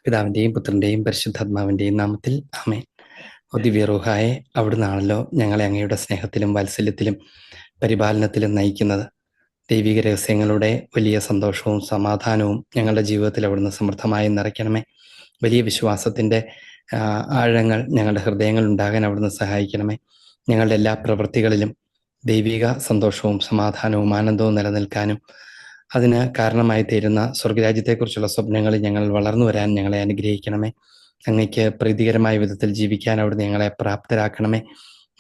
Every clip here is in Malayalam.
പിതാവിൻ്റെയും പുത്രൻ്റെയും പരിശുദ്ധാത്മാവിൻ്റെയും നാമത്തിൽ ആമേൻ. ഓ ദിവ്യറൂഹായെ, അവിടുന്നാണല്ലോ ഞങ്ങളെ അങ്ങയുടെ സ്നേഹത്തിലും വാത്സല്യത്തിലും പരിപാലനത്തിലും നയിക്കുന്നത്. ദൈവിക രഹസ്യങ്ങളുടെ വലിയ സന്തോഷവും സമാധാനവും ഞങ്ങളുടെ ജീവിതത്തിൽ അവിടുന്ന് സമൃദ്ധമായി നിറയ്ക്കണമേ. വലിയ വിശ്വാസത്തിൻ്റെ ആഴങ്ങൾ ഞങ്ങളുടെ ഹൃദയങ്ങളിൽ ഉണ്ടാകാൻ അവിടുന്ന് സഹായിക്കണമേ. ഞങ്ങളുടെ എല്ലാ പ്രവൃത്തികളിലും ദൈവിക സന്തോഷവും സമാധാനവും ആനന്ദവും നിലനിൽക്കാനും അതിന് കാരണമായി തീരുന്ന സ്വർഗരാജ്യത്തെക്കുറിച്ചുള്ള സ്വപ്നങ്ങളിൽ ഞങ്ങൾ വളർന്നു വരാൻ ഞങ്ങളെ അനുഗ്രഹിക്കണമേ. അങ്ങയ്ക്ക് പ്രീതികരമായ വിധത്തിൽ ജീവിക്കാൻ അവിടുന്ന് ഞങ്ങളെ പ്രാപ്തരാക്കണമേ.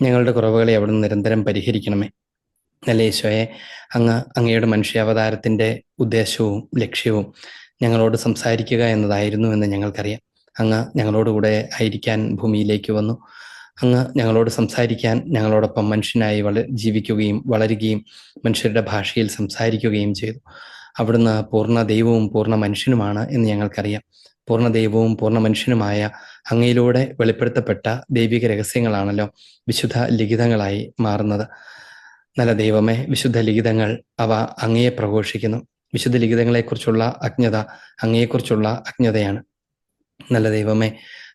ഞങ്ങളുടെ കുറവുകളെ അവിടുന്ന് നിരന്തരം പരിഹരിക്കണമേ. നല്ല ഈശോയെ, അങ്ങയുടെ മനുഷ്യാവതാരത്തിൻ്റെ ഉദ്ദേശവും ലക്ഷ്യവും ഞങ്ങളോട് സംസാരിക്കുക എന്നതായിരുന്നു എന്ന് ഞങ്ങൾക്കറിയാം. അങ്ങ് ഞങ്ങളോടുകൂടെ ആയിരിക്കാൻ ഭൂമിയിലേക്ക് വന്നു. അങ്ങ് ഞങ്ങളോട് സംസാരിക്കാൻ, ഞങ്ങളോടൊപ്പം മനുഷ്യനായി ജീവിക്കുകയും വളരുകയും മനുഷ്യരുടെ ഭാഷയിൽ സംസാരിക്കുകയും ചെയ്തു. അവിടുന്ന് പൂർണ്ണ ദൈവവും പൂർണ്ണ മനുഷ്യനുമാണ് എന്ന് ഞങ്ങൾക്കറിയാം. പൂർണ്ണ ദൈവവും പൂർണ്ണ മനുഷ്യനുമായ അങ്ങയിലൂടെ വെളിപ്പെടുത്തപ്പെട്ട ദൈവിക രഹസ്യങ്ങളാണല്ലോ വിശുദ്ധ ലിഖിതങ്ങളായി മാറുന്നത്. നല്ല ദൈവമേ, വിശുദ്ധ ലിഖിതങ്ങൾ അവ അങ്ങയെ പ്രഘോഷിക്കുന്നു. വിശുദ്ധ ലിഖിതങ്ങളെക്കുറിച്ചുള്ള അജ്ഞത അങ്ങയെക്കുറിച്ചുള്ള അജ്ഞതയാണ്. നല്ല ദൈവമേ,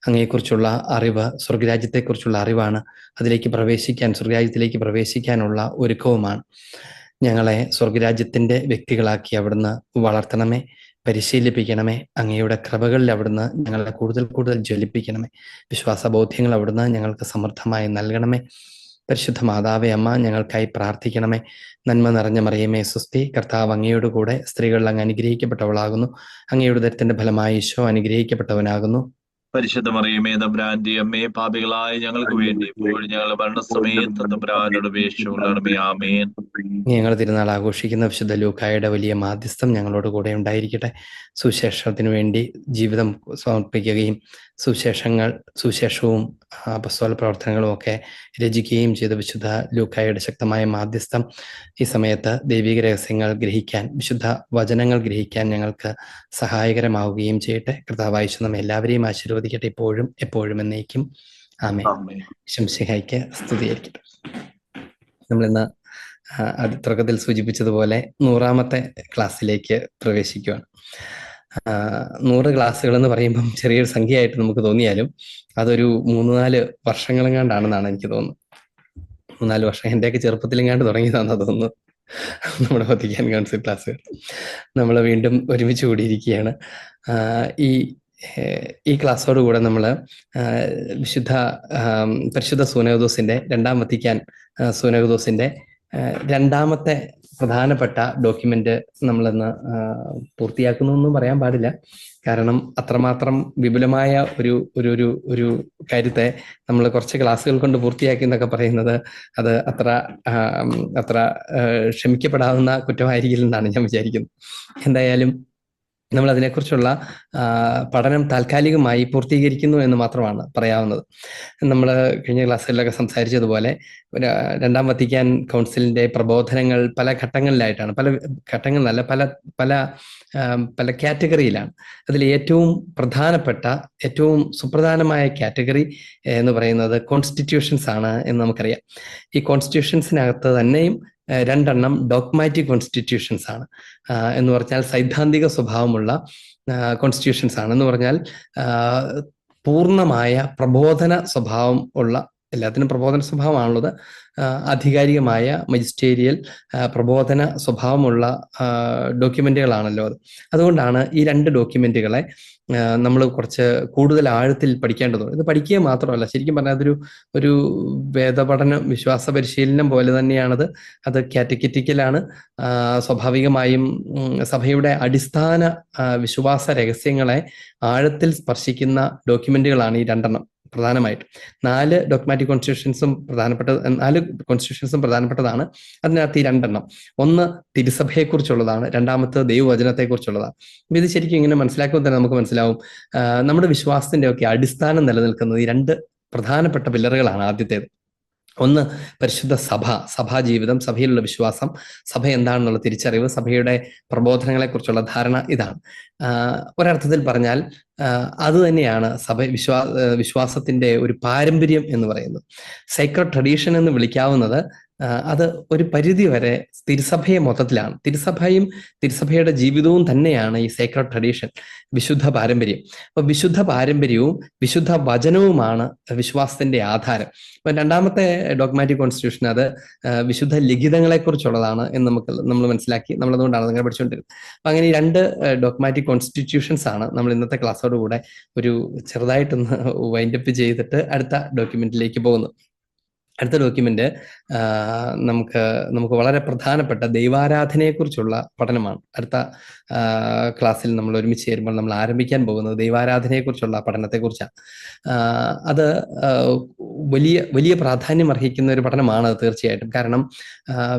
അങ്ങയെക്കുറിച്ചുള്ള അറിവ് സ്വർഗരാജ്യത്തെക്കുറിച്ചുള്ള അറിവാണ്. അതിലേക്ക് പ്രവേശിക്കാൻ, സ്വർഗരാജ്യത്തിലേക്ക് പ്രവേശിക്കാനുള്ള ഒരുക്കവുമാണ്. ഞങ്ങളെ സ്വർഗരാജ്യത്തിൻ്റെ വ്യക്തികളാക്കി അവിടുന്ന് വളർത്തണമേ, പരിശീലിപ്പിക്കണമേ. അങ്ങയുടെ കൃപകളിൽ അവിടുന്ന് ഞങ്ങളെ കൂടുതൽ കൂടുതൽ ജ്വലിപ്പിക്കണമേ. വിശ്വാസബോധ്യങ്ങൾ അവിടുന്ന് ഞങ്ങൾക്ക് സമൃദ്ധമായി നൽകണമേ. പരിശുദ്ധ മാതാവേ അമ്മ, ഞങ്ങൾക്കായി പ്രാർത്ഥിക്കണമേ. നന്മ നിറഞ്ഞ മറിയമേ സ്വസ്തി, കർത്താവ് അങ്ങയോട് കൂടെ സ്ത്രീകളിൽ അങ്ങ് അനുഗ്രഹിക്കപ്പെട്ടവളാകുന്നു. അങ്ങയുടെ ഉദരത്തിന്റെ ഫലമായി ഈശോ അനുഗ്രഹിക്കപ്പെട്ടവനാകുന്നു. പരിശുദ്ധ മറിയമേ തമ്പുരാന്റെ അമ്മേ, പാപികളായ ഞങ്ങൾക്ക് വേണ്ടി ഇപ്പോഴും ഞങ്ങളുടെ മരണസമയത്ത് തമ്പുരാനോട് അപേക്ഷിച്ചുകൊള്ളണമേ. ആമേൻ. ഞങ്ങൾ തിരുനാൾ ആഘോഷിക്കുന്ന വിശുദ്ധ ലൂക്കായുടെ വലിയ മാധ്യസ്ഥം ഞങ്ങളോട് കൂടെ ഉണ്ടായിരിക്കട്ടെ. സുവിശേഷത്തിന് വേണ്ടി ജീവിതം സമർപ്പിക്കുകയും സുവിശേഷവും അപ്പസ്തോല പ്രവർത്തനങ്ങളും ഒക്കെ രചിക്കുകയും ചെയ്ത വിശുദ്ധ ലൂക്കായുടെ ശക്തമായ മാധ്യസ്ഥം ഈ സമയത്ത് ദൈവിക രഹസ്യങ്ങൾ ഗ്രഹിക്കാൻ, വിശുദ്ധ വചനങ്ങൾ ഗ്രഹിക്കാൻ ഞങ്ങൾക്ക് സഹായകരമാവുകയും ചെയ്യട്ടെ. കർത്താവായ യേശു നമ്മെ എല്ലാവരെയും ആശീർവദിക്കട്ടെ, ഇപ്പോഴും എപ്പോഴും എന്നേക്കും. ആമേൻ. ശംസിഹായ്ക്ക് സ്തുതിയായിരിക്കട്ടെ. നമ്മളിന്ന് തുടക്കത്തിൽ സൂചിപ്പിച്ചതുപോലെ 100ാമത്തെ ക്ലാസ്സിലേക്ക് പ്രവേശിക്കുകയാണ്. 100 ക്ലാസ്സുകൾ എന്ന് പറയുമ്പം ചെറിയൊരു സംഖ്യയായിട്ട് നമുക്ക് തോന്നിയാലും അതൊരു 3-4 വർഷങ്ങളെങ്ങാണ്ടാണെന്നാണ് എനിക്ക് തോന്നുന്നത്. 3-4 വർഷം എൻ്റെയൊക്കെ ചെറുപ്പത്തിലെങ്ങാണ്ട് തുടങ്ങിയതാണെന്ന് തോന്നുന്നു നമ്മുടെ വത്തിക്കാൻ കൗൺസിൽ ക്ലാസ്സുകൾ. നമ്മൾ വീണ്ടും ഒരുമിച്ച് കൂടിയിരിക്കുകയാണ്. ഈ ക്ലാസ്സോടുകൂടെ നമ്മൾ പരിശുദ്ധ സൂനഹദോസിൻ്റെ 2ാം വത്തിക്കാൻ സൂനഹദോസിൻ്റെ 2ാമത്തെ പ്രധാനപ്പെട്ട ഡോക്യുമെന്റ് നമ്മളിന്ന് പൂർത്തിയാക്കുന്നു എന്നും പറയാൻ പാടില്ല. കാരണം അത്രമാത്രം വിപുലമായ ഒരു കാര്യത്തെ നമ്മൾ കുറച്ച് ക്ലാസ്സുകൾ കൊണ്ട് പൂർത്തിയാക്കി എന്നൊക്കെ പറയുന്നത് അത് അത്ര ക്ഷമിക്കപ്പെടാവുന്ന കുറ്റമായിരിക്കില്ലെന്നാണ് ഞാൻ വിചാരിക്കുന്നത്. എന്തായാലും നമ്മൾ അതിനെക്കുറിച്ചുള്ള പഠനം താൽക്കാലികമായി പൂർത്തീകരിക്കുന്നു എന്ന് മാത്രമാണ് പറയാവുന്നത്. നമ്മൾ കഴിഞ്ഞ ക്ലാസ്സുകളിലൊക്കെ സംസാരിച്ചതുപോലെ 2ാം വത്തിക്കാൻ കൗൺസിലിൻ്റെ പ്രബോധനങ്ങൾ പല ഘട്ടങ്ങളിലായിട്ടാണ്, പല ഘട്ടങ്ങളിലല്ല, പല കാറ്റഗറിയിലാണ്. അതിൽ ഏറ്റവും പ്രധാനപ്പെട്ട, ഏറ്റവും സുപ്രധാനമായ കാറ്റഗറി എന്ന് പറയുന്നത് കോൺസ്റ്റിറ്റ്യൂഷൻസ് ആണ് എന്ന് നമുക്കറിയാം. ഈ കോൺസ്റ്റിറ്റ്യൂഷൻസിനകത്ത് തന്നെയും 2 ഡോഗ്മാറ്റിക് കോൺസ്റ്റിറ്റ്യൂഷൻസ് ആണ്. എന്ന് പറഞ്ഞാൽ സൈദ്ധാന്തിക സ്വഭാവമുള്ള കോൺസ്റ്റിറ്റ്യൂഷൻസ് ആണ്. എന്ന് പറഞ്ഞാൽ പൂർണ്ണമായ പ്രബോധന സ്വഭാവം ഉള്ള, എല്ലാത്തിനും പ്രബോധന സ്വഭാവമാണുള്ളത്, ആധികാരികമായ മജിസ്റ്റേരിയൽ പ്രബോധന സ്വഭാവമുള്ള ഡോക്യുമെന്റുകളാണല്ലോ അത്. അതുകൊണ്ടാണ് ഈ 2 ഡോക്യുമെന്റുകളെ നമ്മൾ കുറച്ച് കൂടുതൽ ആഴത്തിൽ പഠിക്കേണ്ടതുണ്ട്. ഇത് പഠിക്കുക മാത്രമല്ല, ശരിക്കും പറഞ്ഞാൽ ഒരു വേദപഠനം, വിശ്വാസ പരിശീലനം പോലെ തന്നെയാണത്. അത് കാറ്റഗറ്റിക്കലാണ്. സ്വാഭാവികമായും സഭയുടെ അടിസ്ഥാന വിശ്വാസ രഹസ്യങ്ങളെ ആഴത്തിൽ സ്പർശിക്കുന്ന ഡോക്യുമെന്റുകളാണ് ഈ 2 പ്രധാനമായിട്ട്. 4 ഡോഗ്മാറ്റിക് കോൺസ്റ്റിറ്റ്യൂഷൻസും പ്രധാനപ്പെട്ടതാണ്. അതിനകത്ത് ഈ 2 ഒന്ന് തിരുസഭയെക്കുറിച്ചുള്ളതാണ്, 2ാമത്തെ ദൈവവചനത്തെക്കുറിച്ചുള്ളതാണ്. ഇത് ശരിക്കും ഇങ്ങനെ മനസ്സിലാക്കുമ്പോൾ തന്നെ നമുക്ക് മനസ്സിലാവും നമ്മുടെ വിശ്വാസത്തിന്റെ ഒക്കെ അടിസ്ഥാനം നിലനിൽക്കുന്നത് ഈ 2 പ്രധാനപ്പെട്ട പില്ലറുകളാണ്. ആദ്യത്തേത് ഒന്ന് പരിശുദ്ധ സഭാജീവിതം, സഭയിലുള്ള വിശ്വാസം, സഭ എന്താണെന്നുള്ള തിരിച്ചറിവ്, സഭയുടെ പ്രബോധനങ്ങളെക്കുറിച്ചുള്ള ധാരണ. ഇതാണ് ഒരർത്ഥത്തിൽ പറഞ്ഞാൽ അത് തന്നെയാണ് വിശ്വാസത്തിന്റെ ഒരു പാരമ്പര്യം എന്ന് പറയുന്നത്. സൈക്രഡ് ട്രഡീഷൻ എന്ന് വിളിക്കാവുന്നത് അത് ഒരു പരിധി വരെ തിരുസഭയെ മൊത്തത്തിലാണ്. തിരുസഭയുടെ ജീവിതവും തന്നെയാണ് ഈ സേക്രഡ് ട്രഡീഷൻ, വിശുദ്ധ പാരമ്പര്യം. അപ്പൊ വിശുദ്ധ പാരമ്പര്യവും വിശുദ്ധ വചനവുമാണ് വിശ്വാസത്തിന്റെ ആധാരം. അപ്പൊ രണ്ടാമത്തെ ഡോഗ്മാറ്റിക് കോൺസ്റ്റിറ്റ്യൂഷൻ അത് വിശുദ്ധ ലിഖിതങ്ങളെ കുറിച്ചുള്ളതാണ് എന്ന് നമ്മൾ മനസ്സിലാക്കി. നമ്മളതുകൊണ്ടാണ് നിങ്ങൾ പഠിച്ചുകൊണ്ടിരുന്നത്. അപ്പൊ അങ്ങനെ ഈ രണ്ട് ഡോഗ്മാറ്റിക് കോൺസ്റ്റിറ്റ്യൂഷൻസ് ആണ് നമ്മൾ ഇന്നത്തെ ക്ലാസ്സോട് കൂടെ ഒരു ചെറുതായിട്ടൊന്ന് വൈൻഡപ്പ് ചെയ്തിട്ട് അടുത്ത ഡോക്യുമെന്റിലേക്ക് പോകുന്നത്. അടുത്ത ഡോക്യുമെന്റ് നമുക്ക് വളരെ പ്രധാനപ്പെട്ട ദൈവാരാധനയെക്കുറിച്ചുള്ള പഠനമാണ്. അടുത്ത ക്ലാസ്സിൽ നമ്മൾ ഒരുമിച്ച് ചേരുമ്പോൾ നമ്മൾ ആരംഭിക്കാൻ പോകുന്നത് ദൈവാരാധനയെക്കുറിച്ചുള്ള പഠനത്തെക്കുറിച്ചാണ്. അത് വലിയ പ്രാധാന്യം അർഹിക്കുന്ന ഒരു പഠനമാണ് അത് തീർച്ചയായിട്ടും. കാരണം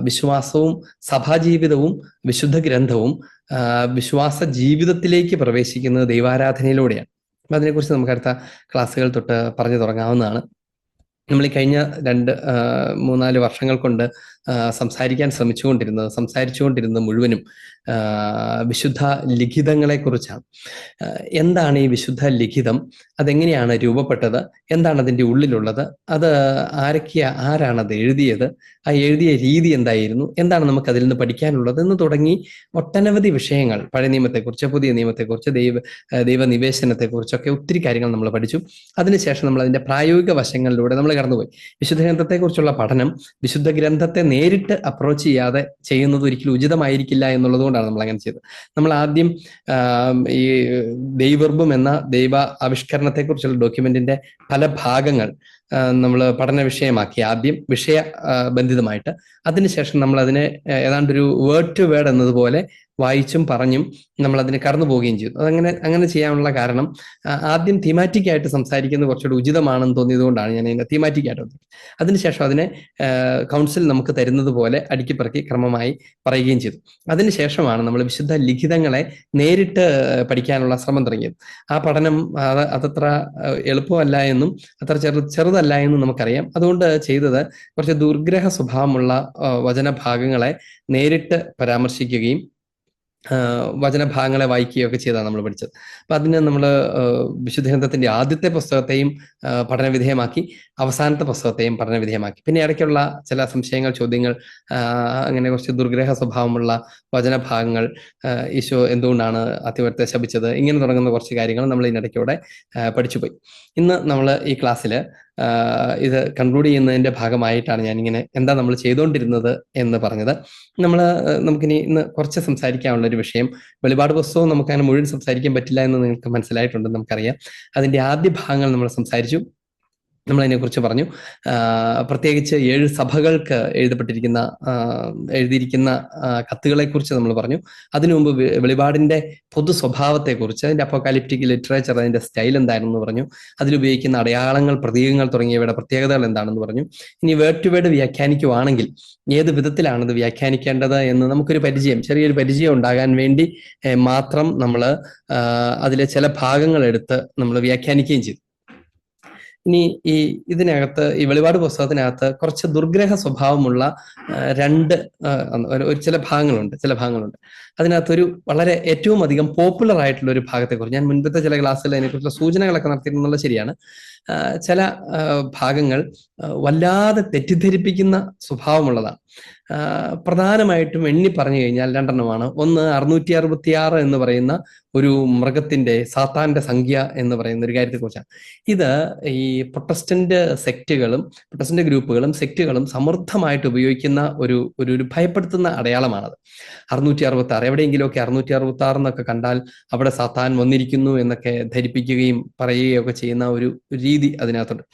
വിശ്വാസവും സഭാജീവിതവും വിശുദ്ധ ഗ്രന്ഥവും വിശ്വാസ ജീവിതത്തിലേക്ക് പ്രവേശിക്കുന്നത് ദൈവാരാധനയിലൂടെയാണ്. അപ്പം അതിനെക്കുറിച്ച് നമുക്ക് അടുത്ത ക്ലാസ്സുകൾ തൊട്ട് പറഞ്ഞു തുടങ്ങാവുന്നതാണ്. നമ്മൾ ഈ കഴിഞ്ഞ 2-3-4 വർഷങ്ങൾ കൊണ്ട് സംസാരിച്ചുകൊണ്ടിരുന്നത് മുഴുവനും വിശുദ്ധ ലിഖിതങ്ങളെ കുറിച്ചാണ്. എന്താണ് ഈ വിശുദ്ധ ലിഖിതം? അതെങ്ങനെയാണ് രൂപപ്പെട്ടത്? എന്താണ് അതിൻ്റെ ഉള്ളിലുള്ളത്? അത് ആരാണത് എഴുതിയത്? ആ എഴുതിയ രീതി എന്തായിരുന്നു? എന്താണ് നമുക്ക് അതിൽ നിന്ന് പഠിക്കാനുള്ളത് എന്ന് തുടങ്ങി ഒട്ടനവധി വിഷയങ്ങൾ, പഴയ നിയമത്തെക്കുറിച്ച്, പുതിയ നിയമത്തെക്കുറിച്ച്, ദൈവനിവേശനത്തെക്കുറിച്ചൊക്കെ ഒത്തിരി കാര്യങ്ങൾ നമ്മൾ പഠിച്ചു. അതിനുശേഷം നമ്മൾ അതിന്റെ പ്രായോഗിക വശങ്ങളിലൂടെ നമ്മൾ കടന്നുപോയി. വിശുദ്ധ ഗ്രന്ഥത്തെക്കുറിച്ചുള്ള പഠനം വിശുദ്ധ ഗ്രന്ഥത്തെ നേരിട്ട് അപ്രോച്ച് ചെയ്യാതെ ചെയ്യുന്നത് ഒരിക്കലും ഉചിതമായിരിക്കില്ല എന്നുള്ളത് കൊണ്ടാണ് നമ്മൾ അങ്ങനെ ചെയ്തത്. നമ്മൾ ആദ്യം ഈ ദൈവവർബം എന്ന ദൈവ ആവിഷ്കരണത്തെക്കുറിച്ചുള്ള ഡോക്യുമെന്റിന്റെ പല ഭാഗങ്ങൾ നമ്മൾ പഠന വിഷയമാക്കി, ആദ്യം വിഷയബന്ധിതമായിട്ട്. അതിനുശേഷം നമ്മൾ അതിനെ ഏതാണ്ടൊരു വേർഡ് ടു വേർഡ് എന്നതുപോലെ വായിച്ചും പറഞ്ഞും നമ്മൾ അതിനെ കടന്നു പോവുകയും ചെയ്തു. അങ്ങനെ ചെയ്യാനുള്ള കാരണം ആദ്യം തീമാറ്റിക് ആയിട്ട് സംസാരിക്കുന്നത് കുറച്ചുകൂടി ഉചിതമാണെന്ന് തോന്നിയതുകൊണ്ടാണ് ഞാൻ അതിനെ തീമാറ്റിക് ആയിട്ട് വന്നത്. അതിനുശേഷം അതിനെ കൗൺസിൽ നമുക്ക് തരുന്നത് പോലെ അടുക്കിപ്പറക്കി ക്രമമായി പറയുകയും ചെയ്തു. അതിനുശേഷമാണ് നമ്മൾ വിശുദ്ധ ലിഖിതങ്ങളെ നേരിട്ട് പഠിക്കാനുള്ള ശ്രമം തുടങ്ങിയത്. ആ പഠനം അതത്ര എളുപ്പമല്ല എന്നും അത്ര ചെറുതല്ല എന്നും നമുക്കറിയാം. അതുകൊണ്ട് ചെയ്തത് കുറച്ച് ദുർഗ്രഹ സ്വഭാവമുള്ള വചനഭാഗങ്ങളെ നേരിട്ട് പരാമർശിക്കുകയും വചനഭാഗങ്ങളെ വായിക്കുകയൊക്കെ ചെയ്താണ് നമ്മൾ പഠിച്ചത്. അപ്പൊ അതിന് നമ്മൾ വിശുദ്ധ ഗ്രന്ഥത്തിന്റെ ആദ്യത്തെ പുസ്തകത്തെയും പഠനവിധേയമാക്കി, അവസാനത്തെ പുസ്തകത്തെയും പഠനവിധേയമാക്കി. പിന്നെ ഇടയ്ക്കുള്ള ചില സംശയങ്ങൾ, ചോദ്യങ്ങൾ, അങ്ങനെ കുറച്ച് ദുർഗ്രഹ സ്വഭാവമുള്ള വചനഭാഗങ്ങൾ, ഈശോ എന്തുകൊണ്ടാണ് അത്തിവരത്തെ ശപിച്ചത്, ഇങ്ങനെ തുടങ്ങുന്ന കുറച്ച് കാര്യങ്ങൾ നമ്മൾ ഇതിനിടയ്ക്കൂടെ പഠിച്ചുപോയി. ഇന്ന് നമ്മൾ ഈ ക്ലാസ്സിൽ ഇത് കൺക്ലൂഡ് ചെയ്യുന്നതിന്റെ ഭാഗമായിട്ടാണ് ഞാനിങ്ങനെ എന്താ നമ്മൾ ചെയ്തുകൊണ്ടിരുന്നത് എന്ന് പറഞ്ഞത്. നമുക്കിനി ഇന്ന് കുറച്ച് സംസാരിക്കാനുള്ള ഒരു വിഷയം, വെളിപാട് പുസ്തകവും നമുക്കങ്ങനെ മുഴുവൻ സംസാരിക്കാൻ പറ്റില്ല എന്ന് നിങ്ങൾക്ക് മനസ്സിലായിട്ടുണ്ടെന്ന് നമുക്കറിയാം. അതിന്റെ ആദ്യ ഭാഗങ്ങൾ നമ്മൾ സംസാരിച്ചു. നമ്മളതിനെക്കുറിച്ച് പറഞ്ഞു. പ്രത്യേകിച്ച് 7 സഭകൾക്ക് എഴുതിയിരിക്കുന്ന കത്തുകളെ കുറിച്ച് നമ്മൾ പറഞ്ഞു. അതിനു മുമ്പ് വെളിപാടിന്റെ പൊതു സ്വഭാവത്തെക്കുറിച്ച്, അതിന്റെ അപ്പോകാലിപ്റ്റിക് ലിറ്ററേച്ചർ, അതിന്റെ സ്റ്റൈൽ എന്താണെന്ന് പറഞ്ഞു. അതിലുപയോഗിക്കുന്ന അടയാളങ്ങൾ, പ്രതീകങ്ങൾ തുടങ്ങിയവയുടെ പ്രത്യേകതകൾ എന്താണെന്ന് പറഞ്ഞു. ഇനി വേർഡ് ടു വേർഡ് വ്യാഖ്യാനിക്കുവാണെങ്കിൽ ഏത് വിധത്തിലാണത് വ്യാഖ്യാനിക്കേണ്ടത് എന്ന് നമുക്കൊരു ചെറിയൊരു പരിചയം ഉണ്ടാകാൻ വേണ്ടി മാത്രം നമ്മൾ അതിലെ ചില ഭാഗങ്ങൾ എടുത്ത് നമ്മൾ വ്യാഖ്യാനിക്കുകയും ചെയ്തു. ഇനി ഇതിനകത്ത് ഈ വെളിപാട് പുസ്തകത്തിനകത്ത് കുറച്ച് ദുർഗ്രഹ സ്വഭാവമുള്ള ചില ഭാഗങ്ങളുണ്ട്. അതിനകത്തൊരു വളരെ ഏറ്റവും അധികം പോപ്പുലർ ആയിട്ടുള്ള ഒരു ഭാഗത്തെക്കുറിച്ച് ഞാൻ മുൻപത്തെ ചില ക്ലാസ്സിൽ അതിനെക്കുറിച്ചുള്ള സൂചനകളൊക്കെ നടത്തിയിരുന്നുള്ളത് ശരിയാണ്. ചില ഭാഗങ്ങൾ വല്ലാതെ തെറ്റിദ്ധരിപ്പിക്കുന്ന സ്വഭാവമുള്ളതാണ്. പ്രധാനമായിട്ടും എണ്ണി പറഞ്ഞു കഴിഞ്ഞാൽ 2 എണ്ണമാണ്. ഒന്ന് 666 എന്ന് പറയുന്ന ഒരു മൃഗത്തിന്റെ, സാത്താന്റെ സംഖ്യ എന്ന് പറയുന്ന ഒരു കാര്യത്തെക്കുറിച്ചാണ്. ഇത് ഈ പ്രൊട്ടസ്റ്റന്റ് ഗ്രൂപ്പുകളും സെക്റ്റുകളും സമൃദ്ധമായിട്ട് ഉപയോഗിക്കുന്ന ഒരു ഭയപ്പെടുത്തുന്ന അടയാളമാണത്. 666 എവിടെയെങ്കിലുമൊക്കെ 666 എന്നൊക്കെ കണ്ടാൽ അവിടെ സാത്താൻ വന്നിരിക്കുന്നു എന്നൊക്കെ ധരിപ്പിക്കുകയും പറയുകയും ഒക്കെ ചെയ്യുന്ന ഒരു രീതി അതിനകത്തുണ്ട്.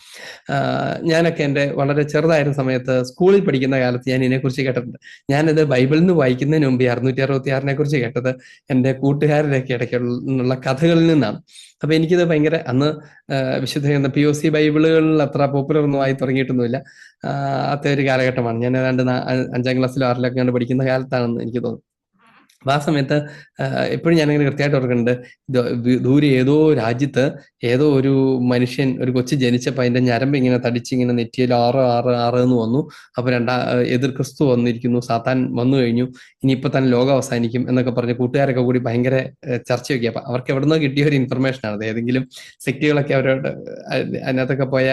ഞാനൊക്കെ എൻ്റെ വളരെ ചെറുതായിരുന്ന സമയത്ത് സ്കൂളിൽ പഠിക്കുന്ന കാലത്ത് ഞാൻ ഇതിനെക്കുറിച്ച് കേട്ടിട്ടുണ്ട്. ഞാനത് ബൈബിളിൽ നിന്ന് വായിക്കുന്നതിന് മുമ്പ് 666 കുറിച്ച് കേട്ടത് എൻ്റെ കൂട്ടുകാരുടെയൊക്കെ ഇടയ്ക്കുള്ള കഥകളിൽ നിന്നാണ്. അപ്പൊ എനിക്കിത് ഭയങ്കര, അന്ന് വിശുദ്ധ POC ബൈബിളുകളിൽ അത്ര പോപ്പുലർ ഒന്നും ആയി തുടങ്ങിയിട്ടൊന്നുമില്ല. അത്തെ ഒരു കാലഘട്ടമാണ്. ഞാൻ ഏതാണ്ട് 5ാം ക്ലാസ്സിലോ 6ാം പഠിക്കുന്ന കാലത്താണെന്ന് എനിക്ക് തോന്നുന്നു. അപ്പൊ ആ സമയത്ത് എപ്പോഴും ഞാനിങ്ങനെ കൃത്യമായിട്ട് ഓർക്കുന്നുണ്ട്, ദൂരെ ഏതോ രാജ്യത്ത് ഏതോ ഒരു മനുഷ്യൻ, ഒരു കൊച്ചു ജനിച്ചപ്പോൾ അതിന്റെ ഞരമ്പ് ഇങ്ങനെ തടിച്ച് ഇങ്ങനെ നെറ്റിയിൽ 6 എന്ന് വന്നു. അപ്പൊ എതിർ ക്രിസ്തു വന്നിരിക്കുന്നു, സാത്താൻ വന്നു കഴിഞ്ഞു, ഇനിയിപ്പോ തന്നെ ലോകം അവസാനിക്കും എന്നൊക്കെ പറഞ്ഞ് കൂട്ടുകാരൊക്കെ കൂടി ഭയങ്കര ചർച്ചയൊക്കെ. അപ്പൊ അവർക്ക് എവിടുന്നോ കിട്ടിയ ഒരു ഇൻഫർമേഷൻ ആണ്. ഏതെങ്കിലും സെക്റ്റുകളൊക്കെ അവരോട് അതിനകത്തൊക്കെ പോയ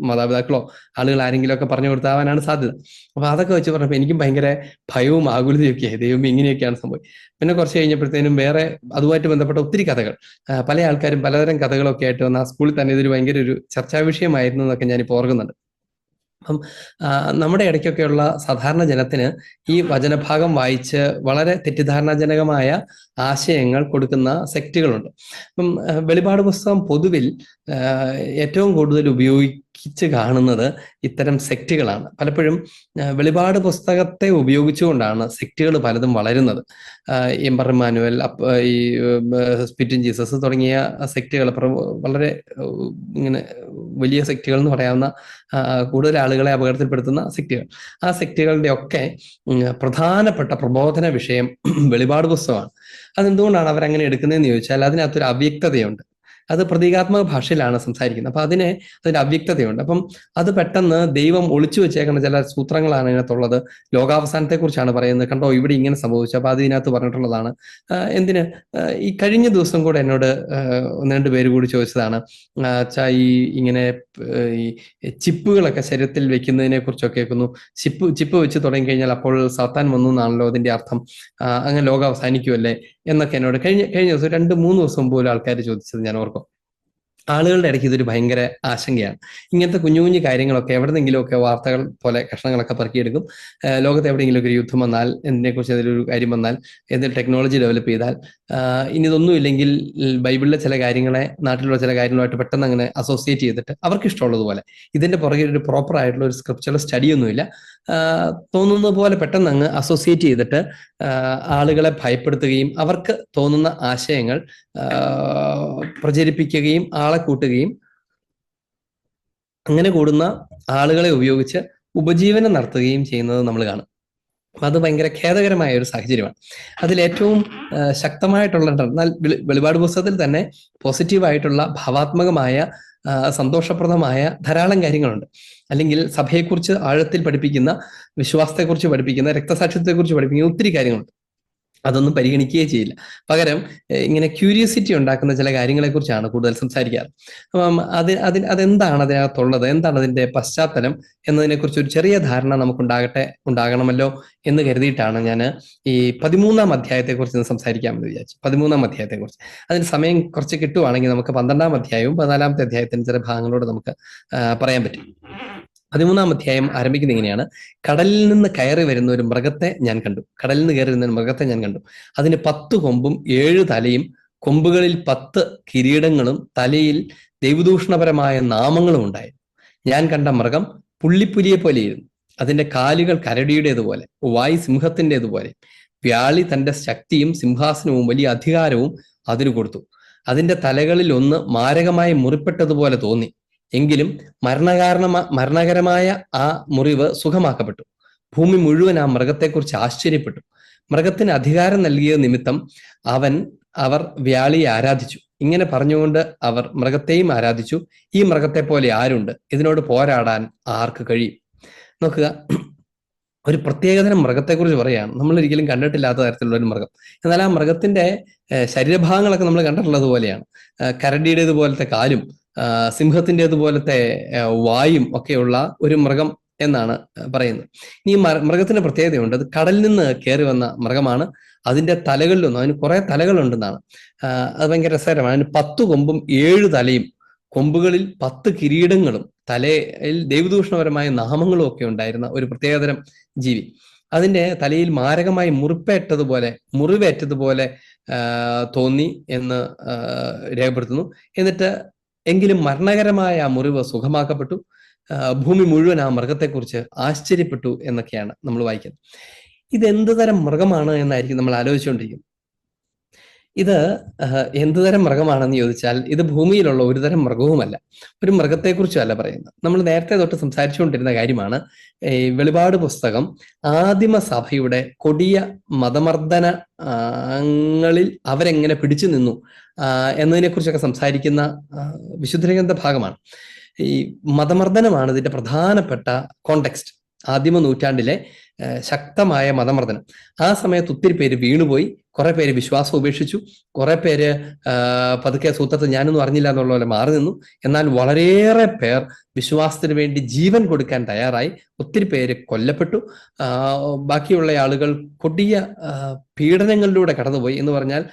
മാതാപിതാക്കളോ ആളുകൾ ആരെങ്കിലും ഒക്കെ പറഞ്ഞു കൊടുത്താവാനാണ് സാധ്യത. അപ്പൊ അതൊക്കെ വെച്ച് പറഞ്ഞപ്പോൾ എനിക്കും ഭയങ്കര ഭയവും ആകുലതയൊക്കെ, ദൈവം ഇങ്ങനെയൊക്കെയാണ് സംഭവം. പിന്നെ കുറച്ച് കഴിഞ്ഞപ്പോഴത്തേനും വേറെ അതുമായിട്ട് ബന്ധപ്പെട്ട ഒത്തിരി കഥകൾ, പല ആൾക്കാരും പലതരം കഥകളൊക്കെ ആയിട്ട് വന്ന ആ സ്കൂളിൽ തന്നെ ഇതൊരു ഭയങ്കര ഒരു ചർച്ചാ വിഷയമായിരുന്നു എന്നൊക്കെ ഞാനിപ്പോൾ ഓർക്കുന്നുണ്ട്. അപ്പം നമ്മുടെ ഇടയ്ക്കൊക്കെയുള്ള സാധാരണ ജനത്തിന് ഈ വചനഭാഗം വായിച്ച് വളരെ തെറ്റിദ്ധാരണാജനകമായ ആശയങ്ങൾ കൊടുക്കുന്ന സെക്റ്റുകളുണ്ട്. അപ്പം വെളിപാട് പുസ്തകം പൊതുവിൽ ഏറ്റവും കൂടുതൽ ഉപയോഗിച്ച് കാണുന്നത് ഇത്തരം സെക്റ്റുകളാണ്. പലപ്പോഴും വെളിപാട് പുസ്തകത്തെ ഉപയോഗിച്ചുകൊണ്ടാണ് സെക്റ്റുകൾ പലതും വളരുന്നത്. എംബർ ഇമ്മാനുവൽ, ഈ സ്പിറ്റിൻ ജീസസ് തുടങ്ങിയ സെക്റ്റുകൾ വളരെ ഇങ്ങനെ വലിയ സെക്റ്റുകൾ എന്ന് പറയാവുന്ന കൂടുതൽ ആളുകളെ അപകടത്തിൽപ്പെടുത്തുന്ന സെക്റ്റുകൾ. ആ സെക്റ്റുകളുടെ ഒക്കെ പ്രധാനപ്പെട്ട പ്രബോധന വിഷയം വെളിപാട് പുസ്തകമാണ്. അതെന്തുകൊണ്ടാണ് അവരങ്ങനെ എടുക്കുന്നതെന്ന് ചോദിച്ചാൽ അതിനകത്തൊരു അവ്യക്തതയുണ്ട്. അത് പ്രതീകാത്മക ഭാഷയിലാണ് സംസാരിക്കുന്നത്. അപ്പൊ അതിന്റെ അവ്യക്തതയുണ്ട്. അപ്പം അത് പെട്ടെന്ന് ദൈവം ഒളിച്ചു വെച്ചേക്കുന്ന ചില സൂത്രങ്ങളാണ് ഇതിനകത്തുള്ളത്. ലോകാവസാനത്തെ കുറിച്ചാണ് പറയുന്നത്. കണ്ടോ, ഇവിടെ ഇങ്ങനെ സംഭവിച്ചു, അപ്പൊ അത് ഇതിനകത്ത് പറഞ്ഞിട്ടുള്ളതാണ്. എന്തിന് ഈ കഴിഞ്ഞ ദിവസം കൂടെ എന്നോട് 1-2 പേര് കൂടി ചോദിച്ചതാണ്, ഈ ഇങ്ങനെ ഈ ചിപ്പുകളൊക്കെ ശരീരത്തിൽ വെക്കുന്നതിനെ കുറിച്ചൊക്കെ കേൾക്കുന്നു. ചിപ്പ് വെച്ച് തുടങ്ങി കഴിഞ്ഞാൽ അപ്പോൾ സാത്താൻ വന്നു എന്നാണല്ലോ അതിന്റെ അർത്ഥം, അങ്ങനെ ലോകം അവസാനിക്കുമല്ലേ എന്നൊക്കെ എന്നോട് കഴിഞ്ഞ ദിവസം 2-3 ദിവസം പോലും ആൾക്കാർ ചോദിച്ചത് ഞാൻ ഓർക്കും. ആളുകളുടെ ഇടയ്ക്ക് ഇതൊരു ഭയങ്കര ആശങ്കയാണ്. ഇങ്ങനത്തെ കുഞ്ഞു കുഞ്ഞു കാര്യങ്ങളൊക്കെ എവിടെന്നെങ്കിലുമൊക്കെ വാർത്തകൾ പോലെ കഷ്ണങ്ങളൊക്കെ പറക്കിയെടുക്കും. ലോകത്ത് എവിടെയെങ്കിലും ഒരു യുദ്ധം വന്നാൽ, എന്തിനെക്കുറിച്ച് ഏതൊരു കാര്യം വന്നാൽ, എന്തെങ്കിലും ടെക്നോളജി ഡെവലപ്പ് ചെയ്താൽ, ഇനി ഇതൊന്നും ഇല്ലെങ്കിൽ ബൈബിളിലെ ചില കാര്യങ്ങളെ നാട്ടിലുള്ള ചില കാര്യങ്ങളുമായിട്ട് പെട്ടെന്ന് അങ്ങനെ അസോസിയേറ്റ് ചെയ്തിട്ട് അവർക്ക് ഇഷ്ടമുള്ളതുപോലെ, ഇതിന്റെ പുറകെ ഒരു പ്രോപ്പർ ആയിട്ടുള്ള ഒരു സ്ക്രിപ്ചറൽ സ്റ്റഡിയൊന്നുമില്ല, തോന്നുന്ന പോലെ പെട്ടെന്ന് അങ്ങ് അസോസിയേറ്റ് ചെയ്തിട്ട് ആളുകളെ ഭയപ്പെടുത്തുകയും അവർക്ക് തോന്നുന്ന ആശയങ്ങൾ പ്രചരിപ്പിക്കുകയും ആളെ കൂട്ടുകയും അങ്ങനെ കൂടുന്ന ആളുകളെ ഉപയോഗിച്ച് ഉപജീവനം നടത്തുകയും ചെയ്യുന്നത് നമ്മൾ കാണും. അത് ഭയങ്കര ഖേദകരമായ ഒരു സാഹചര്യമാണ്. അതിലേറ്റവും ശക്തമായിട്ടുള്ള, എന്നാൽ വെളിപാട് പുസ്തകത്തിൽ തന്നെ പോസിറ്റീവായിട്ടുള്ള ഭാവാത്മകമായ സന്തോഷപ്രദമായ ധാരാളം കാര്യങ്ങളുണ്ട്. അല്ലെങ്കിൽ സഭയെക്കുറിച്ച് ആഴത്തിൽ പഠിപ്പിക്കുന്ന, വിശ്വാസത്തെക്കുറിച്ച് പഠിപ്പിക്കുന്ന, രക്തസാക്ഷ്യത്തെക്കുറിച്ച് പഠിപ്പിക്കുന്ന ഒത്തിരി കാര്യങ്ങളുണ്ട്. അതൊന്നും പരിഗണിക്കുകയേ ചെയ്യില്ല. പകരം ഇങ്ങനെ ക്യൂരിയോസിറ്റി ഉണ്ടാക്കുന്ന ചില കാര്യങ്ങളെക്കുറിച്ചാണ് കൂടുതൽ സംസാരിക്കാറ്. അപ്പം അതെന്താണ് അതിനകത്തുള്ളത്, എന്താണ് അതിന്റെ പശ്ചാത്തലം എന്നതിനെക്കുറിച്ച് ഒരു ചെറിയ ധാരണ ഉണ്ടാകണമല്ലോ എന്ന് കരുതിയിട്ടാണ് ഞാൻ ഈ 13-ാം അധ്യായത്തെക്കുറിച്ച് സംസാരിക്കാമെന്ന് വിചാരിച്ചു. 13-ാം അധ്യായത്തെക്കുറിച്ച് അതിന് സമയം കുറച്ച് കിട്ടുവാണെങ്കിൽ നമുക്ക് 12-ാം അധ്യായവും 14-ാമത്തെ അധ്യായത്തിന്റെ ചില ഭാഗങ്ങളോട് നമുക്ക് പറയാൻ പറ്റും. 13-ാം അധ്യായം ആരംഭിക്കുന്നത് ഇങ്ങനെയാണ്: കടലിൽ നിന്ന് കയറി വരുന്ന ഒരു മൃഗത്തെ ഞാൻ കണ്ടു. കടലിൽ നിന്ന് കയറി വരുന്ന ഒരു മൃഗത്തെ ഞാൻ കണ്ടു. അതിന് 10 കൊമ്പും 7 തലയും, കൊമ്പുകളിൽ 10 കിരീടങ്ങളും, തലയിൽ ദൈവദൂഷണപരമായ നാമങ്ങളും ഉണ്ടായിരുന്നു. ഞാൻ കണ്ട മൃഗം പുള്ളിപ്പുലിയെ പോലെയിരുന്നു. അതിന്റെ കാലുകൾ കരടിയുടേതുപോലെ, വായ് സിംഹത്തിൻ്റെതുപോലെ. വ്യാളി തന്റെ ശക്തിയും സിംഹാസനവും വലിയ അധികാരവും അതിനു കൊടുത്തു. അതിന്റെ തലകളിൽ ഒന്ന് മാരകമായി മുറിപ്പെട്ടതുപോലെ തോന്നി. എങ്കിലും മരണകരമായ ആ മുറിവ് സുഖമാക്കപ്പെട്ടു. ഭൂമി മുഴുവൻ ആ മൃഗത്തെക്കുറിച്ച് ആശ്ചര്യപ്പെട്ടു. മൃഗത്തിന് അധികാരം നൽകിയ നിമിത്തം അവർ വ്യാളിയെ ആരാധിച്ചു. ഇങ്ങനെ പറഞ്ഞുകൊണ്ട് അവർ മൃഗത്തെയും ആരാധിച്ചു. ഈ മൃഗത്തെ പോലെ ആരുണ്ട്? ഇതിനോട് പോരാടാൻ ആർക്ക് കഴിയും? നോക്കുക, ഒരു പ്രത്യേകതരം മൃഗത്തെക്കുറിച്ച് പറയുകയാണ്. നമ്മൾ ഒരിക്കലും കണ്ടിട്ടില്ലാത്ത തരത്തിലുള്ള ഒരു മൃഗം. എന്നാൽ ആ മൃഗത്തിന്റെ ശരീരഭാഗങ്ങളൊക്കെ നമ്മൾ കണ്ടിട്ടുള്ളത് പോലെയാണ്. കരടിയുടേതുപോലത്തെ കാലും സിംഹത്തിൻ്റെതുപോലത്തെ വായും ഒക്കെയുള്ള ഒരു മൃഗം എന്നാണ് പറയുന്നത്. ഈ മൃഗത്തിന്റെ പ്രത്യേകതയുണ്ട്. അത് കടലിൽ നിന്ന് കയറി വന്ന മൃഗമാണ്. അതിന്റെ തലകളിലൊന്നും, അതിന് കുറെ തലകളുണ്ടെന്നാണ്. അത് ഭയങ്കര രസകരമാണ്. അതിന് 10 കൊമ്പും 7 തലയും, കൊമ്പുകളിൽ 10 കിരീടങ്ങളും, തലയിൽ ദൈവദൂഷണപരമായ നാമങ്ങളും ഒക്കെ ഉണ്ടായിരുന്ന ഒരു പ്രത്യേകതരം ജീവി. അതിന്റെ തലയിൽ മാരകമായി മുറിവേറ്റതുപോലെ തോന്നി എന്ന് രേഖപ്പെടുത്തുന്നു. എന്നിട്ട് എങ്കിലും മരണകരമായ ആ മുറിവ് സുഖമാക്കപ്പെട്ടു. ഭൂമി മുഴുവൻ ആ മൃഗത്തെക്കുറിച്ച് ആശ്ചര്യപ്പെട്ടു എന്നൊക്കെയാണ് നമ്മൾ വായിക്കുന്നത്. ഇതെന്ത് തരം മൃഗമാണ് എന്നായിരിക്കും നമ്മൾ ആലോചിച്ചുകൊണ്ടിരിക്കുന്നത്. ഇത് എന്തുതരം മൃഗമാണെന്ന് ചോദിച്ചാൽ ഇത് ഭൂമിയിലുള്ള ഒരു തരം മൃഗവുമല്ല, ഒരു മൃഗത്തെക്കുറിച്ചല്ല പറയുന്നത്. നമ്മൾ നേരത്തെ തൊട്ട് സംസാരിച്ചുകൊണ്ടിരുന്ന കാര്യമാണ് ഈ വെളിപാട് പുസ്തകം ആദിമ സഭയുടെ കൊടിയ മതമർദ്ദനങ്ങളിൽ അവരെങ്ങനെ പിടിച്ചു നിന്നു എന്നതിനെക്കുറിച്ചൊക്കെ സംസാരിക്കുന്ന വിശുദ്ധഗ്രന്ഥ ഭാഗമാണ്. ഈ മതമർദ്ദനമാണ് ഇതിന്റെ പ്രധാനപ്പെട്ട കോണ്ടെക്സ്റ്റ്. ആദിമ നൂറ്റാണ്ടിലെ ശക്തമായ മതമർദ്ദനം. ആ സമയത്ത് ഒത്തിരി പേര് വീണുപോയി, കുറെ പേര് വിശ്വാസം ഉപേക്ഷിച്ചു, കുറെ പേര് പതുക്കെ സൂത്രത്തിൽ ഞാനൊന്നും അറിഞ്ഞില്ല എന്നുള്ള പോലെ മാറി നിന്നു. എന്നാൽ വളരെയേറെ പേർ വിശ്വാസത്തിന് വേണ്ടി ജീവൻ കൊടുക്കാൻ തയ്യാറായി. ഒത്തിരി പേര് കൊല്ലപ്പെട്ടു. ബാക്കിയുള്ള ആളുകൾ കൊടിയ പീഡനങ്ങളിലൂടെ കടന്നുപോയി. എന്ന് പറഞ്ഞാൽ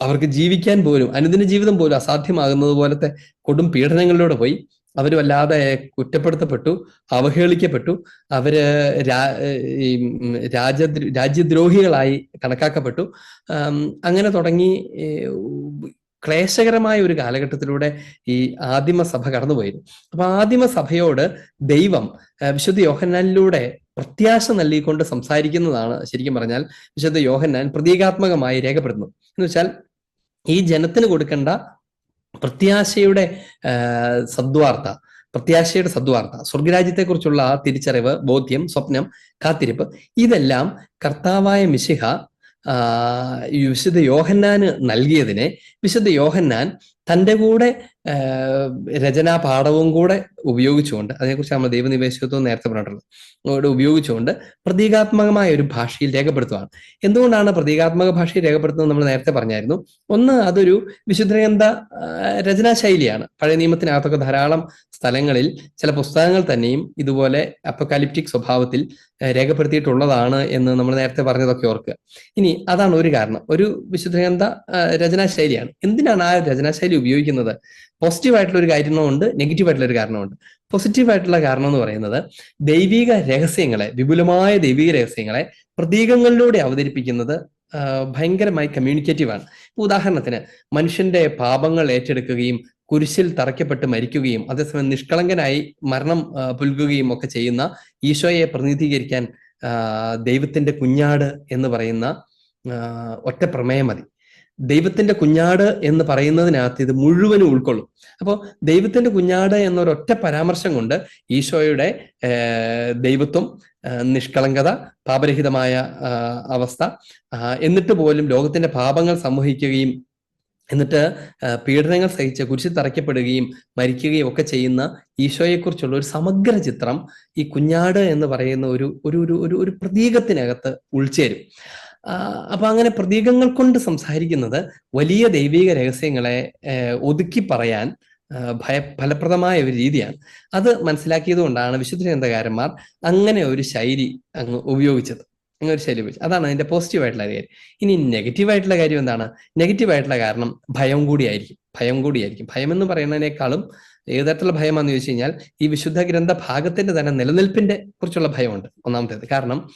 അവർക്ക് ജീവിക്കാൻ പോലും, അനുദിന ജീവിതം പോലും അസാധ്യമാകുന്നത് പോലത്തെ കൊടും പീഡനങ്ങളിലൂടെ പോയി. അവർ വല്ലാതെ കുറ്റപ്പെടുത്തപ്പെട്ടു, അവഹേളിക്കപ്പെട്ടു. അവര് രാജ്യദ്രോഹികളായി കണക്കാക്കപ്പെട്ടു. അങ്ങനെ തുടങ്ങി ക്ലേശകരമായ ഒരു കാലഘട്ടത്തിലൂടെ ഈ ആദിമസഭ കടന്നുപോയിരുന്നു. അപ്പൊ ആദിമസഭയോട് ദൈവം വിശുദ്ധ യോഹന്നാനിലൂടെ പ്രത്യാശ നൽകിക്കൊണ്ട് സംസാരിക്കുന്നതാണ് ശരിക്കും പറഞ്ഞാൽ വിശുദ്ധ യോഹന്നാൻ പ്രതീകാത്മകമായി രേഖപ്പെടുത്തുന്നത്. എന്ന് വെച്ചാൽ ഈ ജനത്തിന് കൊടുക്കേണ്ട പ്രത്യാശയുടെ സദ്വാർത്ത, സ്വർഗരാജ്യത്തെക്കുറിച്ചുള്ള തിരിച്ചറിവ്, ബോധ്യം, സ്വപ്നം, കാത്തിരിപ്പ്, ഇതെല്ലാം കർത്താവായ മിശിഹ വിശുദ്ധ യോഹന്നാന് നൽകിയതിനെ വിശുദ്ധ യോഹന്നാൻ തൻ്റെ കൂടെ രചനാ പാഠവും കൂടെ ഉപയോഗിച്ചുകൊണ്ട്, അതിനെക്കുറിച്ച് നമ്മൾ ദൈവനിവേശത്വം നേരത്തെ പറഞ്ഞിട്ടുള്ളത്, ഉപയോഗിച്ചുകൊണ്ട് പ്രതീകാത്മകമായ ഒരു ഭാഷയിൽ രേഖപ്പെടുത്തുകയാണ്. എന്തുകൊണ്ടാണ് പ്രതീകാത്മക ഭാഷയിൽ രേഖപ്പെടുത്തുന്നത് നമ്മൾ നേരത്തെ പറഞ്ഞായിരുന്നു. ഒന്ന്, അതൊരു വിശുദ്ധഗ്രന്ഥ രചനാശൈലിയാണ്. പഴയ നിയമത്തിനകത്തൊക്കെ ധാരാളം സ്ഥലങ്ങളിൽ ചില പുസ്തകങ്ങൾ തന്നെയും ഇതുപോലെ അപ്പക്കാലിപ്റ്റിക് സ്വഭാവത്തിൽ രേഖപ്പെടുത്തിയിട്ടുള്ളതാണ് എന്ന് നമ്മൾ നേരത്തെ പറഞ്ഞതൊക്കെ ഓർക്കുക. ഇനി അതാണ് ഒരു കാരണം, ഒരു വിശുദ്ധഗ്രന്ഥ രചനാശൈലിയാണ്. എന്തിനാണ് ആ രചനാശൈലി ഉപയോഗിക്കുന്നത്? പോസിറ്റീവായിട്ടുള്ള ഒരു കാര്യമുണ്ട്, നെഗറ്റീവായിട്ടുള്ള ഒരു കാരണമുണ്ട്. പോസിറ്റീവായിട്ടുള്ള കാരണം എന്ന് പറയുന്നത് ദൈവിക രഹസ്യങ്ങളെ, വിപുലമായ ദൈവിക രഹസ്യങ്ങളെ പ്രതീകങ്ങളിലൂടെ അവതരിപ്പിക്കുന്നത് ഭയങ്കരമായി കമ്മ്യൂണിക്കേറ്റീവാണ്. ഉദാഹരണത്തിന്, മനുഷ്യന്റെ പാപങ്ങൾ ഏറ്റെടുക്കുകയും കുരിശിൽ തറയ്ക്കപ്പെട്ട് മരിക്കുകയും അതേസമയം നിഷ്കളങ്കനായി മരണം പുൽകുകയും ഒക്കെ ചെയ്യുന്ന ഈശോയെ പ്രതിനിധീകരിക്കാൻ ദൈവത്തിന്റെ കുഞ്ഞാട് എന്ന് പറയുന്ന ഒറ്റ പ്രമേയം മതി. ദൈവത്തിന്റെ കുഞ്ഞാട് എന്ന് പറയുന്നതിനകത്ത് ഇത് മുഴുവനും ഉൾക്കൊള്ളും. അപ്പോൾ ദൈവത്തിന്റെ കുഞ്ഞാട് എന്നൊരൊറ്റ പരാമർശം കൊണ്ട് ഈശോയുടെ ദൈവത്വം, നിഷ്കളങ്കത, പാപരഹിതമായ അവസ്ഥ, എന്നിട്ട് പോലും ലോകത്തിന്റെ പാപങ്ങൾ സംവഹിക്കുകയും എന്നിട്ട് പീഡനങ്ങൾ സഹിച്ച് കുരിശിൽ തറയ്ക്കപ്പെടുകയും മരിക്കുകയും ഒക്കെ ചെയ്യുന്ന ഈശോയെക്കുറിച്ചുള്ള ഒരു സമഗ്ര ചിത്രം ഈ കുഞ്ഞാട് എന്ന് പറയുന്ന ഒരു പ്രതീകത്തിനകത്ത് ഉൾച്ചേരും. അപ്പൊ അങ്ങനെ പ്രതീകങ്ങൾ കൊണ്ട് സംസാരിക്കുന്നത് വലിയ ദൈവിക രഹസ്യങ്ങളെ ഒതുക്കി പറയാൻ ഫലപ്രദമായ ഒരു രീതിയാണ്. അത് മനസ്സിലാക്കിയത് കൊണ്ടാണ് വിശുദ്ധ ഗ്രന്ഥകാരന്മാർ അങ്ങനെ ഒരു ശൈലി അങ്ങ് ഉപയോഗിച്ചത്. അങ്ങനെ ഒരു ശൈലി ഉപയോഗിച്ചത്. അതാണ് അതിന്റെ പോസിറ്റീവായിട്ടുള്ള കാര്യം. ഇനി നെഗറ്റീവായിട്ടുള്ള കാര്യം എന്താണ്? നെഗറ്റീവായിട്ടുള്ള കാരണം ഭയം കൂടിയായിരിക്കും. ഭയം എന്ന് പറയുന്നതിനേക്കാളും ഏത് തരത്തിലുള്ള ഭയമാണെന്ന് ചോദിച്ചു കഴിഞ്ഞാൽ ഈ വിശുദ്ധ ഗ്രന്ഥ ഭാഗത്തിന്റെ തന്നെ നിലനിൽപ്പിന്റെ കുറിച്ചുള്ള ഭയമുണ്ട്. ഒന്നാമത്തേത് കാരണം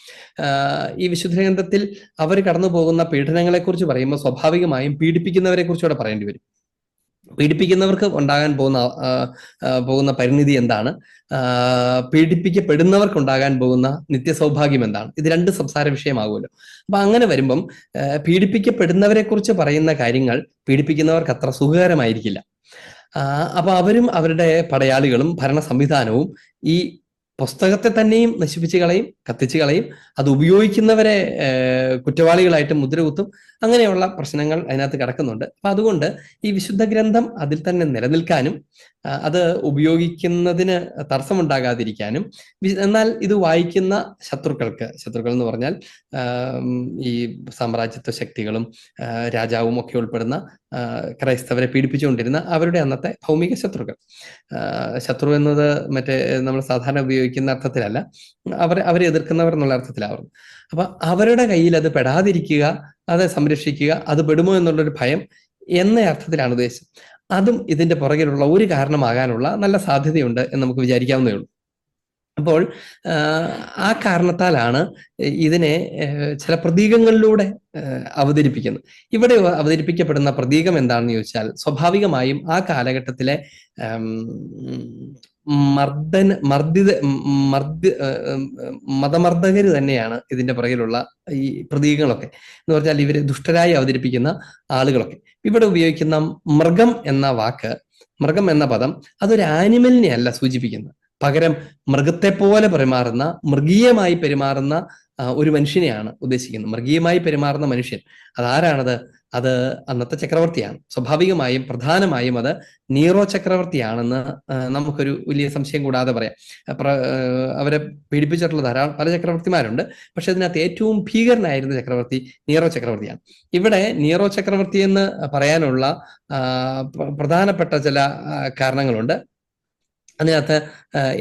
ഈ വിശുദ്ധ ഗ്രന്ഥത്തിൽ അവർ കടന്നു പോകുന്ന പീഡനങ്ങളെ കുറിച്ച് പറയുമ്പോൾ സ്വാഭാവികമായും പീഡിപ്പിക്കുന്നവരെ കുറിച്ചുകൂടെ പറയേണ്ടി വരും. പീഡിപ്പിക്കുന്നവർക്ക് ഉണ്ടാകാൻ പോകുന്ന പരിണിതി എന്താണ്? പീഡിപ്പിക്കപ്പെടുന്നവർക്ക് ഉണ്ടാകാൻ പോകുന്ന നിത്യസൗഭാഗ്യം എന്താണ്? ഇത് രണ്ട് സംസാര വിഷയമാകുമല്ലോ. അപ്പൊ അങ്ങനെ വരുമ്പം പീഡിപ്പിക്കപ്പെടുന്നവരെ കുറിച്ച് പറയുന്ന കാര്യങ്ങൾ പീഡിപ്പിക്കുന്നവർക്ക് അത്ര സുഖകരമായിരിക്കില്ല. അപ്പൊ അവരും അവരുടെ പടയാളികളും ഭരണ സംവിധാനവും ഈ പുസ്തകത്തെ തന്നെയും നശിപ്പിച്ചു കളയും, കത്തിച്ചു കളയും. അത് ഉപയോഗിക്കുന്നവരെ കുറ്റവാളികളായിട്ട് മുദ്രകുത്തും. അങ്ങനെയുള്ള പ്രശ്നങ്ങൾ അതിനകത്ത് കിടക്കുന്നുണ്ട്. അപ്പൊ അതുകൊണ്ട് ഈ വിശുദ്ധ ഗ്രന്ഥം അതിൽ തന്നെ നിലനിൽക്കാനും അത് ഉപയോഗിക്കുന്നതിന് തടസ്സമുണ്ടാകാതിരിക്കാനും, എന്നാൽ ഇത് വായിക്കുന്ന ശത്രുക്കൾ എന്ന് പറഞ്ഞാൽ ഈ സാമ്രാജ്യത്വ ശക്തികളും രാജാവും ഒക്കെ ഉൾപ്പെടുന്ന ക്രൈസ്തവരെ പീഡിപ്പിച്ചുകൊണ്ടിരുന്ന അവരുടെ അന്നത്തെ ഭൗമിക ശത്രു എന്നത് മറ്റേ നമ്മൾ സാധാരണ ഉപയോഗിക്കുന്ന അർത്ഥത്തിലല്ല, അവരെ എതിർക്കുന്നവർ എന്നുള്ള അർത്ഥത്തിലാവുന്നു. അപ്പൊ അവരുടെ കയ്യിൽ അത് പെടാതിരിക്കുക, അത് സംരക്ഷിക്കുക, അത് പെടുമോ എന്നുള്ളൊരു ഭയം എന്ന അർത്ഥത്തിലാണ് ഉദ്ദേശം. അതും ഇതിന്റെ പുറകിലുള്ള ഒരു കാരണമാകാനുള്ള നല്ല സാധ്യതയുണ്ട് എന്ന് നമുക്ക് വിചാരിക്കാവുന്നേ ഉള്ളൂ. അപ്പോൾ ആ കാരണത്താലാണ് ഇതിനെ ചില പ്രതീകങ്ങളിലൂടെ അവതരിപ്പിക്കുന്നത്. ഇവിടെ അവതരിപ്പിക്കപ്പെടുന്ന പ്രതീകം എന്താണെന്ന് ചോദിച്ചാൽ, സ്വാഭാവികമായും ആ കാലഘട്ടത്തിലെ മതമർദ്ദകര് തന്നെയാണ് ഇതിന്റെ പുറകിലുള്ള ഈ പ്രതീകങ്ങളൊക്കെ. എന്ന് പറഞ്ഞാൽ ഇവര് ദുഷ്ടരായി അവതരിപ്പിക്കുന്ന ആളുകളൊക്കെ. ഇവിടെ ഉപയോഗിക്കുന്ന മൃഗം എന്ന വാക്ക്, മൃഗം എന്ന പദം, അതൊരു ആനിമലിനെ അല്ല സൂചിപ്പിക്കുന്നത്. പകരം മൃഗത്തെ പോലെ പെരുമാറുന്ന, മൃഗീയമായി പെരുമാറുന്ന ഒരു മനുഷ്യനെയാണ് ഉദ്ദേശിക്കുന്നത്. മൃഗീയമായി പെരുമാറുന്ന മനുഷ്യൻ അതാരാണത്? അത് അന്നത്തെ ചക്രവർത്തിയാണ്. സ്വാഭാവികമായും പ്രധാനമായും അത് നീറോ ചക്രവർത്തിയാണെന്ന് നമുക്കൊരു വലിയ സംശയം കൂടാതെ പറയാം. അവരെ പീഡിപ്പിച്ചിട്ടുള്ള ധാരാളം പല ചക്രവർത്തിമാരുണ്ട്. പക്ഷെ അതിനകത്ത് ഏറ്റവും ഭീകരനായിരുന്ന ചക്രവർത്തി നീറോ ചക്രവർത്തിയാണ്. ഇവിടെ നീറോ ചക്രവർത്തി എന്ന് പറയാനുള്ള പ്രധാനപ്പെട്ട ചില കാരണങ്ങളുണ്ട്. അതിനകത്ത്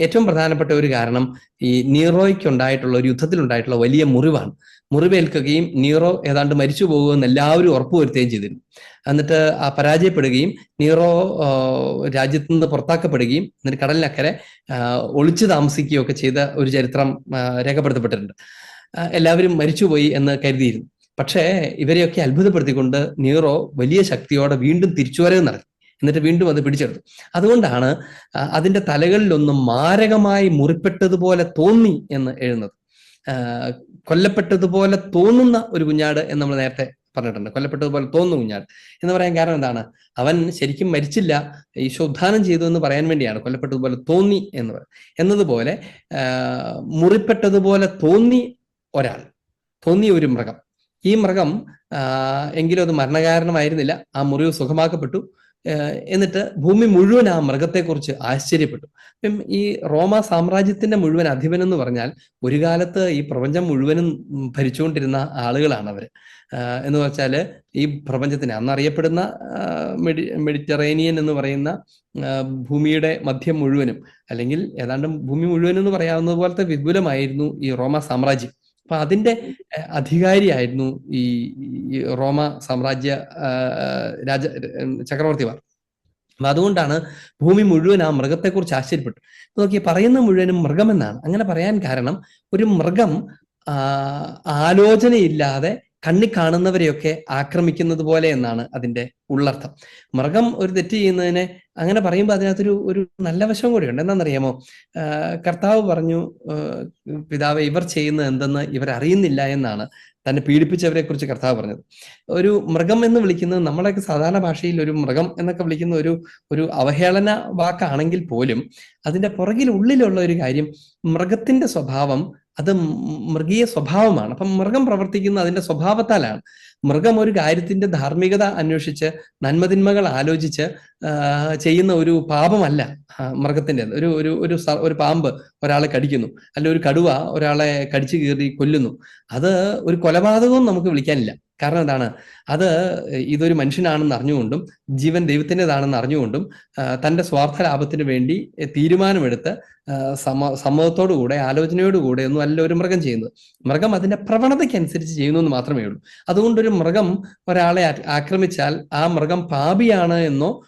ഏറ്റവും പ്രധാനപ്പെട്ട ഒരു കാരണം ഈ നീറോയ്ക്ക് ഉണ്ടായിട്ടുള്ള ഒരു യുദ്ധത്തിലുണ്ടായിട്ടുള്ള വലിയ മുറിവാണ്. മുറിവേൽക്കുകയും നീറോ ഏതാണ്ട് മരിച്ചു പോകുമെന്ന് എല്ലാവരും ഉറപ്പുവരുത്തുകയും ചെയ്തിരുന്നു. എന്നിട്ട് പരാജയപ്പെടുകയും നീറോ രാജ്യത്തു നിന്ന് പുറത്താക്കപ്പെടുകയും എന്നിട്ട് കടലിനക്കരെ ഒളിച്ചു താമസിക്കുകയും ഒക്കെ ചെയ്ത ഒരു ചരിത്രം രേഖപ്പെടുത്തപ്പെട്ടിട്ടുണ്ട്. എല്ലാവരും മരിച്ചുപോയി എന്ന് കരുതിയിരുന്നു. പക്ഷേ ഇവരെയൊക്കെ അത്ഭുതപ്പെടുത്തിക്കൊണ്ട് നീറോ വലിയ ശക്തിയോടെ വീണ്ടും തിരിച്ചുവരവ് നടത്തി. എന്നിട്ട് വീണ്ടും അത് പിടിച്ചെടുത്തു. അതുകൊണ്ടാണ് അതിന്റെ തലകളിലൊന്നും മാരകമായി മുറിപ്പെട്ടതുപോലെ തോന്നി എന്ന് എഴുതുന്നത്. കൊല്ലപ്പെട്ടതുപോലെ തോന്നുന്ന ഒരു കുഞ്ഞാട് എന്ന് നമ്മൾ നേരത്തെ പറഞ്ഞിട്ടുണ്ട്. കൊല്ലപ്പെട്ടതുപോലെ തോന്നുന്ന കുഞ്ഞാട് എന്ന് പറയാൻ കാരണം എന്താണ്? അവൻ ശരിക്കും മരിച്ചില്ല, ഈശോ ഉദ്ധാനം ചെയ്തു എന്ന് പറയാൻ വേണ്ടിയാണ് കൊല്ലപ്പെട്ടതുപോലെ തോന്നി എന്ന് പറയുന്നത്. എന്നതുപോലെ മുറിപ്പെട്ടതുപോലെ തോന്നി ഒരാൾ, തോന്നിയ ഒരു മൃഗം. ഈ മൃഗം എങ്കിലും അത് മരണകാരണമായിരുന്നില്ല. ആ മുറിവ് സുഖമാക്കപ്പെട്ടു. എന്നിട്ട് ഭൂമി മുഴുവൻ ആ മൃഗത്തെക്കുറിച്ച് ആശ്ചര്യപ്പെട്ടു. ഇപ്പം ഈ റോമ സാമ്രാജ്യത്തിന്റെ മുഴുവൻ അധിപൻ എന്ന് പറഞ്ഞാൽ ഒരു കാലത്ത് ഈ പ്രപഞ്ചം മുഴുവനും ഭരിച്ചുകൊണ്ടിരുന്ന ആളുകളാണ് അവര്. എന്ന് വെച്ചാൽ ഈ പ്രപഞ്ചത്തിന് അന്നറിയപ്പെടുന്ന മെഡിറ്ററേനിയൻ എന്ന് പറയുന്ന ഭൂമിയുടെ മധ്യം മുഴുവനും, അല്ലെങ്കിൽ ഏതാണ്ട് ഭൂമി മുഴുവൻ എന്ന് പറയാവുന്നത് പോലത്തെ വിപുലമായിരുന്നു ഈ റോമ സാമ്രാജ്യം. അപ്പൊ അതിന്റെ അധികാരിയായിരുന്നു ഈ റോമ സാമ്രാജ്യ ചക്രവർത്തിമാർ. അപ്പൊ അതുകൊണ്ടാണ് ഭൂമി മുഴുവൻ ആ മൃഗത്തെക്കുറിച്ച് ആശ്ചര്യപ്പെട്ടു. നോക്കി, പറയുന്ന മുഴുവനും മൃഗമെന്നാണ്. അങ്ങനെ പറയാൻ കാരണം ഒരു മൃഗം ആലോചനയില്ലാതെ കണ്ണി കാണുന്നവരെയൊക്കെ ആക്രമിക്കുന്നത് പോലെ എന്നാണ് അതിന്റെ ഉള്ളർത്ഥം. മൃഗം ഒരു തെറ്റ് ചെയ്യുന്നതിനെ അങ്ങനെ പറയുമ്പോൾ അതിനകത്തൊരു ഒരു നല്ല വശം കൂടിയുണ്ട്. എന്താണെന്നറിയാമോ? കർത്താവ് പറഞ്ഞു, പിതാവേ, ഇവർ ചെയ്യുന്നത് എന്തെന്ന് ഇവർ അറിയുന്നില്ല എന്നാണ് തന്നെ പീഡിപ്പിച്ചവരെ കുറിച്ച് കർത്താവ് പറഞ്ഞത്. ഒരു മൃഗം എന്ന് വിളിക്കുന്നത് നമ്മളൊക്കെ സാധാരണ ഭാഷയിൽ ഒരു മൃഗം എന്നൊക്കെ വിളിക്കുന്ന ഒരു അവഹേളന വാക്കാണെങ്കിൽ പോലും അതിന്റെ പുറകിൽ ഉള്ളിലുള്ള ഒരു കാര്യം, മൃഗത്തിന്റെ സ്വഭാവം അത് മൃഗീയ സ്വഭാവമാണ്. അപ്പം മൃഗം പ്രവർത്തിക്കുന്ന അതിന്റെ സ്വഭാവത്താലാണ്. മൃഗം ഒരു കാര്യത്തിന്റെ ധാർമ്മികത അന്വേഷിച്ച് നന്മതിന്മകൾ ആലോചിച്ച് ചെയ്യുന്ന ഒരു പാപമല്ല മൃഗത്തിന്റെ. ഒരു പാമ്പ് ഒരാളെ കടിക്കുന്നു, അല്ലെ ഒരു കടുവ ഒരാളെ കടിച്ചു കീറി കൊല്ലുന്നു. അത് ഒരു കൊലപാതകവും നമുക്ക് വിളിക്കാനില്ല. കാരണം എന്താണ്? അത് ഇതൊരു മനുഷ്യനാണെന്ന് അറിഞ്ഞുകൊണ്ടും ജീവൻ ദൈവത്തിൻ്റെതാണെന്ന് അറിഞ്ഞുകൊണ്ടും തൻ്റെ സ്വാർത്ഥ ലാഭത്തിന് വേണ്ടി തീരുമാനമെടുത്ത് സമ്മതത്തോടുകൂടെ ആലോചനയോടുകൂടെ ഒന്നും അല്ല ഒരു മൃഗം ചെയ്യുന്നത്. മൃഗം അതിന്റെ പ്രവണതയ്ക്കനുസരിച്ച് ചെയ്യുന്നു എന്ന് മാത്രമേ ഉള്ളൂ. അതുകൊണ്ടൊരു മൃഗം ഒരാളെ ആക്രമിച്ചാൽ ആ മൃഗം പാപിയാണ് എന്നോ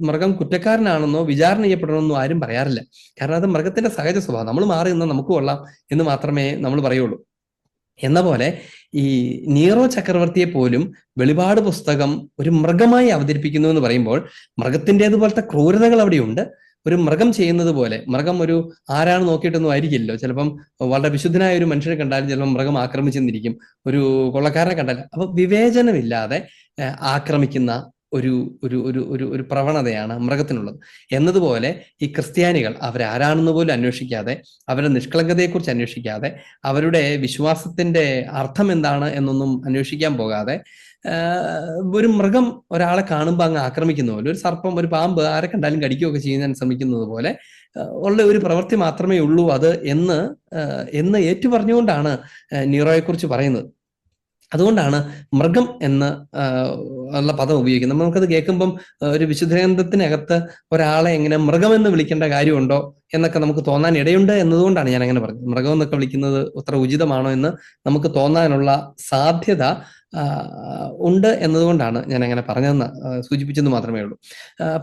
മൃഗം കുറ്റക്കാരനാണെന്നോ വിചാരണ ചെയ്യപ്പെടണമെന്നോ ആരും പറയാറില്ല. കാരണം അത് മൃഗത്തിന്റെ സഹജ സ്വഭാവം. നമ്മൾ മാറി നിന്നാൽ നമുക്ക് കൊള്ളാം എന്ന് മാത്രമേ നമ്മൾ പറയുള്ളൂ. എന്ന പോലെ ഈ നീറോ ചക്രവർത്തിയെ പോലും വെളിപാട് പുസ്തകം ഒരു മൃഗമായി അവതരിപ്പിക്കുന്നു എന്ന് പറയുമ്പോൾ മൃഗത്തിൻ്റെതുപോലത്തെ ക്രൂരതകൾ അവിടെയുണ്ട്. ഒരു മൃഗം ചെയ്യുന്നത് പോലെ, മൃഗം ഒരു ആരാണ് നോക്കിയിട്ടൊന്നും ആയിരിക്കില്ലല്ലോ. ചിലപ്പം വളരെ വിശുദ്ധനായ ഒരു മനുഷ്യനെ കണ്ടാലും ചിലപ്പം മൃഗം ആക്രമിച്ചെന്നിരിക്കും. ഒരു കൊള്ളക്കാരനെ കണ്ടാലും. അപ്പൊ വിവേചനമില്ലാതെ ആക്രമിക്കുന്ന ഒരു ഒരു ഒരു ഒരു ഒരു പ്രവണതയാണ് മൃഗത്തിനുള്ളത്. എന്നതുപോലെ ഈ ക്രിസ്ത്യാനികൾ അവരാരാണെന്ന് പോലും അന്വേഷിക്കാതെ, അവരുടെ നിഷ്കളങ്കതയെക്കുറിച്ച് അന്വേഷിക്കാതെ, അവരുടെ വിശ്വാസത്തിന്റെ അർത്ഥം എന്താണ് എന്നൊന്നും അന്വേഷിക്കാൻ പോകാതെ ഒരു മൃഗം ഒരാളെ കാണുമ്പോൾ അങ്ങ് ആക്രമിക്കുന്ന പോലെ, ഒരു സർപ്പം, ഒരു പാമ്പ് ആരെ കണ്ടാലും കടിക്കുകയൊക്കെ ചെയ്യാൻ ശ്രമിക്കുന്നത് പോലെ ഉള്ള ഒരു പ്രവൃത്തി മാത്രമേ ഉള്ളൂ അത് എന്ന് ഏറ്റുപറഞ്ഞുകൊണ്ടാണ് നീറോയെക്കുറിച്ച് പറയുന്നത്. അതുകൊണ്ടാണ് മൃഗം എന്ന് ഉള്ള പദം ഉപയോഗിക്കുന്നത്. നമുക്കത് കേൾക്കുമ്പം ഒരു വിശുദ്ധ ഗ്രന്ഥത്തിനകത്ത് ഒരാളെ എങ്ങനെ മൃഗമെന്ന് വിളിക്കേണ്ട കാര്യമുണ്ടോ എന്നൊക്കെ നമുക്ക് തോന്നാൻ ഇടയുണ്ട് എന്നതുകൊണ്ടാണ് ഞാൻ അങ്ങനെ പറഞ്ഞത്. മൃഗം എന്നൊക്കെ വിളിക്കുന്നത് അത്ര ഉചിതമാണോ എന്ന് നമുക്ക് തോന്നാനുള്ള സാധ്യത ഉണ്ട് എന്നതുകൊണ്ടാണ് ഞാൻ അങ്ങനെ പറഞ്ഞതെന്ന് സൂചിപ്പിച്ചെന്ന് മാത്രമേ ഉള്ളൂ.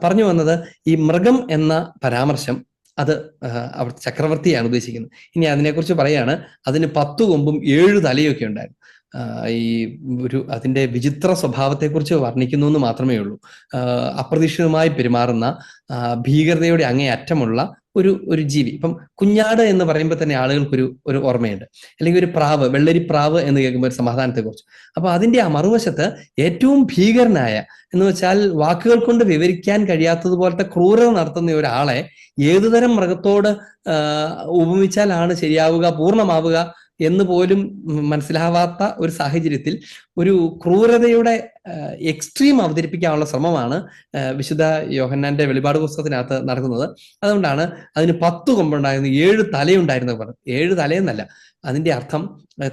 പറഞ്ഞു വന്നത്, ഈ മൃഗം എന്ന പരാമർശം അത് അവർ ചക്രവർത്തിയാണ് ഉദ്ദേശിക്കുന്നത്. ഇനി അതിനെക്കുറിച്ച് പറയാണ്, അതിന് 10 കൊമ്പും 7 തലയൊക്കെ ഉണ്ടായിരുന്നു. ഈ അതിന്റെ വിചിത്ര സ്വഭാവത്തെക്കുറിച്ച് വർണ്ണിക്കുന്നു എന്ന് മാത്രമേ ഉള്ളൂ. അപ്രതീക്ഷിതമായി പെരുമാറുന്ന, ഭീകരതയുടെ അങ്ങേ അറ്റമുള്ള ഒരു ജീവി. ഇപ്പം കുഞ്ഞാട് എന്ന് പറയുമ്പോൾ തന്നെ ആളുകൾക്കൊരു ഓർമ്മയുണ്ട്, അല്ലെങ്കിൽ ഒരു പ്രാവ്, വെള്ളരിപ്രാവ് എന്ന് കേൾക്കുമ്പോൾ ഒരു സമാധാനത്തെക്കുറിച്ച്. അപ്പൊ അതിന്റെ ആ മറുവശത്ത് ഏറ്റവും ഭീകരനായ, എന്ന് വെച്ചാൽ വാക്കുകൾ കൊണ്ട് വിവരിക്കാൻ കഴിയാത്തതുപോലത്തെ ക്രൂരത നടത്തുന്ന ഒരാളെ ഏതുതരം മൃഗത്തോട് ഉപമിച്ചാലാണ് ശരിയാവുക, പൂർണ്ണമാവുക എന്ന് പോലും മനസ്സിലാവാത്ത ഒരു സാഹചര്യത്തിൽ ഒരു ക്രൂരതയുടെ എക്സ്ട്രീം അവതരിപ്പിക്കാനുള്ള ശ്രമമാണ് വിശുദ്ധ യോഹന്നാന്റെ വെളിപാട് പുസ്തകത്തിനകത്ത് നടക്കുന്നത്. അതുകൊണ്ടാണ് അതിന് 10 കൊമ്പുണ്ടായിരുന്നു, 7 തലയുണ്ടായിരുന്നു പറഞ്ഞത്. 7 തലയെന്നല്ല, അതിന്റെ അർത്ഥം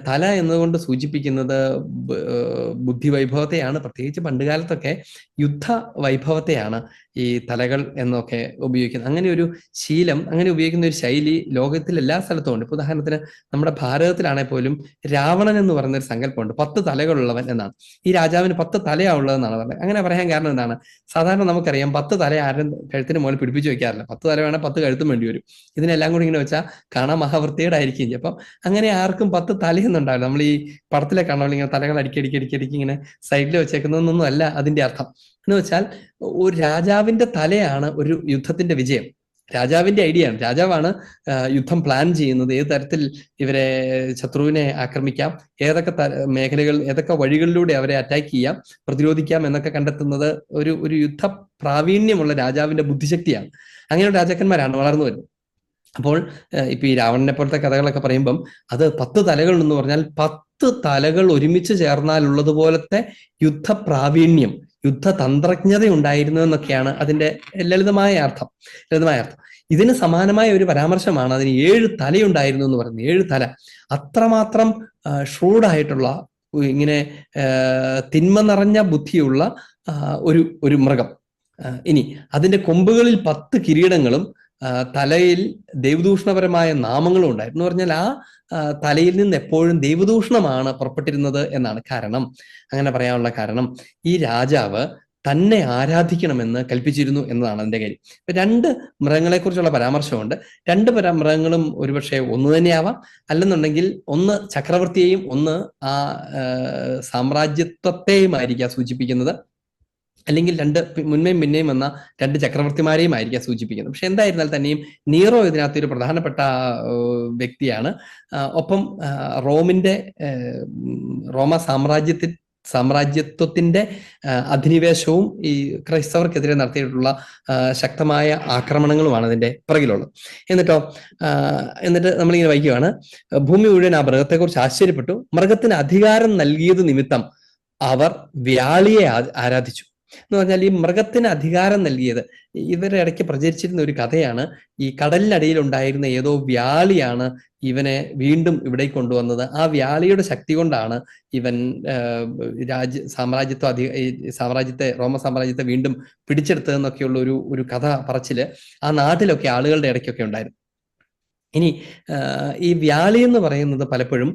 തല എന്നതുകൊണ്ട് സൂചിപ്പിക്കുന്നത് ബുദ്ധി വൈഭവത്തെയാണ്. പ്രത്യേകിച്ച് പണ്ടുകാലത്തൊക്കെ യുദ്ധ വൈഭവത്തെയാണ് ഈ തലകൾ എന്നൊക്കെ ഉപയോഗിക്കുന്നത്. അങ്ങനെ ഒരു ശീലം, അങ്ങനെ ഉപയോഗിക്കുന്ന ഒരു ശൈലി ലോകത്തിൽ എല്ലാ സ്ഥലത്തും ഉണ്ട്. ഇപ്പൊ ഉദാഹരണത്തിന് നമ്മുടെ ഭാരതത്തിലാണെങ്കിൽ പോലും രാവണൻ എന്ന് പറയുന്ന ഒരു സങ്കല്പമുണ്ട്, 10 തലകളുള്ളവൻ എന്നാണ്. ഈ രാജാവിന് 10 തലയാ ഉള്ളതെന്നാണ് പറയുന്നത്. അങ്ങനെ പറയാൻ കാരണം എന്താണ്? സാധാരണ നമുക്കറിയാം 10 തല ആരും കഴുത്തിന് മുകളിൽ പിടിപ്പിച്ച് വെക്കാറില്ല. 10 തല വേണം, 10 കഴുത്തും വേണ്ടി വരും. ഇതിനെല്ലാം കൂടി ഇങ്ങനെ വെച്ചാൽ കാണാൻ മഹാവൃത്തികേടായിരിക്കും. അപ്പം അങ്ങനെ ആർക്കും 10 തലയൊന്നുണ്ടാവില്ല. നമ്മൾ ഈ പടത്തിലെ കാണാൻ ഇങ്ങനെ തലകൾ അടിക്കടിക്ക് ഇങ്ങനെ സൈഡിൽ വെച്ചേക്കുന്നതൊന്നും അല്ല അതിന്റെ അർത്ഥം. എന്ന് വെച്ചാൽ ഒരു രാജാവിന്റെ തലയാണ് ഒരു യുദ്ധത്തിന്റെ വിജയം. രാജാവിന്റെ ഐഡിയ ആണ്, രാജാവാണ് യുദ്ധം പ്ലാൻ ചെയ്യുന്നത്, ഏത് തരത്തിൽ ഇവരെ, ശത്രുവിനെ ആക്രമിക്കാം, ഏതൊക്കെ മേഖലകൾ, ഏതൊക്കെ വഴികളിലൂടെ അവരെ അറ്റാക്ക് ചെയ്യാം, പ്രതിരോധിക്കാം എന്നൊക്കെ കണ്ടെത്തുന്നത് ഒരു യുദ്ധ പ്രാവീണ്യമുള്ള രാജാവിന്റെ ബുദ്ധിശക്തിയാണ്. അങ്ങനെയുള്ള രാജാക്കന്മാരാണ് വളർന്നു വരുന്നത്. അപ്പോൾ ഇപ്പൊ ഈ രാവണനെ പോലത്തെ കഥകളൊക്കെ പറയുമ്പം അത് 10 തലകൾ എന്ന് പറഞ്ഞാൽ 10 തലകൾ ഒരുമിച്ച് ചേർന്നാലുള്ളതുപോലത്തെ യുദ്ധ പ്രാവീണ്യം, യുദ്ധ തന്ത്രജ്ഞത ഉണ്ടായിരുന്നു എന്നൊക്കെയാണ് അതിന്റെ ലളിതമായ അർത്ഥം. ഇതിന് സമാനമായ ഒരു പരാമർശമാണ് അതിന് 7 തലയുണ്ടായിരുന്നു എന്ന് പറയുന്നത്. 7 തല, അത്രമാത്രം ഷ്രൂഡായിട്ടുള്ള, ഇങ്ങനെ തിന്മ നിറഞ്ഞ ബുദ്ധിയുള്ള ഒരു മൃഗം. ഇനി അതിന്റെ കൊമ്പുകളിൽ 10 കിരീടങ്ങളും തലയിൽ ദൈവദൂഷണപരമായ നാമങ്ങളും ഉണ്ടായിരുന്നു. എന്ന് പറഞ്ഞാൽ ആ തലയിൽ നിന്ന് എപ്പോഴും ദൈവദൂഷണമാണ് പുറപ്പെട്ടിരുന്നത് എന്നാണ്. കാരണം, അങ്ങനെ പറയാനുള്ള കാരണം, ഈ രാജാവ് തന്നെ ആരാധിക്കണമെന്ന് കൽപ്പിച്ചിരുന്നു എന്നതാണ് അതിന്റെ കാര്യം. ഇപ്പൊ 2 മൃഗങ്ങളെ കുറിച്ചുള്ള പരാമർശമുണ്ട്. 2 മൃഗങ്ങളും ഒരുപക്ഷെ ഒന്ന് തന്നെയാവാം, അല്ലെന്നുണ്ടെങ്കിൽ ഒന്ന് ചക്രവർത്തിയെയും ഒന്ന് ആ സാമ്രാജ്യത്വത്തെയുമായിരിക്കാം സൂചിപ്പിക്കുന്നത്, അല്ലെങ്കിൽ 2 മുൻമേയും പിന്നെയും വന്ന 2 ചക്രവർത്തിമാരെയും ആയിരിക്കാം സൂചിപ്പിക്കുന്നത്. പക്ഷെ എന്തായിരുന്നാൽ തന്നെയും നീറോ ഇതിനകത്ത് ഒരു പ്രധാനപ്പെട്ട വ്യക്തിയാണ്. ഒപ്പം റോമ സാമ്രാജ്യത്വത്തിന്റെ അധിനിവേശവും ഈ ക്രൈസ്തവർക്കെതിരെ നടത്തിയിട്ടുള്ള ശക്തമായ ആക്രമണങ്ങളുമാണ് അതിന്റെ പിറകിലുള്ളത്. എന്നിട്ട് നമ്മളിങ്ങനെ വായിക്കുകയാണ്, ഭൂമി മുഴുവൻ ആ മൃഗത്തെക്കുറിച്ച് ആശ്ചര്യപ്പെട്ടു. മൃഗത്തിന് അധികാരം നൽകിയത് നിമിത്തം അവർ വ്യാളിയെ ആരാധിച്ചു. എന്ന് പറഞ്ഞാൽ ഈ മൃഗത്തിന് അധികാരം നൽകിയത്, ഇവരുടെ ഇടയ്ക്ക് പ്രചരിച്ചിരുന്ന ഒരു കഥയാണ്, ഈ കടലിനടിയിൽ ഉണ്ടായിരുന്ന ഏതോ വ്യാളിയാണ് ഇവനെ വീണ്ടും ഇവിടെ കൊണ്ടുവന്നത്. ആ വ്യാളിയുടെ ശക്തി കൊണ്ടാണ് ഇവൻ റോമ സാമ്രാജ്യത്തെ വീണ്ടും പിടിച്ചെടുത്തതെന്നൊക്കെയുള്ള ഒരു കഥ പറച്ചില് ആ നാട്ടിലൊക്കെ ആളുകളുടെ ഇടയ്ക്കൊക്കെ ഉണ്ടായിരുന്നു. ഇനി ഈ വ്യാളി എന്ന് പറയുന്നത് പലപ്പോഴും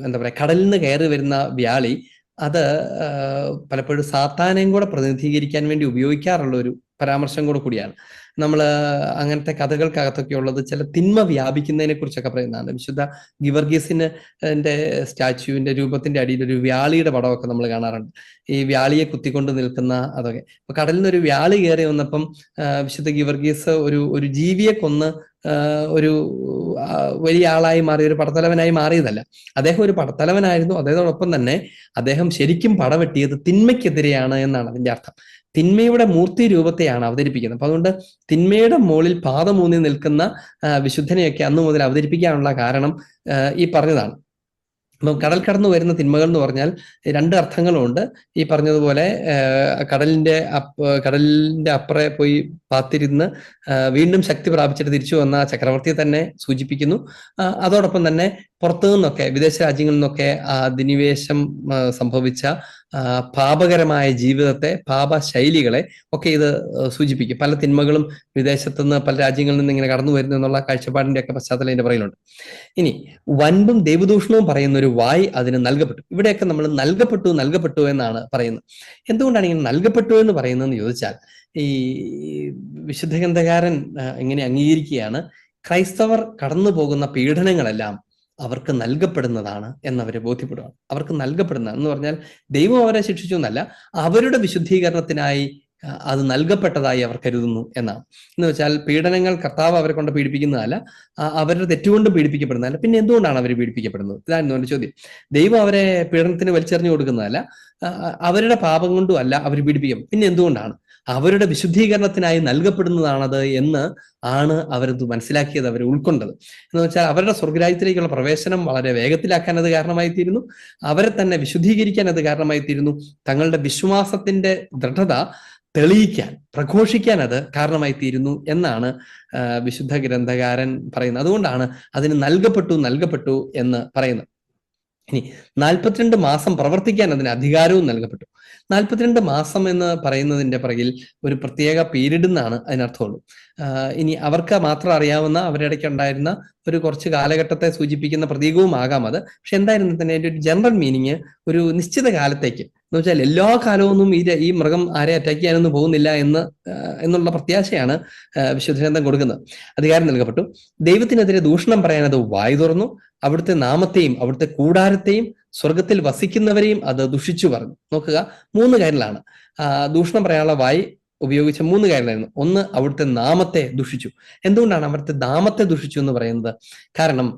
എന്താ പറയാ, കടലിൽ നിന്ന് കയറി വരുന്ന വ്യാളി, അത് പലപ്പോഴും സാത്താനെയും കൂടെ പ്രതിനിധീകരിക്കാൻ വേണ്ടി ഉപയോഗിക്കാറുള്ള ഒരു പരാമർശം കൂടിയാണ്. നമ്മൾ അങ്ങനത്തെ കഥകൾക്കകത്തൊക്കെ ഉള്ളത് ചില തിന്മ വ്യാപിക്കുന്നതിനെ കുറിച്ചൊക്കെ പറയുന്നതാണ്. വിശുദ്ധ ഗിവർഗീസിന്റെ സ്റ്റാച്യുവിന്റെ രൂപത്തിന്റെ അടിയിൽ ഒരു വ്യാളിയുടെ പടമൊക്കെ നമ്മൾ കാണാറുണ്ട്. ഈ വ്യാളിയെ കുത്തിക്കൊണ്ട് നിൽക്കുന്ന അതൊക്കെ. അപ്പൊ കടലിൽ നിന്ന് ഒരു വ്യാളി കയറി വന്നപ്പം വിശുദ്ധ ഗിവർഗീസ് ഒരു ജീവിയെ കൊന്ന് ഒരു വലിയ ആളായി മാറി, ഒരു പടത്തലവനായി മാറിയതല്ല. അദ്ദേഹം ഒരു പടത്തലവനായിരുന്നു. അതോടൊപ്പം തന്നെ അദ്ദേഹം ശരിക്കും പടവെട്ടിയത് തിന്മയ്ക്കെതിരെയാണ് എന്നാണ് അതിന്റെ അർത്ഥം. തിന്മയുടെ മൂർത്തി രൂപത്തെയാണ് അവതരിപ്പിക്കുന്നത്. അപ്പൊ അതുകൊണ്ട് തിന്മയുടെ മുകളിൽ പാദമൂന്നി നിൽക്കുന്ന വിശുദ്ധനെയൊക്കെ അന്നു മുതൽ അവതരിപ്പിക്കാനുള്ള കാരണം ഈ പറഞ്ഞതാണ്. അപ്പം കടൽ കടന്നു വരുന്ന തിന്മകൾ എന്ന് പറഞ്ഞാൽ 2 അർത്ഥങ്ങളുമുണ്ട്. ഈ പറഞ്ഞതുപോലെ കടലിന്റെ അപ്പുറേ പോയി പാത്തിരുന്ന് വീണ്ടും ശക്തി പ്രാപിച്ചിട്ട് തിരിച്ചു വന്ന ചക്രവർത്തിയെ തന്നെ സൂചിപ്പിക്കുന്നു. അതോടൊപ്പം തന്നെ പുറത്തു നിന്നൊക്കെ, വിദേശ രാജ്യങ്ങളിൽ നിന്നൊക്കെ അധിനിവേശം സംഭവിച്ച പാപകരമായ ജീവിതത്തെ, പാപശൈലികളെ ഒക്കെ ഇത് സൂചിപ്പിക്കും. പല തിന്മകളും വിദേശത്തുനിന്ന്, പല രാജ്യങ്ങളിൽ നിന്ന് ഇങ്ങനെ കടന്നു വരുന്നു എന്നുള്ള കാഴ്ചപ്പാടിന്റെ ഒക്കെ പശ്ചാത്തലം ഇതിന്റെ പറയുന്നുണ്ട്. ഇനി വൻപും ദൈവദൂഷണവും പറയുന്ന ഒരു വായ് അതിന് നൽകപ്പെട്ടു. ഇവിടെയൊക്കെ നമ്മൾ നൽകപ്പെട്ടു എന്നാണ് പറയുന്നത്. എന്തുകൊണ്ടാണ് ഇങ്ങനെ നൽകപ്പെട്ടു എന്ന് പറയുന്നതെന്ന് ചോദിച്ചാൽ, ഈ വിശുദ്ധ ഗ്രന്ഥകാരൻ ഇങ്ങനെ അംഗീകരിക്കുകയാണ്, ക്രൈസ്തവർ കടന്നു പോകുന്ന പീഡനങ്ങളെല്ലാം അവർക്ക് നൽകപ്പെടുന്നതാണ് എന്നവരെ ബോധ്യപ്പെടുകയാണ്. അവർക്ക് നൽകപ്പെടുന്ന എന്ന് പറഞ്ഞാൽ ദൈവം അവരെ ശിക്ഷിച്ചു എന്നല്ല, അവരുടെ വിശുദ്ധീകരണത്തിനായി അത് നൽകപ്പെട്ടതായി അവർ കരുതുന്നു എന്നാണ്. എന്ന് വെച്ചാൽ പീഡനങ്ങൾ കർത്താവ് അവരെ കൊണ്ട് പീഡിപ്പിക്കുന്നതല്ല, അവരുടെ തെറ്റുകൊണ്ട് പീഡിപ്പിക്കപ്പെടുന്നതല്ല. പിന്നെ എന്തുകൊണ്ടാണ് അവർ പീഡിപ്പിക്കപ്പെടുന്നത്? ഇതായിരുന്നു എൻ്റെ ചോദ്യം. ദൈവം അവരെ പീഡനത്തിന് വലിച്ചെറിഞ്ഞു കൊടുക്കുന്നതല്ല, അവരുടെ പാപം കൊണ്ടും അല്ല അവർ പീഡിപ്പിക്കും. പിന്നെ എന്തുകൊണ്ടാണ്? അവരുടെ വിശുദ്ധീകരണത്തിനായി നൽകപ്പെടുന്നതാണത് എന്ന് ആണ് അവരത് മനസ്സിലാക്കിയത്, അവർ ഉൾക്കൊണ്ടത്. എന്ന് വെച്ചാൽ അവരുടെ സ്വർഗരാജ്യത്തിലേക്കുള്ള പ്രവേശനം വളരെ വേഗത്തിലാക്കാൻ അത് കാരണമായി തീരുന്നു, അവരെ തന്നെ വിശുദ്ധീകരിക്കാൻ അത് കാരണമായി തീരുന്നു, തങ്ങളുടെ വിശ്വാസത്തിന്റെ ദൃഢത തെളിയിക്കാൻ, പ്രഘോഷിക്കാൻ അത് കാരണമായി തീരുന്നു എന്നാണ് വിശുദ്ധ ഗ്രന്ഥകാരൻ പറയുന്നത്. അതുകൊണ്ടാണ് അതിന് നൽകപ്പെട്ടു എന്ന് പറയുന്നത്. ഇനി 42 മാസം പ്രവർത്തിക്കാൻ അതിന് അധികാരവും നൽകപ്പെട്ടു. 42 മാസം എന്ന് പറയുന്നതിന്റെ പിറകിൽ ഒരു പ്രത്യേക പീരീഡ് എന്നാണ് അതിനർത്ഥമുള്ളൂ. ഇനി അവർക്ക് മാത്രം അറിയാവുന്ന അവരിടയ്ക്ക് ഉണ്ടായിരുന്ന ഒരു കുറച്ച് കാലഘട്ടത്തെ സൂചിപ്പിക്കുന്ന പ്രതീകവും ആകാം അത്. പക്ഷെ എന്തായിരുന്നു തന്നെ അതിന്റെ ഒരു ജനറൽ മീനിങ് ഒരു നിശ്ചിത കാലത്തേക്ക്, എന്ന് വെച്ചാൽ എല്ലാ കാലമൊന്നും ഈ മൃഗം ആരെ അറ്റാക്ക് ചെയ്യാനൊന്നും പോകുന്നില്ല എന്നുള്ള പ്രത്യാശയാണ് വിശുദ്ധഗ്രന്ഥം കൊടുക്കുന്നത്. അധികാരം നൽകപ്പെട്ടു. ദൈവത്തിനെതിരെ ദൂഷണം പറയാൻ അത് വായു തുറന്നു. അവിടുത്തെ നാമത്തെയും അവിടുത്തെ കൂടാരത്തെയും സ്വർഗത്തിൽ വസിക്കുന്നവരെയും അത് ദുഷിച്ചു പറഞ്ഞു. നോക്കുക, 3 കാര്യങ്ങളാണ് ദൂഷണം പറയാനുള്ള വായി ഉപയോഗിച്ച 3 കാര്യങ്ങളായിരുന്നു. ഒന്ന്, അവിടുത്തെ നാമത്തെ ദുഷിച്ചു. എന്തുകൊണ്ടാണ് അവിടുത്തെ നാമത്തെ ദുഷിച്ചു എന്ന് പറയുന്നത്? കാരണം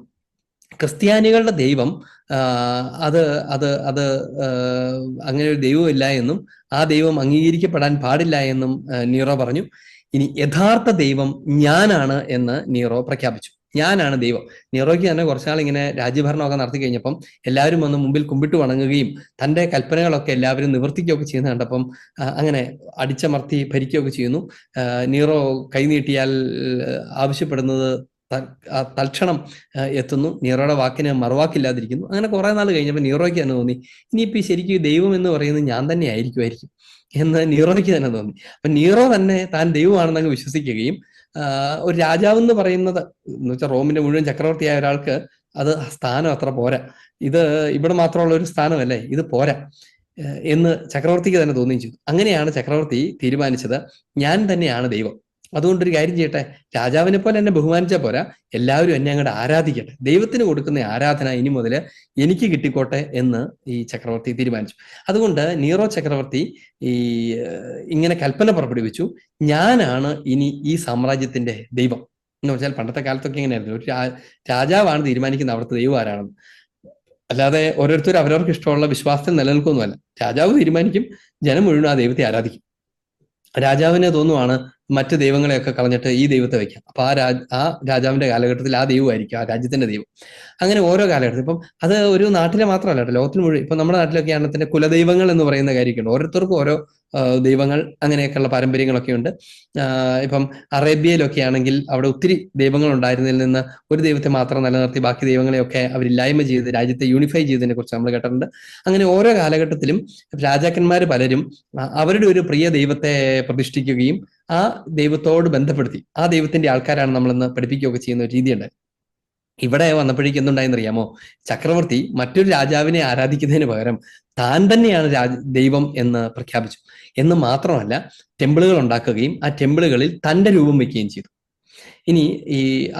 ക്രിസ്ത്യാനികളുടെ ദൈവം അത് അത് അത് അങ്ങനെ ഒരു ദൈവമില്ല എന്നും ആ ദൈവം അംഗീകരിക്കപ്പെടാൻ പാടില്ല എന്നും നീറോ പറഞ്ഞു. ഇനി യഥാർത്ഥ ദൈവം ഞാനാണ് എന്ന് നീറോ പ്രഖ്യാപിച്ചു. ഞാനാണ് ദൈവം. നീറോയ്ക്ക് തന്നെ കുറച്ചുനാൾ ഇങ്ങനെ രാജ്യഭരണമൊക്കെ നടത്തി കഴിഞ്ഞപ്പം എല്ലാവരും വന്ന് മുമ്പിൽ കുമ്പിട്ട് വണങ്ങുകയും തൻ്റെ കൽപ്പനകളൊക്കെ എല്ലാവരും നിവർത്തിക്കുകയൊക്കെ ചെയ്യുന്ന കണ്ടപ്പം അങ്ങനെ അടിച്ചമർത്തി ഭരിക്കുകയൊക്കെ ചെയ്യുന്നു. നീറോ കൈനീട്ടിയാൽ ആവശ്യപ്പെടുന്നത് തൽക്ഷണം എത്തുന്നു. നീറോയുടെ വാക്കിന് മറുവാക്കില്ലാതിരിക്കുന്നു. അങ്ങനെ കുറെ നാൾ കഴിഞ്ഞപ്പോൾ നീറോയ്ക്ക് തന്നെ തോന്നി, ഇനിയിപ്പോൾ ശരിക്കും ദൈവം എന്ന് പറയുന്നത് ഞാൻ തന്നെ ആയിരിക്കും എന്ന് നീറോയ്ക്ക് തന്നെ തോന്നി. അപ്പൊ നീറോ തന്നെ താൻ ദൈവമാണെന്ന് അങ്ങ് വിശ്വസിക്കുകയും ഒരു രാജാവ് എന്ന് പറയുന്നത് എന്ന് വെച്ചാൽ റോമിന്റെ മുഴുവൻ ചക്രവർത്തിയായ ഒരാൾക്ക് അത് സ്ഥാനം അത്ര പോരാ, ഇത് ഇവിടെ മാത്രമുള്ള ഒരു സ്ഥാനമല്ലേ, ഇത് പോരാ എന്ന് ചക്രവർത്തിക്ക് തന്നെ തോന്നുകയും ചെയ്തു. അങ്ങനെയാണ് ചക്രവർത്തി തീരുമാനിച്ചത്, ഞാൻ തന്നെയാണ് ദൈവം. അതുകൊണ്ടൊരു കാര്യം ചെയ്യട്ടെ, രാജാവിനെ പോലെ എന്നെ ബഹുമാനിച്ചാൽ പോരാ, എല്ലാവരും എന്നെ അങ്ങോട്ട് ആരാധിക്കട്ടെ, ദൈവത്തിന് കൊടുക്കുന്ന ആരാധന ഇനി മുതൽ എനിക്ക് കിട്ടിക്കോട്ടെ എന്ന് ഈ ചക്രവർത്തി തീരുമാനിച്ചു. അതുകൊണ്ട് നീറോ ചക്രവർത്തി ഇങ്ങനെ കൽപ്പന പുറപ്പെടുവിച്ചു, ഞാനാണ് ഇനി ഈ സാമ്രാജ്യത്തിന്റെ ദൈവം. എന്ന് വെച്ചാൽ പണ്ടത്തെ കാലത്തൊക്കെ ഇങ്ങനെയായിരുന്നു, ഒരു രാജാവാണ് തീരുമാനിക്കുന്നത് അവിടുത്തെ ദൈവം ആരാണെന്ന്. അല്ലാതെ ഓരോരുത്തരും അവരവർക്ക് ഇഷ്ടമുള്ള വിശ്വാസത്തിൽ നിലനിൽക്കൊന്നുമല്ല. രാജാവ് തീരുമാനിക്കും, ജനം മുഴുവൻ ആ ദൈവത്തെ ആരാധിക്കും. രാജാവിനെ തോന്നുവാണ് മറ്റു ദൈവങ്ങളെയൊക്കെ കളഞ്ഞിട്ട് ഈ ദൈവത്തെ വയ്ക്കാം. അപ്പൊ ആ രാജാവിന്റെ കാലഘട്ടത്തിൽ ആ ദൈവമായിരിക്കും ആ രാജ്യത്തിന്റെ ദൈവം. അങ്ങനെ ഓരോ കാലഘട്ടത്തിൽ ഇപ്പം അത് ഒരു നാട്ടിലെ മാത്രമല്ല കേട്ടോ, ലോകത്തിന് മുഴുവൻ. ഇപ്പൊ നമ്മുടെ നാട്ടിലൊക്കെ ആണെങ്കിൽ കുലദൈവങ്ങൾ എന്ന് പറയുന്ന കാര്യമൊക്കെയുണ്ട്. ഓരോരുത്തർക്കും ഓരോ ദൈവങ്ങൾ അങ്ങനെയൊക്കെയുള്ള പാരമ്പര്യങ്ങളൊക്കെ ഉണ്ട്. ഇപ്പം അറേബ്യയിലൊക്കെ ആണെങ്കിൽ അവിടെ ഒത്തിരി ദൈവങ്ങൾ ഉണ്ടായിരുന്നതിൽ നിന്ന് ഒരു ദൈവത്തെ മാത്രം നിലനിർത്തി ബാക്കി ദൈവങ്ങളെയൊക്കെ അവരില്ലായ്മ ചെയ്ത് രാജ്യത്തെ യൂണിഫൈ ചെയ്തതിനെ കുറിച്ച് നമ്മൾ കേട്ടിട്ടുണ്ട്. അങ്ങനെ ഓരോ കാലഘട്ടത്തിലും രാജാക്കന്മാർ പലരും അവരുടെ ഒരു പ്രിയ ദൈവത്തെ പ്രതിഷ്ഠിക്കുകയും ആ ദൈവത്തോട് ബന്ധപ്പെടുത്തി ആ ദൈവത്തിന്റെ ആൾക്കാരാണ് നമ്മളെന്ന് പഠിപ്പിക്കുകയൊക്കെ ചെയ്യുന്ന ഒരു രീതിയുണ്ട്. ഇവിടെ വന്നപ്പോഴേക്കും എന്തുണ്ടായെന്നറിയാമോ? ചക്രവർത്തി മറ്റൊരു രാജാവിനെ ആരാധിക്കുന്നതിന് പകരം താൻ തന്നെയാണ് ദൈവം എന്ന് പ്രഖ്യാപിച്ചു. എന്ന് മാത്രമല്ല, ടെമ്പിളുകൾ ഉണ്ടാക്കുകയും ആ ടെമ്പിളുകളിൽ തന്റെ രൂപം വെക്കുകയും ചെയ്തു. ഇനി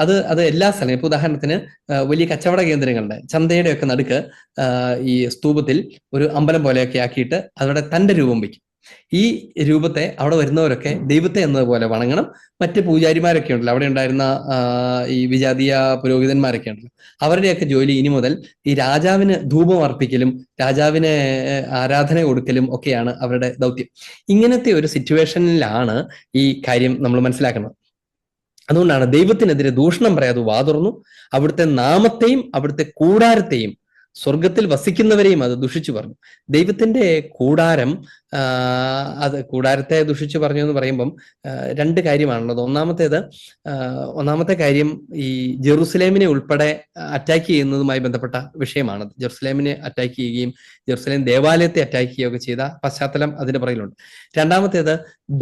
അത് എല്ലാ സ്ഥലവും, ഇപ്പൊ ഉദാഹരണത്തിന് വലിയ കച്ചവട കേന്ദ്രങ്ങളുടെ ചന്തയുടെ ഒക്കെ നടുക്ക് ഈ സ്തൂപത്തിൽ ഒരു അമ്പലം പോലെയൊക്കെ ആക്കിയിട്ട് അവിടെ തന്റെ രൂപം വയ്ക്കും. ഈ രൂപത്തെ അവിടെ വരുന്നവരൊക്കെ ദൈവത്തെ എന്നതുപോലെ വണങ്ങണം. മറ്റ് പൂജാരിമാരൊക്കെ ഉണ്ടല്ലോ, അവിടെ ഉണ്ടായിരുന്ന ഈ വിജാതീയ പുരോഹിതന്മാരൊക്കെ ഉണ്ടല്ലോ, അവരുടെയൊക്കെ ജോലി ഇനി മുതൽ ഈ രാജാവിന് ധൂപം അർപ്പിക്കലും രാജാവിന് ആരാധന കൊടുക്കലും ഒക്കെയാണ് അവരുടെ ദൗത്യം. ഇങ്ങനത്തെ ഒരു സിറ്റുവേഷനിലാണ് ഈ കാര്യം നമ്മൾ മനസ്സിലാക്കുന്നത്. അതുകൊണ്ടാണ് ദൈവത്തിനെതിരെ ദൂഷണം പറയാതെ വാതുറന്നു. അവിടുത്തെ നാമത്തെയും അവിടുത്തെ കൂടാരത്തെയും സ്വർഗത്തിൽ വസിക്കുന്നവരെയും അത് ദുഷിച്ചു പറഞ്ഞു. ദൈവത്തിന്റെ കൂടാരം, അത് കൂടാരത്തെ ദുഷിച്ചു പറഞ്ഞു എന്ന് പറയുമ്പം 2 കാര്യമാണുള്ളത്. ഒന്നാമത്തെ കാര്യം ഈ ജെറുസലേമിനെ ഉൾപ്പെടെ അറ്റാക്ക് ചെയ്യുന്നതുമായി ബന്ധപ്പെട്ട വിഷയമാണ്. ജെറുസലേമിനെ അറ്റാക്ക് ചെയ്യുകയും ജെറുസലേം ദേവാലയത്തെ അറ്റാക്ക് ചെയ്യുകയൊക്കെ ചെയ്ത പശ്ചാത്തലം അതിന്റെ പുറകിലുണ്ട്. രണ്ടാമത്തേത്,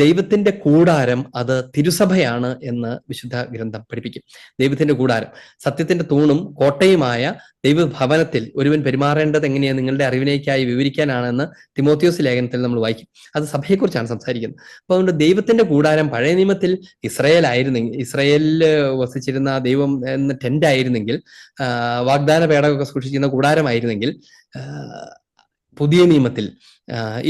ദൈവത്തിന്റെ കൂടാരം അത് തിരുസഭയാണ് എന്ന് വിശുദ്ധ ഗ്രന്ഥം പഠിപ്പിക്കും. ദൈവത്തിന്റെ കൂടാരം സത്യത്തിന്റെ തൂണും കോട്ടയുമായ ദൈവഭവനത്തിൽ ഒരുവൻ പെരുമാറേണ്ടത് എങ്ങനെയാണ് നിങ്ങളുടെ അറിവിനേക്കായി വിവരിക്കാനാണെന്ന് തിമോത്തിയോസ് ലേഖനത്തിൽ നമ്മൾ നമ്മൾ വായിക്കും. അത് സഭയെക്കുറിച്ചാണ് സംസാരിക്കുന്നത്. അപ്പോൾ അതുകൊണ്ട് ദൈവത്തിന്റെ കൂടാരം പഴയ നിയമത്തിൽ ഇസ്രയേലിൽ വസിച്ചിരുന്ന ദൈവം എന്ന ടെന്റ് ആയിരുന്നെങ്കിൽ, വാഗ്ദാന പേടകമൊക്കെ സൂക്ഷിച്ചിരുന്ന കൂടാരമായിരുന്നെങ്കിൽ, പുതിയ നിയമത്തിൽ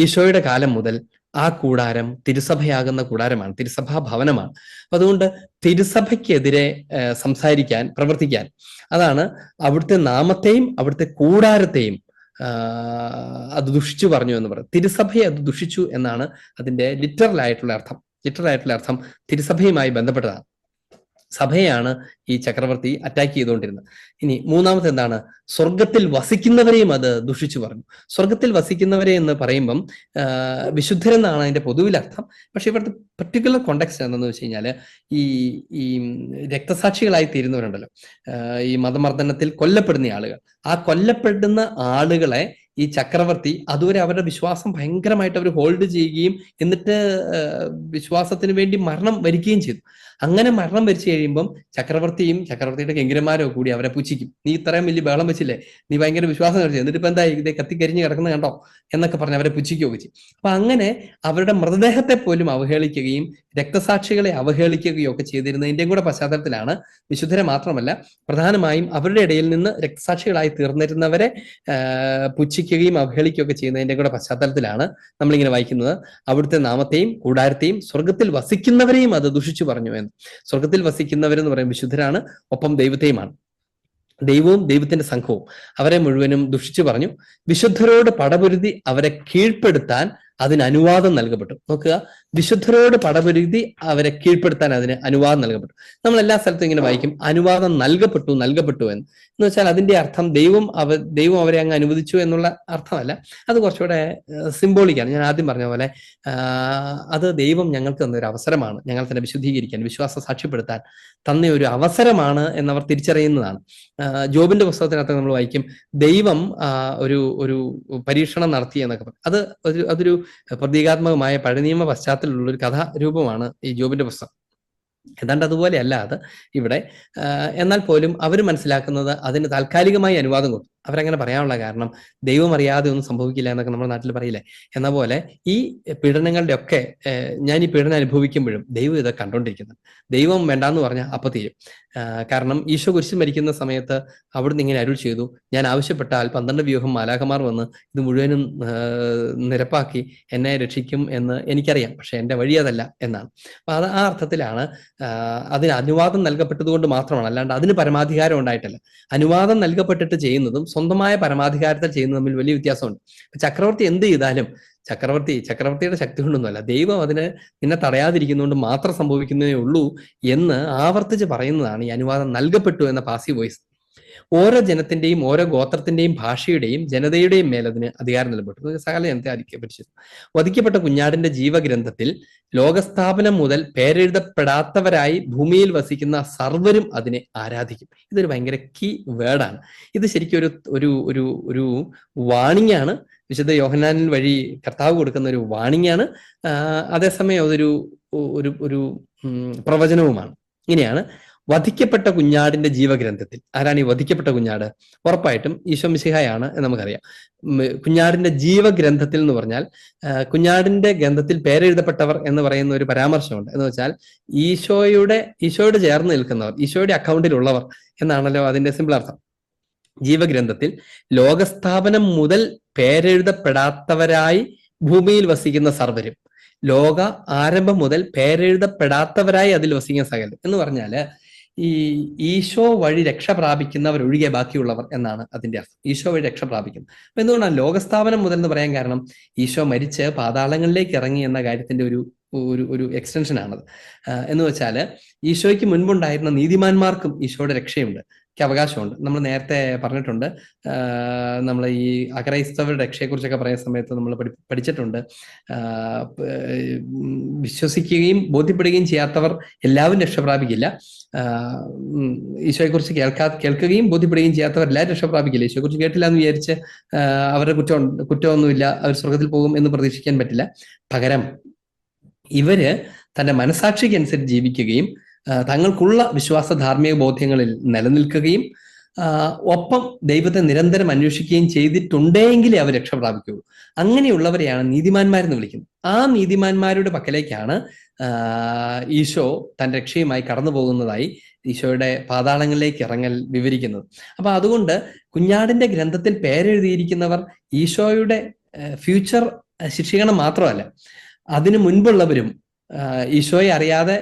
ഈശോയുടെ കാലം മുതൽ ആ കൂടാരം തിരുസഭയാകുന്ന കൂടാരമാണ്, തിരുസഭാ ഭവനമാണ്. അപ്പൊ അതുകൊണ്ട് തിരുസഭയ്ക്കെതിരെ സംസാരിക്കാൻ, പ്രവർത്തിക്കാൻ, അതാണ് അവിടുത്തെ നാമത്തെയും അവിടുത്തെ കൂടാരത്തെയും അത് ദുഷിച്ചു പറഞ്ഞു എന്ന് പറയും. തിരുസഭയെ അത് ദുഷിച്ചു എന്നാണ് അതിന്റെ ലിറ്ററൽ ആയിട്ടുള്ള അർത്ഥം തിരുസഭയുമായി ബന്ധപ്പെട്ടതാണ്. സഭയാണ് ഈ ചക്രവർത്തി അറ്റാക്ക് ചെയ്തുകൊണ്ടിരുന്നത്. ഇനി മൂന്നാമത്തെ എന്താണ്? സ്വർഗത്തിൽ വസിക്കുന്നവരെയും അത് ദുഷിച്ചു പറഞ്ഞു. സ്വർഗത്തിൽ വസിക്കുന്നവരെ എന്ന് പറയുമ്പം വിശുദ്ധരെന്നാണ് അതിന്റെ പൊതുവിൽ അർത്ഥം. പക്ഷെ ഇവിടുത്തെ പർട്ടിക്കുലർ കോണ്ടെക്സ്റ്റ് എന്താണെന്ന് വെച്ച് കഴിഞ്ഞാൽ, ഈ രക്തസാക്ഷികളായി തീരുന്നവരുണ്ടല്ലോ, ഈ മതമർദ്ദനത്തിൽ കൊല്ലപ്പെടുന്ന ആളുകൾ, ആ കൊല്ലപ്പെടുന്ന ആളുകളെ ഈ ചക്രവർത്തി അതുവരെ അവരുടെ വിശ്വാസം ഭയങ്കരമായിട്ട് അവർ ഹോൾഡ് ചെയ്യുകയും എന്നിട്ട് വിശ്വാസത്തിന് വേണ്ടി മരണം വരിക്കുകയും ചെയ്തു. അങ്ങനെ മരണം വരിച്ചു കഴിയുമ്പം ചക്രവർത്തിയുടെ കിങ്കരന്മാരോ കൂടി അവരെ പുച്ഛിക്കും. നീ ഇത്രയും വലിയ ബഹളം വെച്ചില്ലേ, നീ ഭയങ്കര വിശ്വാസം കഴിച്ചു, എന്നിട്ട് ഇപ്പൊ എന്താ ഇതേ കത്തിക്കരിഞ്ഞ് കിടക്കുന്നത് കണ്ടോ എന്നൊക്കെ പറഞ്ഞ് അവരെ പുച്ഛിക്കുകയൊക്കെ ചെയ്യും. അപ്പൊ അങ്ങനെ അവരുടെ മൃതദേഹത്തെ പോലും അവഹേളിക്കുകയും രക്തസാക്ഷികളെ അവഹേളിക്കുകയും ഒക്കെ ചെയ്തിരുന്നതിന്റെയും കൂടെ പശ്ചാത്തലത്തിലാണ് വിശുദ്ധരെ മാത്രമല്ല, പ്രധാനമായും അവരുടെ ഇടയിൽ നിന്ന് രക്തസാക്ഷികളായി തീർന്നിരുന്നവരെ പുച്ഛിക്കുകയും അവഹേളിക്കുകയും ഒക്കെ ചെയ്യുന്നതിന്റെ കൂടെ പശ്ചാത്തലത്തിലാണ് നമ്മളിങ്ങനെ വായിക്കുന്നത്, അവിടുത്തെ നാമത്തെയും കൂടാരത്തെയും സ്വർഗത്തിൽ വസിക്കുന്നവരെയും അത് ദുഷിച്ചു പറഞ്ഞു എന്ന്. സ്വർഗത്തിൽ വസിക്കുന്നവരെന്ന് പറയുന്നത് വിശുദ്ധരാണ്, ഒപ്പം ദൈവത്തെയുമാണ്. ദൈവവും ദൈവത്തിന്റെ സംഘവും അവരെ മുഴുവനും ദുഷിച്ചു പറഞ്ഞു. വിശുദ്ധരോട് പടപൊരുതി അവരെ കീഴ്പ്പെടുത്താൻ അതിന് അനുവാദം നൽകപ്പെട്ടു. നോക്കുക, വിശുദ്ധരോട് പടപൊരുതി അവരെ കീഴ്പ്പെടുത്താൻ അതിന് അനുവാദം നൽകപ്പെട്ടു. നമ്മൾ എല്ലാ സ്ഥലത്തും ഇങ്ങനെ വായിക്കും, അനുവാദം നൽകപ്പെട്ടു എന്ന് വെച്ചാൽ അതിന്റെ അർത്ഥം ദൈവം അവരെ അങ്ങ് അനുവദിച്ചു എന്നുള്ള അർത്ഥമല്ല. അത് കുറച്ചുകൂടെ സിംബോളിക്കാണ്. ഞാൻ ആദ്യം പറഞ്ഞ പോലെ അത് ദൈവം ഞങ്ങൾക്ക് തന്നൊരു അവസരമാണ്, ഞങ്ങൾ തന്നെ വിശുദ്ധീകരിക്കാൻ, വിശ്വാസം സാക്ഷ്യപ്പെടുത്താൻ തന്ന ഒരു അവസരമാണ് എന്നവർ തിരിച്ചറിയുന്നതാണ്. ജോബിന്റെ പുസ്തകത്തിനകത്ത് നമ്മൾ വായിക്കും, ദൈവം ഒരു പരീക്ഷണം നടത്തി എന്നൊക്കെ പറയും. അതൊരു പ്രതീകാത്മകമായ പഴയനിയമ പശ്ചാത്തലമുള്ള ഒരു കഥാരൂപമാണ് ഈ ജോബിന്റെ പുസ്തകം. ഏതാണ്ട് അതുപോലെയല്ല അത് ഇവിടെ. എന്നാൽ പോലും അവർ മനസ്സിലാക്കുന്നത് അതിന് താൽക്കാലികമായി അനുവാദം കൊടുത്തു. അവരങ്ങനെ പറയാനുള്ള കാരണം ദൈവം അറിയാതെ ഒന്നും സംഭവിക്കില്ല എന്നൊക്കെ നമ്മുടെ നാട്ടിൽ പറയില്ലേ. എന്ന പോലെ ഈ പീഡനങ്ങളുടെ ഒക്കെ ഞാൻ ഈ പീഡനം അനുഭവിക്കുമ്പോഴും ദൈവം ഇതൊക്കെ കണ്ടോണ്ടിരിക്കുന്നത്. ദൈവം വേണ്ടാന്ന് പറഞ്ഞാൽ അപ്പൊ തീരും. കാരണം ഈശോ കുരിശിൽ മരിക്കുന്ന സമയത്ത് അവിടുന്ന് ഇങ്ങനെ അരുൾ ചെയ്തു, ഞാൻ ആവശ്യപ്പെട്ടാൽ 12 വ്യൂഹം മാലാഖമാർ വന്ന് ഇത് മുഴുവനും നിരപ്പാക്കി എന്നെ രക്ഷിക്കും എന്ന് എനിക്കറിയാം, പക്ഷെ എൻ്റെ വഴി അതല്ല എന്നാണ്. അപ്പൊ അത് ആ അർത്ഥത്തിലാണ് അതിന് അനുവാദം നൽകപ്പെട്ടതുകൊണ്ട് മാത്രമാണ്, അല്ലാണ്ട് അതിന് പരമാധികാരം ഉണ്ടായിട്ടല്ല. അനുവാദം നൽകപ്പെട്ടിട്ട് ചെയ്യുന്നതും സ്വന്തമായ പരമാധികാരത്തിൽ ചെയ്യുന്നതും തമ്മിൽ വലിയ വ്യത്യാസമുണ്ട്. ചക്രവർത്തി എന്ത് ചെയ്താലും ചക്രവർത്തിയുടെ ശക്തി കൊണ്ടൊന്നുമല്ല, ദൈവം നിന്നെ തടയാതിരിക്കുന്നതുകൊണ്ട് മാത്രം സംഭവിക്കുന്നതേ ഉള്ളൂ എന്ന് ആവർത്തിച്ച് പറയുന്നതാണ് ഈ അനുവാദം നൽകപ്പെട്ടു എന്ന പാസീവ് വോയിസ്. ഓരോ ജനത്തിന്റെയും ഓരോ ഗോത്രത്തിന്റെയും ഭാഷയുടെയും ജനതയുടെയും മേൽ അതിന് അധികാരം നൽകപ്പെട്ടു. സകല ജനത്തെ അധികരിച്ചു. വധിക്കപ്പെട്ട കുഞ്ഞാടിന്റെ ജീവഗ്രന്ഥത്തിൽ ലോകസ്ഥാപനം മുതൽ പേരെഴുതപ്പെടാത്തവരായി ഭൂമിയിൽ വസിക്കുന്ന സർവരും അതിനെ ആരാധിക്കും. ഇതൊരു ഭയങ്കര കീ വേർഡാണ്. ഇത് ശരിക്കും ഒരു വാണിംഗ് ആണ്. വിശുദ്ധ യോഹന്നാനിൽ വഴി കർത്താവ് കൊടുക്കുന്ന ഒരു വാണിംഗ് ആണ്. അതേസമയം അതൊരു പ്രവചനവുമാണ്. ഇങ്ങനെയാണ് വധിക്കപ്പെട്ട കുഞ്ഞാടിന്റെ ജീവഗ്രന്ഥത്തിൽ. ആരാണ് ഈ വധിക്കപ്പെട്ട കുഞ്ഞാട്? ഉറപ്പായിട്ടും ഈശോ മിശിഹായാണ് എന്ന് നമുക്കറിയാം. കുഞ്ഞാടിന്റെ ജീവഗ്രന്ഥത്തിൽ എന്ന് പറഞ്ഞാൽ കുഞ്ഞാടിന്റെ ഗ്രന്ഥത്തിൽ പേരെഴുതപ്പെട്ടവർ എന്ന് പറയുന്ന ഒരു പരാമർശമുണ്ട്. എന്ന് വെച്ചാൽ ഈശോയോട് ചേർന്ന് നിൽക്കുന്നവർ, ഈശോയുടെ അക്കൗണ്ടിലുള്ളവർ എന്നാണല്ലോ അതിന്റെ സിമ്പിൾ അർത്ഥം. ജീവഗ്രന്ഥത്തിൽ ലോകസ്ഥാപനം മുതൽ പേരെഴുതപ്പെടാത്തവരായി ഭൂമിയിൽ വസിക്കുന്ന സർവരും, ലോക ആരംഭം മുതൽ പേരെഴുതപ്പെടാത്തവരായി അതിൽ വസിക്കുന്ന സകലരും എന്ന് പറഞ്ഞാല് ഈ ഈശോ വഴി രക്ഷ പ്രാപിക്കുന്നവർ ഒഴികെ ബാക്കിയുള്ളവർ എന്നാണ് അതിന്റെ അർത്ഥം. ഈശോ വഴി രക്ഷ പ്രാപിക്കുന്നു. അപ്പൊ എന്തുകൊണ്ടാണ് ലോകസ്ഥാപനം മുതൽ എന്ന് പറയാൻ കാരണം? ഈശോ മരിച്ച് പാതാളങ്ങളിലേക്ക് ഇറങ്ങി എന്ന കാര്യത്തിന്റെ ഒരു എക്സ്റ്റൻഷൻ ആണത്. എന്ന് വെച്ചാൽ ഈശോയ്ക്ക് മുൻപുണ്ടായിരുന്ന നീതിമാന്മാർക്കും ഈശോയുടെ രക്ഷയുണ്ട്, അവകാശമുണ്ട്. നമ്മൾ നേരത്തെ പറഞ്ഞിട്ടുണ്ട്. നമ്മൾ ഈ അക്രൈസ്തവരുടെ രക്ഷയെക്കുറിച്ചൊക്കെ പറയുന്ന സമയത്ത് നമ്മൾ പഠിച്ചിട്ടുണ്ട്. വിശ്വസിക്കുകയും ബോധ്യപ്പെടുകയും ചെയ്യാത്തവർ എല്ലാവരും രക്ഷ പ്രാപിക്കില്ല. ഈശോയെക്കുറിച്ച് കേൾക്കുകയും ബോധ്യപ്പെടുകയും ചെയ്യാത്തവർ എല്ലാവരും രക്ഷ പ്രാപിക്കില്ല. ഈശോയെക്കുറിച്ച് കേട്ടില്ല എന്ന് വിചാരിച്ച് അവരുടെ കുറ്റമൊന്നുമില്ല, അവർ സ്വർഗത്തിൽ പോകും എന്ന് പ്രതീക്ഷിക്കാൻ പറ്റില്ല. പകരം ഇവര് തന്റെ മനസാക്ഷിക്ക് അനുസരിച്ച് ജീവിക്കുകയും തങ്ങൾക്കുള്ള വിശ്വാസ ധാർമ്മിക ബോധ്യങ്ങളിൽ നിലനിൽക്കുകയും ഒപ്പം ദൈവത്തെ നിരന്തരം അന്വേഷിക്കുകയും ചെയ്തിട്ടുണ്ടെങ്കിലേ അവർ രക്ഷ പ്രാപിക്കുകയുള്ളൂ. അങ്ങനെയുള്ളവരെയാണ് നീതിമാന്മാരെന്ന് വിളിക്കുന്നത്. ആ നീതിമാന്മാരുടെ പക്കലേക്കാണ് ഈശോ തന്റെ രക്ഷയുമായി കടന്നു പോകുന്നതായി ഈശോയുടെ പാതാളങ്ങളിലേക്ക് ഇറങ്ങൽ വിവരിക്കുന്നത്. അപ്പൊ അതുകൊണ്ട് കുഞ്ഞാടിന്റെ ഗ്രന്ഥത്തിൽ പേരെഴുതിയിരിക്കുന്നവർ ഈശോയുടെ ഫ്യൂച്ചർ ശിക്ഷീകരണം മാത്രമല്ല, അതിനു മുൻപുള്ളവരും ഈശോയെ അറിയാതെ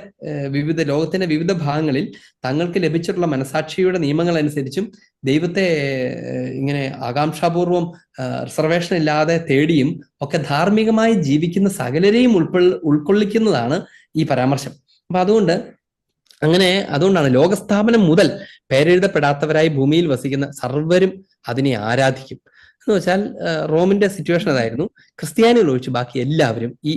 ലോകത്തിന്റെ വിവിധ ഭാഗങ്ങളിൽ തങ്ങൾക്ക് ലഭിച്ചിട്ടുള്ള മനസാക്ഷിയുടെ നിയമങ്ങൾ അനുസരിച്ചും ദൈവത്തെ ഇങ്ങനെ ആകാംക്ഷാപൂർവം റിസർവേഷൻ ഇല്ലാതെ തേടിയും ഒക്കെ ധാർമ്മികമായി ജീവിക്കുന്ന സകലരെയും ഉൾക്കൊള്ളിക്കുന്നതാണ് ഈ പരാമർശം. അപ്പൊ അതുകൊണ്ടാണ് ലോകസ്ഥാപനം മുതൽ പേരെഴുതപ്പെടാത്തവരായി ഭൂമിയിൽ വസിക്കുന്ന സർവ്വരും അതിനെ ആരാധിക്കും എന്ന് വെച്ചാൽ റോമിന്റെ സിറ്റുവേഷൻ അതായിരുന്നു. ക്രിസ്ത്യാനികൾ ഒഴിച്ച് ബാക്കി എല്ലാവരും ഈ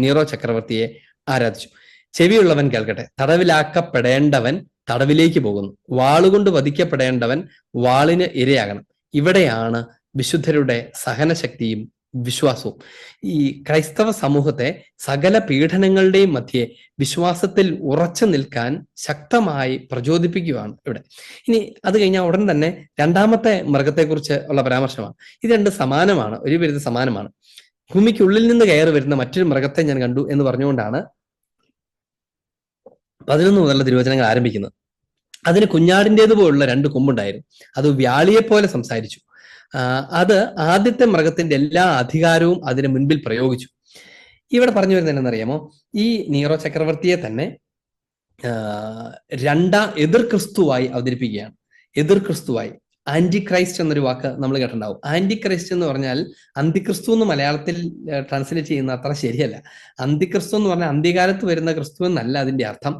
നീറോ ചക്രവർത്തിയെ ആരാധിച്ചു. ചെവിയുള്ളവൻ കേൾക്കട്ടെ. തടവിലാക്കപ്പെടേണ്ടവൻ തടവിലേക്ക് പോകുന്നു, വാളുകൊണ്ട് വധിക്കപ്പെടേണ്ടവൻ വാളിന് ഇരയാകണം. ഇവിടെയാണ് വിശുദ്ധരുടെ സഹനശക്തിയും വിശ്വാസവും. ഈ ക്രൈസ്തവ സമൂഹത്തെ സകല പീഡനങ്ങളുടെയും മധ്യേ വിശ്വാസത്തിൽ ഉറച്ചു നിൽക്കാൻ ശക്തമായി പ്രചോദിപ്പിക്കുകയാണ് ഇവിടെ. ഇനി അത് കഴിഞ്ഞാൽ ഉടൻ തന്നെ രണ്ടാമത്തെ മൃഗത്തെക്കുറിച്ച് ഉള്ള പരാമർശമാണ്. ഇത് രണ്ട് സമാനമാണ്, ഒരു വിധ സമാനമാണ്. ഭൂമിക്കുള്ളിൽ നിന്ന് കയറി വരുന്ന മറ്റൊരു മൃഗത്തെ ഞാൻ കണ്ടു എന്ന് പറഞ്ഞുകൊണ്ടാണ് 11 മുതലുള്ള തിരുവചനങ്ങൾ ആരംഭിക്കുന്നത്. അതിന് കുഞ്ഞാടിൻ്റെതുപോലുള്ള 2 കൊമ്പുണ്ടായിരുന്നു. അത് വ്യാളിയെപ്പോലെ സംസാരിച്ചു. അത് ആദ്യത്തെ മൃഗത്തിന്റെ എല്ലാ അധികാരവും അതിന് മുൻപിൽ പ്രയോഗിച്ചു. ഇവിടെ പറഞ്ഞു വരുന്നത് എന്നറിയാമോ? ഈ നീറോ ചക്രവർത്തിയെ തന്നെ എതിർ ക്രിസ്തുവായി അവതരിപ്പിക്കുകയാണ്. എതിർ ക്രിസ്തുവായി. ആന്റി ക്രൈസ്റ്റ് എന്നൊരു വാക്ക് നമ്മൾ കേട്ടിട്ടുണ്ടാവും. ആന്റി ക്രൈസ്റ്റ് എന്ന് പറഞ്ഞാൽ അന്തിക്രിസ്തു എന്ന് മലയാളത്തിൽ ട്രാൻസ്ലേറ്റ് ചെയ്യുന്ന അത്ര ശരിയല്ല. അന്തിക്രിസ്തു എന്ന് പറഞ്ഞാൽ അന്ത്യകാലത്ത് വരുന്ന ക്രിസ്തു എന്നല്ല അതിന്റെ അർത്ഥം.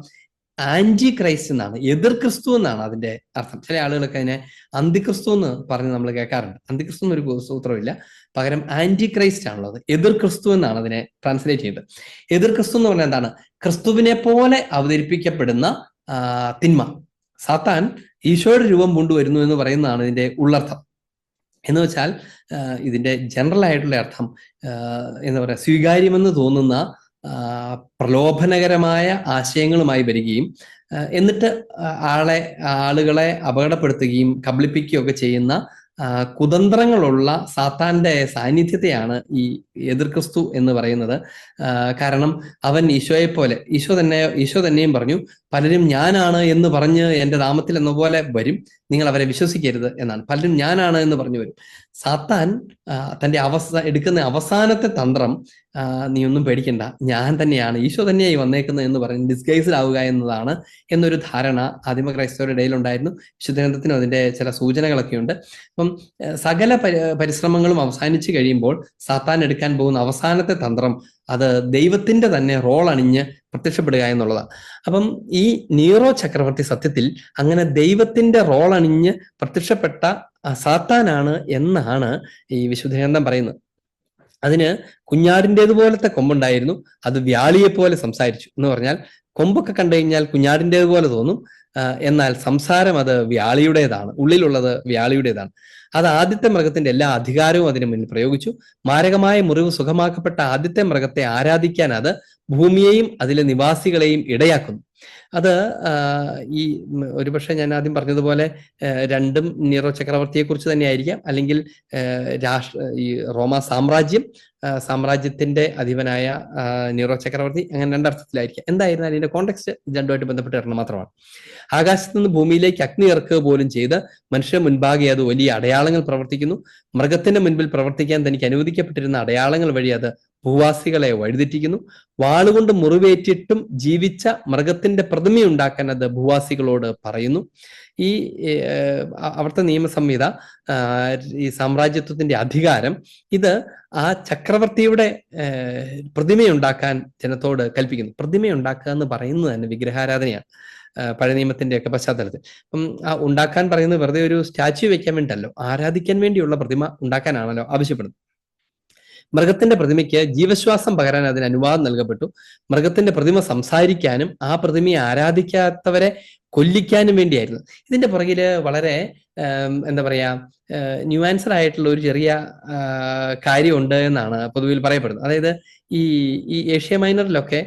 ആന്റി ക്രൈസ്റ്റ് എന്നാണ്, എതിർ ക്രിസ്തു എന്നാണ് അതിന്റെ അർത്ഥം. ചില ആളുകളൊക്കെ അതിനെ അന്തിക്രിസ്തു എന്ന് പറഞ്ഞ് നമ്മൾ കേൾക്കാറുണ്ട്. അന്തിക്രിസ്തു എന്നൊരു സൂത്രമില്ല, പകരം ആന്റി ക്രൈസ്റ്റ് ആണുള്ളത്. എതിർ ക്രിസ്തു എന്നാണ് അതിനെ ട്രാൻസ്ലേറ്റ് ചെയ്യുന്നത്. എതിർ ക്രിസ്തു എന്ന് പറഞ്ഞാൽ എന്താണ്? ക്രിസ്തുവിനെ പോലെ അവതരിപ്പിക്കപ്പെടുന്ന തിന്മ. സാത്താൻ ഈശോയുടെ രൂപം കൊണ്ടുവരുന്നു എന്ന് പറയുന്നതാണ് ഇതിന്റെ ഉള്ളർത്ഥം. എന്ന് വെച്ചാൽ ഇതിന്റെ ജനറൽ ആയിട്ടുള്ള അർത്ഥം എന്താ പറയുക, സ്വീകാര്യമെന്ന് തോന്നുന്ന പ്രലോഭനകരമായ ആശയങ്ങളുമായി വരികയും എന്നിട്ട് ആളുകളെ അപകടപ്പെടുത്തുകയും കബളിപ്പിക്കുകയും ഒക്കെ ചെയ്യുന്ന കുതന്ത്രങ്ങളുള്ള സാത്താന്റെ സാന്നിധ്യത്തെയാണ് ഈ എതിർ ക്രിസ്തു എന്ന് പറയുന്നത്. കാരണം അവൻ ഈശോയെ പോലെ, ഈശോ തന്നെയും പറഞ്ഞു, പലരും ഞാനാണ് എന്ന് പറഞ്ഞ് എൻ്റെ നാമത്തിൽ എന്ന പോലെ വരും, നിങ്ങൾ അവരെ വിശ്വസിക്കരുത് എന്നാണ്. പലരും ഞാനാണ് എന്ന് പറഞ്ഞു വരും. സാത്താൻ തൻ്റെ എടുക്കുന്ന അവസാനത്തെ തന്ത്രം, നീ ഒന്നും പേടിക്കണ്ട, ഞാൻ തന്നെയാണ്, ഈശോ തന്നെയായി വന്നേക്കുന്നത് എന്ന് പറഞ്ഞ് ഡിസ്ഗൈസിലാവുക എന്നതാണ് എന്നൊരു ധാരണ ആദിമ ക്രൈസ്തവരുടെ ഇടയിലുണ്ടായിരുന്നു. വിശുദ്ധഗ്രന്ഥത്തിനും അതിന്റെ ചില സൂചനകളൊക്കെ ഉണ്ട്. അപ്പം സകല പരിശ്രമങ്ങളും അവസാനിച്ചു കഴിയുമ്പോൾ സാത്താൻ എടുക്കാൻ പോകുന്ന അവസാനത്തെ തന്ത്രം അത് ദൈവത്തിന്റെ തന്നെ റോൾ അണിഞ്ഞ് പ്രത്യക്ഷപ്പെടുക എന്നുള്ളതാണ്. അപ്പം ഈ നീറോ ചക്രവർത്തി സത്യത്തിൽ അങ്ങനെ ദൈവത്തിന്റെ റോൾ അണിഞ്ഞ് പ്രത്യക്ഷപ്പെട്ട സാത്താനാണ് എന്നാണ് ഈ വിശുദ്ധഗ്രന്ഥം പറയുന്നത്. അതിന് കുഞ്ഞാടിൻ്റെതുപോലത്തെ കൊമ്പുണ്ടായിരുന്നു, അത് വ്യാളിയെപ്പോലെ സംസാരിച്ചു എന്ന് പറഞ്ഞാൽ കൊമ്പൊക്കെ കണ്ടു കഴിഞ്ഞാൽ കുഞ്ഞാടിൻ്റെതുപോലെ തോന്നും, എന്നാൽ സംസാരം അത് വ്യാളിയുടേതാണ്, ഉള്ളിലുള്ളത് വ്യാളിയുടേതാണ്. അത് ആദ്യത്തെ മൃഗത്തിന്റെ എല്ലാ അധികാരവും അതിന് മുന്നിൽ പ്രയോഗിച്ചു. മാരകമായ മുറിവ് സുഖമാക്കപ്പെട്ട ആദ്യത്തെ മൃഗത്തെ ആരാധിക്കാൻ അത് ഭൂമിയെയും അതിലെ നിവാസികളെയും ഇടയാക്കുന്നു. അത് ഈ ഒരുപക്ഷെ ഞാൻ ആദ്യം പറഞ്ഞതുപോലെ രണ്ടും നീറോ ചക്രവർത്തിയെ കുറിച്ച് തന്നെയായിരിക്കാം, അല്ലെങ്കിൽ ഈ റോമ സാമ്രാജ്യത്തിന്റെ അധിപനായ നീറോ ചക്രവർത്തി, അങ്ങനെ രണ്ടർത്ഥത്തിലായിരിക്കാം. എന്തായിരുന്നാലും അതിന്റെ കോണ്ടെക്സ്റ്റ് രണ്ടുമായിട്ട് ബന്ധപ്പെട്ട് വരണം മാത്രമാണ്. ആകാശത്ത് നിന്ന് ഭൂമിയിലേക്ക് അഗ്നി ഇറക്കുക പോലും ചെയ്ത് മനുഷ്യ മുൻപാകെ അത് വലിയ അടയാളങ്ങൾ പ്രവർത്തിക്കുന്നു. മൃഗത്തിന്റെ മുൻപിൽ പ്രവർത്തിക്കാൻ തനിക്ക് അനുവദിക്കപ്പെട്ടിരുന്ന അടയാളങ്ങൾ വഴി അത് ഭൂവാസികളെ വഴിതെറ്റിക്കുന്നു. വാളുകൊണ്ട് മുറിവേറ്റിട്ടും ജീവിച്ച മൃഗത്തിന്റെ പ്രതിമയുണ്ടാക്കാൻ അത് ഭൂവാസികളോട് പറയുന്നു. ഈ അവിടുത്തെ നിയമസംഹിത, ഈ സാമ്രാജ്യത്വത്തിന്റെ അധികാരം, ഇത് ആ ചക്രവർത്തിയുടെ പ്രതിമയുണ്ടാക്കാൻ ജനത്തോട് കൽപ്പിക്കുന്നു. പ്രതിമയുണ്ടാക്കുക എന്ന് പറയുന്നത് തന്നെ വിഗ്രഹാരാധനയാണ് പഴയ നിയമത്തിന്റെ ഒക്കെ പശ്ചാത്തലത്തിൽ. അപ്പം ആ ഉണ്ടാക്കാൻ പറയുന്നത് വെറുതെ ഒരു സ്റ്റാച്യു വെക്കാൻ വേണ്ടിയല്ലോ, ആരാധിക്കാൻ വേണ്ടിയുള്ള പ്രതിമ ഉണ്ടാക്കാനാണല്ലോ ആവശ്യപ്പെടുന്നത്. മൃഗത്തിന്റെ പ്രതിമയ്ക്ക് ജീവശ്വാസം പകരാൻ അതിന് അനുവാദം നൽകപ്പെട്ടു. മൃഗത്തിന്റെ പ്രതിമ സംസാരിക്കാനും ആ പ്രതിമയെ ആരാധിക്കാത്തവരെ കൊല്ലിക്കാനും വേണ്ടിയായിരുന്നു. ഇതിന്റെ പുറകില് വളരെ എന്താ പറയാ ന്യൂആൻസർ ആയിട്ടുള്ള ഒരു ചെറിയ കാര്യമുണ്ട് എന്നാണ് പൊതുവിൽ പറയപ്പെടുന്നത്. അതായത് ഈ ഏഷ്യ മൈനറിലൊക്കെ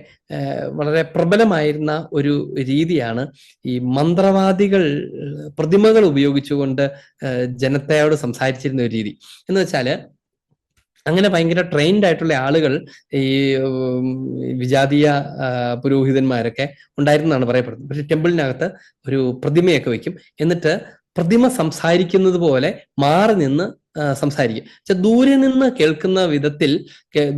വളരെ പ്രബലമായിരുന്ന ഒരു രീതിയാണ് ഈ മന്ത്രവാദികൾ പ്രതിമകൾ ഉപയോഗിച്ചുകൊണ്ട് ജനതയോട് സംസാരിച്ചിരുന്ന ഒരു രീതി. എന്ന് വെച്ചാല് അങ്ങനെ ഭയങ്കര ട്രെയിൻഡ് ആയിട്ടുള്ള ആളുകൾ ഈ വിജാതീയ പുരോഹിതന്മാരൊക്കെ ഉണ്ടായിരുന്നാണ് പറയപ്പെടുന്നത്. പക്ഷെ ടെമ്പിളിനകത്ത് ഒരു പ്രതിമയൊക്കെ വെക്കും. എന്നിട്ട് പ്രതിമ സംസാരിക്കുന്നത് പോലെ മാറി നിന്ന് സംസാരിക്കും. ദൂരെ നിന്ന് കേൾക്കുന്ന വിധത്തിൽ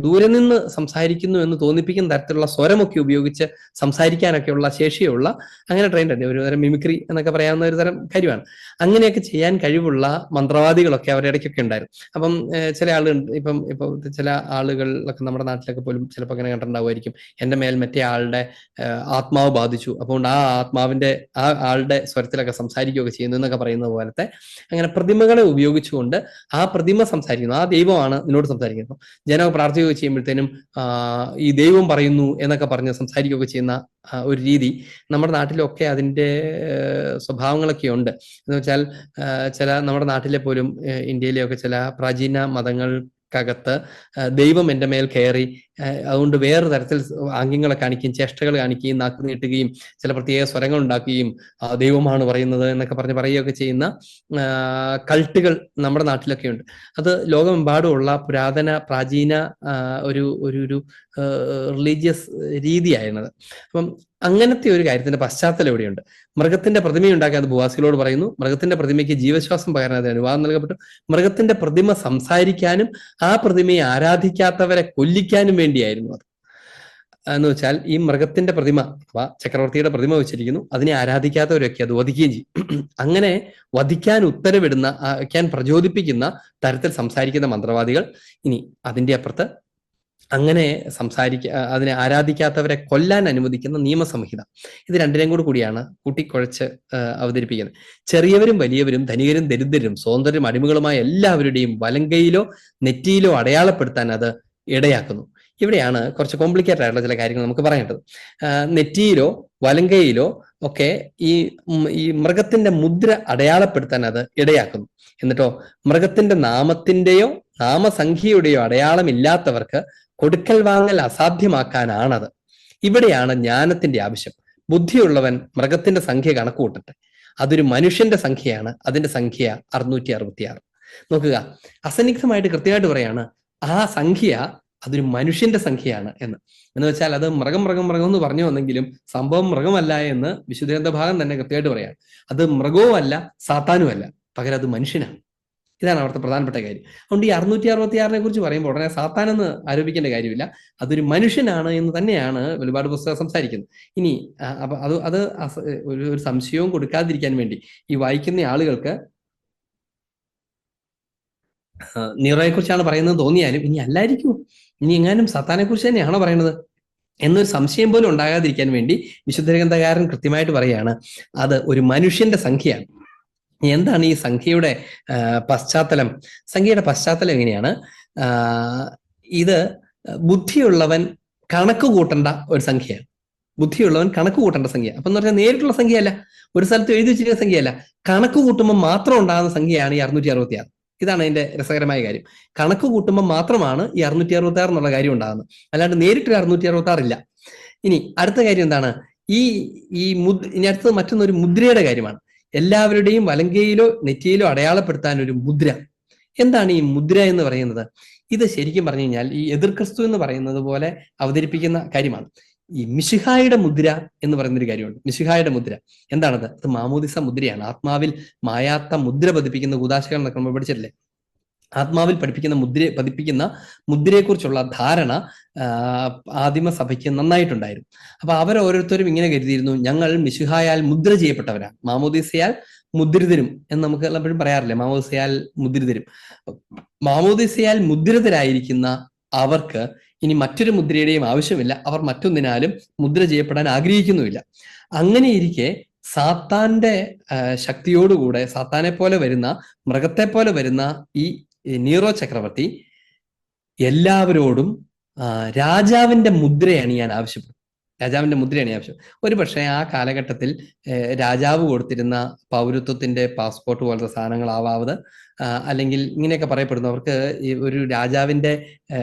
ദൂരെ നിന്ന് സംസാരിക്കുന്നു എന്ന് തോന്നിപ്പിക്കുന്ന തരത്തിലുള്ള സ്വരമൊക്കെ ഉപയോഗിച്ച് സംസാരിക്കാനൊക്കെയുള്ള ശേഷിയുള്ള അങ്ങനെ ട്രെയിൻഡ് ഒരു തരം മിമിക്രി എന്നൊക്കെ പറയാവുന്ന ഒരു തരം കാര്യമാണ്. അങ്ങനെയൊക്കെ ചെയ്യാൻ കഴിവുള്ള മന്ത്രവാദികളൊക്കെ അവരുടെ ഇടയ്ക്കൊക്കെ ഉണ്ടായിരുന്നു. അപ്പം ചില ആളുകൾ ഇപ്പൊ ചില ആളുകളൊക്കെ നമ്മുടെ നാട്ടിലൊക്കെ പോലും ചിലപ്പോൾ അങ്ങനെ കണ്ടിട്ടുണ്ടാവുമായിരിക്കും, എൻ്റെ മേൽ മറ്റേ ആളുടെ ആത്മാവ് ബാധിച്ചു, അതുകൊണ്ട് ആ ആളുടെ സ്വരത്തിലൊക്കെ സംസാരിക്കുകയൊക്കെ ചെയ്യുന്നു എന്നൊക്കെ പറയുന്നത് പോലത്തെ അങ്ങനെ പ്രതിമകളെ ഉപയോഗിച്ചുകൊണ്ട് ആ പ്രതിമ സംസാരിക്കുന്നു, ആ ദൈവമാണ് നിന്നോട് സംസാരിക്കുന്നത്. ജനം പ്രാർത്ഥിക്കുകയൊക്കെ ചെയ്യുമ്പോഴത്തേനും ഈ ദൈവം പറയുന്നു എന്നൊക്കെ പറഞ്ഞ് സംസാരിക്കുകയൊക്കെ ചെയ്യുന്ന ഒരു രീതി നമ്മുടെ നാട്ടിലൊക്കെ അതിൻ്റെ സ്വഭാവങ്ങളൊക്കെ ഉണ്ട്. എന്ന് വെച്ചാൽ ചില നമ്മുടെ നാട്ടിലെ പോലും ഇന്ത്യയിലെയൊക്കെ ചില പ്രാചീന മതങ്ങൾക്കകത്ത് ദൈവം എൻ്റെ മേൽ കയറി, അതുകൊണ്ട് വേറെ തരത്തിൽ ആംഗ്യങ്ങളെ കാണിക്കുകയും ചേഷ്ടകൾ കാണിക്കുകയും നാക്ക് നീട്ടുകയും ചില പ്രത്യേക സ്വരങ്ങൾ ഉണ്ടാക്കുകയും ദൈവമാണ് പറയുന്നത് എന്നൊക്കെ പറഞ്ഞ് പറയുകയൊക്കെ ചെയ്യുന്ന കൾട്ടുകൾ നമ്മുടെ നാട്ടിലൊക്കെ ഉണ്ട്. അത് ലോകമെമ്പാടുമുള്ള പ്രാചീന ഒരു റിലീജിയസ് രീതിയായിരുന്നത്. അപ്പം അങ്ങനത്തെ ഒരു കാര്യത്തിന്റെ പശ്ചാത്തലം ഇവിടെയുണ്ട്. മൃഗത്തിന്റെ പ്രതിമയുണ്ടാക്കി അത് ഭൂവാസികളോട് പറയുന്നു. മൃഗത്തിന്റെ പ്രതിമയ്ക്ക് ജീവശ്വാസം പകരാൻ അതിന് അനുവാദം നൽകപ്പെട്ടു. മൃഗത്തിന്റെ പ്രതിമ സംസാരിക്കാനും ആ പ്രതിമയെ ആരാധിക്കാത്തവരെ കൊല്ലിക്കാനും വേണ്ടിയായിരുന്നു അത്. എന്ന് വെച്ചാൽ ഈ മൃഗത്തിന്റെ പ്രതിമ അഥവാ ചക്രവർത്തിയുടെ പ്രതിമ വെച്ചിരിക്കുന്നു, അതിനെ ആരാധിക്കാത്തവരൊക്കെ അത് വധിക്കുകയും ചെയ്യും. അങ്ങനെ വധിക്കാൻ പ്രചോദിപ്പിക്കുന്ന തരത്തിൽ സംസാരിക്കുന്ന മന്ത്രവാദികൾ. ഇനി അതിന്റെ അപ്പുറത്ത് അങ്ങനെ അതിനെ ആരാധിക്കാത്തവരെ കൊല്ലാൻ അനുവദിക്കുന്ന നിയമസംഹിത. ഇത് രണ്ടിനെയും കൂടിയാണ് കൂട്ടിക്കുഴച്ച് അവതരിപ്പിക്കുന്നത്. ചെറിയവരും വലിയവരും ധനികരും ദരിദ്രരും സ്വതന്ത്രരും അടിമകളുമായ എല്ലാവരുടെയും വലങ്കയിലോ നെറ്റിയിലോ അടയാളപ്പെടുത്താൻ അത് ഇടയാക്കുന്നു. ഇവിടെയാണ് കുറച്ച് കോംപ്ലിക്കേറ്റഡ് ആയിട്ടുള്ള ചില കാര്യങ്ങൾ നമുക്ക് പറയേണ്ടത്. നെറ്റിയിലോ വലങ്കയിലോ ഒക്കെ ഈ മൃഗത്തിന്റെ മുദ്ര അടയാളപ്പെടുത്താൻ അത് ഇടയാക്കുന്നു. എന്നിട്ടോ മൃഗത്തിന്റെ നാമത്തിന്റെയോ നാമസംഖ്യയുടെയോ അടയാളമില്ലാത്തവർക്ക് കൊടുക്കൽ വാങ്ങൽ അസാധ്യമാക്കാനാണത്. ഇവിടെയാണ് ജ്ഞാനത്തിന്റെ ആവശ്യം. ബുദ്ധിയുള്ളവൻ മൃഗത്തിന്റെ സംഖ്യ കണക്കുകൂട്ടട്ടെ, അതൊരു മനുഷ്യന്റെ സംഖ്യയാണ്, അതിന്റെ സംഖ്യ 666. നോക്കുക, അസന്നിഗ്ധമായിട്ട് കൃത്യമായിട്ട് പറയാണ് ആ സംഖ്യ അതൊരു മനുഷ്യന്റെ സംഖ്യയാണ് എന്ന് വെച്ചാൽ അത് മൃഗം എന്ന് പറഞ്ഞു വന്നെങ്കിലും സംഭവം മൃഗമല്ല എന്ന് വിശുദ്ധ ഗ്രന്ഥഭാഗം തന്നെ കൃത്യമായിട്ട് പറയാണ്. അത് മൃഗവും അല്ല സാത്താനും അല്ല, പകരം അത് മനുഷ്യനാണ്. ഇതാണ് അവിടുത്തെ പ്രധാനപ്പെട്ട കാര്യം. അതുകൊണ്ട് ഈ 666 കുറിച്ച് പറയുമ്പോൾ ഉടനെ സാത്താനെന്ന് ആരോപിക്കേണ്ട കാര്യമില്ല, അതൊരു മനുഷ്യനാണ് എന്ന് തന്നെയാണ് വെളിപാട് പുസ്തകം സംസാരിക്കുന്നത്. ഇനി അത് ഒരു സംശയവും കൊടുക്കാതിരിക്കാൻ വേണ്ടി ഈ വായിക്കുന്ന ആളുകൾക്ക് നീറോയെ കുറിച്ചാണ് പറയുന്നത് തോന്നിയാലും ഇനി അല്ലായിരിക്കും, ഇനി എങ്ങാനും സാത്താനെ കുറിച്ച് തന്നെയാണോ പറയുന്നത് എന്നൊരു സംശയം പോലും ഉണ്ടാകാതിരിക്കാൻ വേണ്ടി വിശുദ്ധ ഗ്രന്ഥകാരൻ കൃത്യമായിട്ട് പറയാണ് അത് ഒരു മനുഷ്യന്റെ സംഖ്യയാണ്. എന്താണ് ഈ സംഖ്യയുടെ പശ്ചാത്തലം? സംഖ്യയുടെ പശ്ചാത്തലം എങ്ങനെയാണ്? ഇത് ബുദ്ധിയുള്ളവൻ കണക്ക് കൂട്ടേണ്ട ഒരു സംഖ്യയാണ്. ബുദ്ധിയുള്ളവൻ കണക്ക് കൂട്ടേണ്ട സംഖ്യ. അപ്പൊ എന്ന് പറഞ്ഞാൽ നേരിട്ടുള്ള സംഖ്യയല്ല, ഒരു സ്ഥലത്ത് എഴുതി വെച്ചിരിക്കുന്ന സംഖ്യയല്ല, കണക്ക് കൂട്ടുമ്പോൾ മാത്രം ഉണ്ടാകുന്ന സംഖ്യയാണ് ഈ 666. ഇതാണ് അതിന്റെ രസകരമായ കാര്യം. കണക്ക് കൂട്ടുമ്പോൾ മാത്രമാണ് ഈ 666 എന്നുള്ള കാര്യം ഉണ്ടാകുന്നത്, അല്ലാണ്ട് നേരിട്ടൊരു 666 ഇല്ല. ഇനി അടുത്ത കാര്യം എന്താണ്? ഇനി അടുത്തത് മറ്റൊന്നൊരു മുദ്രയുടെ കാര്യമാണ്. എല്ലാവരുടെയും വലങ്കയിലോ നെറ്റിയിലോ അടയാളപ്പെടുത്താൻ ഒരു മുദ്ര. എന്താണ് ഈ മുദ്ര എന്ന് പറയുന്നത്? ഇത് ശരിക്കും പറഞ്ഞു കഴിഞ്ഞാൽ ഈ എതിർ ക്രിസ്തു എന്ന് പറയുന്നത് പോലെ അവതരിപ്പിക്കുന്ന കാര്യമാണ്. ഈ മിശിഹായുടെ മുദ്ര എന്ന് പറയുന്നൊരു കാര്യമുണ്ട്. മിശിഹായുടെ മുദ്ര എന്താണത്? അത് മാമോദിസ മുദ്രയാണ്. ആത്മാവിൽ മായാത്ത മുദ്ര പതിപ്പിക്കുന്ന കൂദാശകൾ എന്നൊക്കെ നമ്മൾ പഠിച്ചിട്ടില്ലേ? ആത്മാവിൽ പതിപ്പിക്കുന്ന മുദ്രയെക്കുറിച്ചുള്ള ധാരണ ആദിമസഭയ്ക്ക് നന്നായിട്ടുണ്ടായിരുന്നു. അപ്പൊ അവരോരോരുത്തരും ഇങ്ങനെ കരുതിയിരുന്നു, ഞങ്ങൾ മിശിഹായാൽ മുദ്ര ചെയ്യപ്പെട്ടവരാണ്, മാമോദിസയാൽ മുദ്രിതരും എന്ന് നമുക്ക് എപ്പോഴും പറയാറില്ലേ, മാമോദിസയാൽ മുദ്രിതരും. മാമോദിസയാൽ മുദ്രിതരായിരിക്കുന്ന അവർക്ക് ഇനി മറ്റൊരു മുദ്രയുടെയും ആവശ്യമില്ല, അവർ മറ്റൊന്നിനാലും മുദ്ര ചെയ്യപ്പെടാൻ ആഗ്രഹിക്കുന്നുമില്ല. അങ്ങനെ ഇരിക്കെ സാത്താന്റെ ശക്തിയോടുകൂടെ സാത്താനെ പോലെ വരുന്ന, മൃഗത്തെ പോലെ വരുന്ന ഈ നീറോ ചക്രവർത്തി എല്ലാവരോടും രാജാവിന്റെ മുദ്ര അണിയാൻ ആവശ്യപ്പെടും. രാജാവിന്റെ മുദ്ര അണിയാൻ ആവശ്യം. ഒരു പക്ഷേ ആ കാലഘട്ടത്തിൽ രാജാവ് കൊടുത്തിരുന്ന പൗരത്വത്തിന്റെ പാസ്പോർട്ട് പോലത്തെ സാധനങ്ങളാവാത്, അല്ലെങ്കിൽ ഇങ്ങനെയൊക്കെ പറയപ്പെടുന്നു. അവർക്ക് ഈ ഒരു രാജാവിന്റെ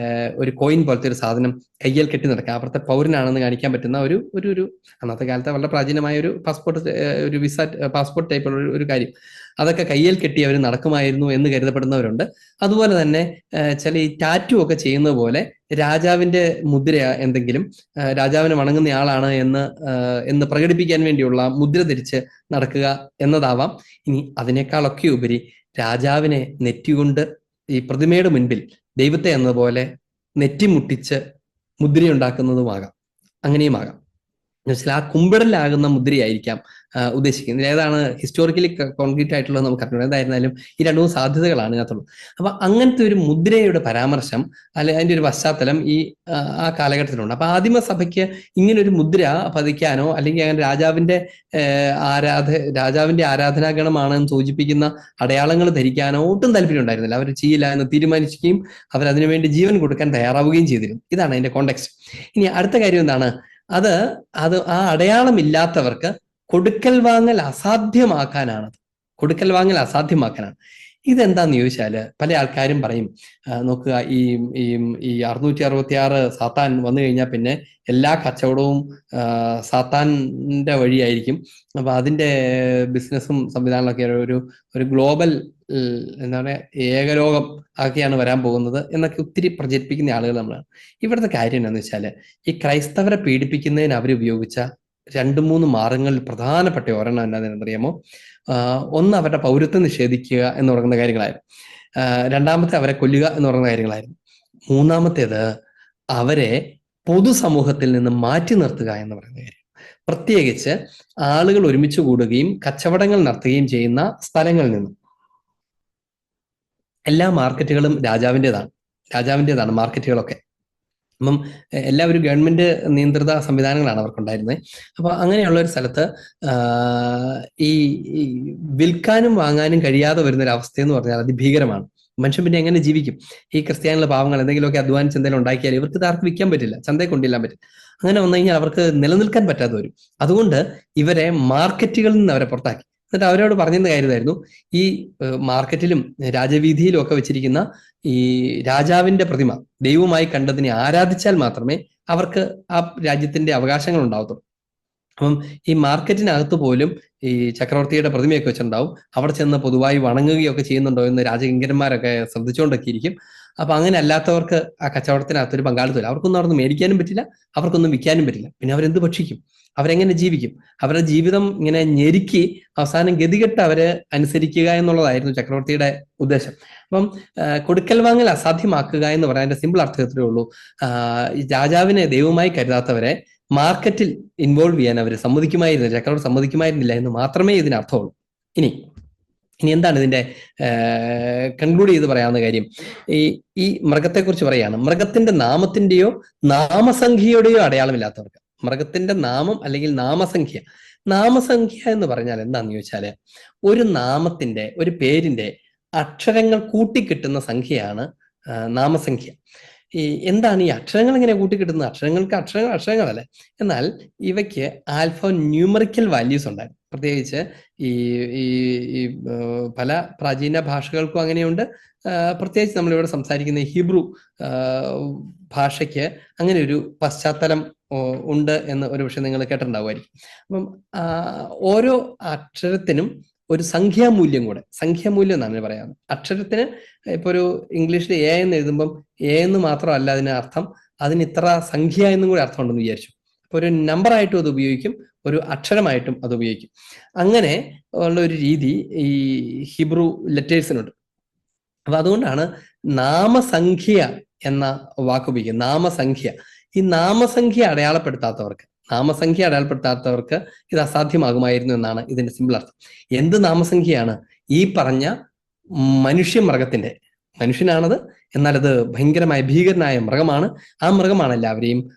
ഒരു കോയിൻ പോലത്തെ ഒരു സാധനം കയ്യിൽ കെട്ടി നടക്കുക, അവിടുത്തെ പൗരനാണെന്ന് കാണിക്കാൻ പറ്റുന്ന ഒരു ഒരു ഒരു അന്നത്തെ കാലത്തെ വളരെ പ്രാചീനമായ ഒരു പാസ്പോർട്ട്, ഒരു വിസ പാസ്പോർട്ട് ടൈപ്പുള്ള ഒരു കാര്യം, അതൊക്കെ കയ്യിൽ കെട്ടി അവർ നടക്കുമായിരുന്നു എന്ന് കരുതപ്പെടുന്നവരുണ്ട്. അതുപോലെ തന്നെ ചില ഈ ടാറ്റു ഒക്കെ ചെയ്യുന്നത് പോലെ രാജാവിന്റെ മുദ്ര എന്തെങ്കിലും, രാജാവിനെ വണങ്ങുന്നയാളാണ് എന്ന് പ്രകടിപ്പിക്കാൻ വേണ്ടിയുള്ള മുദ്ര ധരിച്ച് നടക്കുക എന്നതാവാം. ഇനി അതിനേക്കാളൊക്കെ ഉപരി രാജാവിനെ നെറ്റികൊണ്ട് ഈ പ്രതിമയുടെ മുൻപിൽ ദൈവത്തെ എന്നതുപോലെ നെറ്റിമുട്ടിച്ച് മുദ്രയുണ്ടാക്കുന്നതുമാകാം. അങ്ങനെയുമാകാം. എന്നുവെച്ചാൽ ആ കുമ്പിടലാകുന്ന മുദ്രയായിരിക്കാം ഉദ്ദേശിക്കുന്നത്. ഏതാണ് ഹിസ്റ്റോറിക്കലി കോൺക്രീറ്റ് ആയിട്ടുള്ളത് നമുക്ക് അറിഞ്ഞു. എന്തായിരുന്നാലും ഈ രണ്ടു മൂന്ന് സാധ്യതകളാണ് ഇതിനകത്തുള്ളത്. അപ്പൊ അങ്ങനത്തെ ഒരു മുദ്രയുടെ പരാമർശം അല്ലെ അതിന്റെ ഒരു പശ്ചാത്തലം ആ കാലഘട്ടത്തിലുണ്ട്. അപ്പൊ ആദിമസഭയ്ക്ക് ഇങ്ങനെ ഒരു മുദ്ര പതിക്കാനോ അല്ലെങ്കിൽ അങ്ങനെ രാജാവിന്റെ ആരാധനാഗണമാണെന്ന് സൂചിപ്പിക്കുന്ന അടയാളങ്ങൾ ധരിക്കാനോ ഒട്ടും താല്പര്യം ഉണ്ടായിരുന്നില്ല. അവർ ചെയ്യില്ല എന്ന് തീരുമാനിക്കുകയും അവർ അതിനുവേണ്ടി ജീവൻ കൊടുക്കാൻ തയ്യാറാവുകയും ചെയ്തിരുന്നു. ഇതാണ് അതിന്റെ കോണ്ടെക്സ്റ്റ്. ഇനി അടുത്ത കാര്യം എന്താണ്? അത് ആ അടയാളമില്ലാത്തവർക്ക് കൊടുക്കൽ വാങ്ങൽ അസാധ്യമാക്കാനാണ്. കൊടുക്കൽ വാങ്ങൽ അസാധ്യമാക്കാനാണ്. ഇതെന്താന്ന് ചോദിച്ചാല് പല ആൾക്കാരും പറയും, നോക്കുക, ഈ 666 സാത്താൻ വന്നു കഴിഞ്ഞാൽ പിന്നെ എല്ലാ കച്ചവടവും സാത്താന്റെ വഴിയായിരിക്കും. അപ്പൊ അതിന്റെ ബിസിനസ്സും സംവിധാനങ്ങളൊക്കെ ഒരു ഗ്ലോബൽ എന്താ പറയുക, ഏകലോകം ആക്കിയാണ് വരാൻ പോകുന്നത് എന്നൊക്കെ ഒത്തിരി പ്രചരിപ്പിക്കുന്ന ആളുകൾ നമ്മളാണ്. ഇവിടുത്തെ കാര്യം എന്താണെന്ന് വെച്ചാല് ഈ ക്രൈസ്തവരെ പീഡിപ്പിക്കുന്നതിന് അവരുപയോഗിച്ച 2-3 മാർഗങ്ങളിൽ പ്രധാനപ്പെട്ട ഒരെണ്ണം എന്താണെന്നറിയാമോ? ഒന്ന് അവരുടെ പൗരത്വം നിഷേധിക്കുക എന്ന് പറയുന്ന കാര്യങ്ങളായിരുന്നു. രണ്ടാമത്തെ അവരെ കൊല്ലുക എന്ന് പറയുന്ന കാര്യങ്ങളായിരുന്നു. മൂന്നാമത്തേത് അവരെ പൊതുസമൂഹത്തിൽ നിന്ന് മാറ്റി നിർത്തുക എന്ന് പറയുന്ന കാര്യം. പ്രത്യേകിച്ച് ആളുകൾ ഒരുമിച്ച് കൂടുകയും കച്ചവടങ്ങൾ നടത്തുകയും ചെയ്യുന്ന സ്ഥലങ്ങളിൽ നിന്നും. എല്ലാ മാർക്കറ്റുകളും രാജാവിൻ്റെതാണ് മാർക്കറ്റുകളൊക്കെ. അപ്പം എല്ലാവരും ഗവൺമെന്റ് നിയന്ത്രിത സംവിധാനങ്ങളാണ് അവർക്കുണ്ടായിരുന്നത്. അപ്പൊ അങ്ങനെയുള്ള ഒരു സ്ഥലത്ത് ഈ വിൽക്കാനും വാങ്ങാനും കഴിയാതെ വരുന്ന ഒരു അവസ്ഥ എന്ന് പറഞ്ഞാൽ അതിഭീകരമാണ്. മനുഷ്യൻ പിന്നെ എങ്ങനെ ജീവിക്കും? ഈ ക്രിസ്ത്യാനികളുടെ പാവങ്ങൾ എന്തെങ്കിലുമൊക്കെ അധ്വാനിച്ച് എന്തെങ്കിലും ഉണ്ടാക്കിയാൽ ഇവർക്ക് ആർക്കും വിൽക്കാൻ പറ്റില്ല, ചന്തയെ കൊണ്ടില്ലാൻ പറ്റില്ല. അങ്ങനെ വന്നു കഴിഞ്ഞാൽ അവർക്ക് നിലനിൽക്കാൻ പറ്റാതെ വരും. അതുകൊണ്ട് ഇവരെ മാർക്കറ്റുകളിൽ നിന്ന് അവരെ പുറത്താക്കി. എന്നിട്ട് അവരോട് പറഞ്ഞിരുന്ന കാര്യമായിരുന്നു, ഈ മാർക്കറ്റിലും രാജവീതിയിലും ഒക്കെ വെച്ചിരിക്കുന്ന ഈ രാജാവിന്റെ പ്രതിമ ദൈവമായി കണ്ടതിനെ ആരാധിച്ചാൽ മാത്രമേ അവർക്ക് ആ രാജ്യത്തിന്റെ അവകാശങ്ങൾ ഉണ്ടാവത്തുള്ളൂ. അപ്പം ഈ മാർക്കറ്റിനകത്ത് പോലും ഈ ചക്രവർത്തിയുടെ പ്രതിമയൊക്കെ വെച്ചിട്ടുണ്ടാവും. അവിടെ ചെന്ന് പൊതുവായി വണങ്ങുകയൊക്കെ ചെയ്യുന്നുണ്ടോ എന്ന് രാജകിങ്കരന്മാരൊക്കെ ശ്രദ്ധിച്ചുകൊണ്ടൊക്കെ ഇരിക്കും. അപ്പൊ അങ്ങനെ അല്ലാത്തവർക്ക് ആ കച്ചവടത്തിനകത്തൊരു പങ്കാളിത്തമില്ല. അവർക്കൊന്നും അവിടെ നിന്ന് മേടിക്കാനും പറ്റില്ല, അവർക്കൊന്നും വിൽക്കാനും പറ്റില്ല. പിന്നെ അവരെന്ത് ഭക്ഷിക്കും? അവരെങ്ങനെ ജീവിക്കും? അവരുടെ ജീവിതം ഇങ്ങനെ ഞെരുക്കി അവസാനം ഗതികെട്ട് അവര് അനുസരിക്കുക എന്നുള്ളതായിരുന്നു ചക്രവർത്തിയുടെ ഉദ്ദേശം. അപ്പം കൊടുക്കൽ വാങ്ങൽ അസാധ്യമാക്കുക എന്ന് പറയാൻ അതിന്റെ സിമ്പിൾ അർത്ഥത്തിലേ ഉള്ളൂ. രാജാവിനെ ദൈവമായി കരുതാത്തവരെ മാർക്കറ്റിൽ ഇൻവോൾവ് ചെയ്യാൻ അവർ സമ്മതിക്കുമായിരുന്നില്ല, ചക്രവർത്തി സമ്മതിക്കുമായിരുന്നില്ല എന്ന് മാത്രമേ ഇതിനർത്ഥമുള്ളൂ. ഇനി എന്താണ് ഇതിന്റെ കൺക്ലൂഡ് ചെയ്ത് പറയാവുന്ന കാര്യം? ഈ മൃഗത്തെക്കുറിച്ച് പറയാണ്. മൃഗത്തിന്റെ നാമത്തിന്റെയോ നാമസംഖ്യയുടെയോ അടയാളമില്ലാത്തവർക്ക്, മൃഗത്തിന്റെ നാമം അല്ലെങ്കിൽ നാമസംഖ്യ എന്ന് പറഞ്ഞാൽ എന്താന്ന് ചോദിച്ചാല് ഒരു നാമത്തിന്റെ, ഒരു പേരിന്റെ അക്ഷരങ്ങൾ കൂട്ടിക്കിട്ടുന്ന സംഖ്യയാണ് നാമസംഖ്യ. എന്താണ് ഈ അക്ഷരങ്ങൾ ഇങ്ങനെ കൂട്ടിക്കിട്ടുന്നത്? അക്ഷരങ്ങളല്ലേ. എന്നാൽ ഇവയ്ക്ക് ആൽഫ ന്യൂമറിക്കൽ വാല്യൂസ് ഉണ്ടായിരുന്നു. പ്രത്യേകിച്ച് ഈ പല പ്രാചീന ഭാഷകൾക്കും അങ്ങനെയുണ്ട്. പ്രത്യേകിച്ച് നമ്മളിവിടെ സംസാരിക്കുന്ന ഹിബ്രു ഭാഷയ്ക്ക് അങ്ങനെ ഒരു പശ്ചാത്തലം ഉണ്ട് എന്ന് ഒരു പക്ഷെ നിങ്ങൾ കേട്ടിട്ടുണ്ടാവുമായിരിക്കും. അപ്പം ഓരോ അക്ഷരത്തിനും ഒരു സംഖ്യാമൂല്യം എന്നാണ് പറയാറ്. അക്ഷരത്തിന് ഇപ്പൊ ഒരു ഇംഗ്ലീഷിൽ എ എന്ന് എഴുതുമ്പം എ എന്ന് മാത്രമല്ല അതിന് അർത്ഥം, അതിന് ഇത്ര സംഖ്യ എന്നും കൂടി അർത്ഥമുണ്ടെന്ന് വിചാരിച്ചു. അപ്പൊ ഒരു നമ്പറായിട്ടും അത് ഉപയോഗിക്കും, ഒരു അക്ഷരമായിട്ടും അത് ഉപയോഗിക്കും. അങ്ങനെ ഉള്ള ഒരു രീതി ഈ ഹിബ്രു ലെറ്റേഴ്സിനുണ്ട്. അപ്പൊ അതുകൊണ്ടാണ് നാമസംഖ്യ എന്ന വാക്ക് ഉപയോഗിക്കുന്നത്. നാമസംഖ്യ. ഈ നാമസംഖ്യ അടയാളപ്പെടുത്താത്തവർക്ക് ഇത് അസാധ്യമാകുമായിരുന്നു എന്നാണ് ഇതിന്റെ സിമ്പിൾ അർത്ഥം. എന്ത് നാമസംഖ്യയാണ്? ഈ പറഞ്ഞ മനുഷ്യനാണത്, എന്നാൽ അത് ഭയങ്കരമായ ഭീകരനായ മൃഗമാണ്. ആ മൃഗമാണ് എല്ലാവരെയും,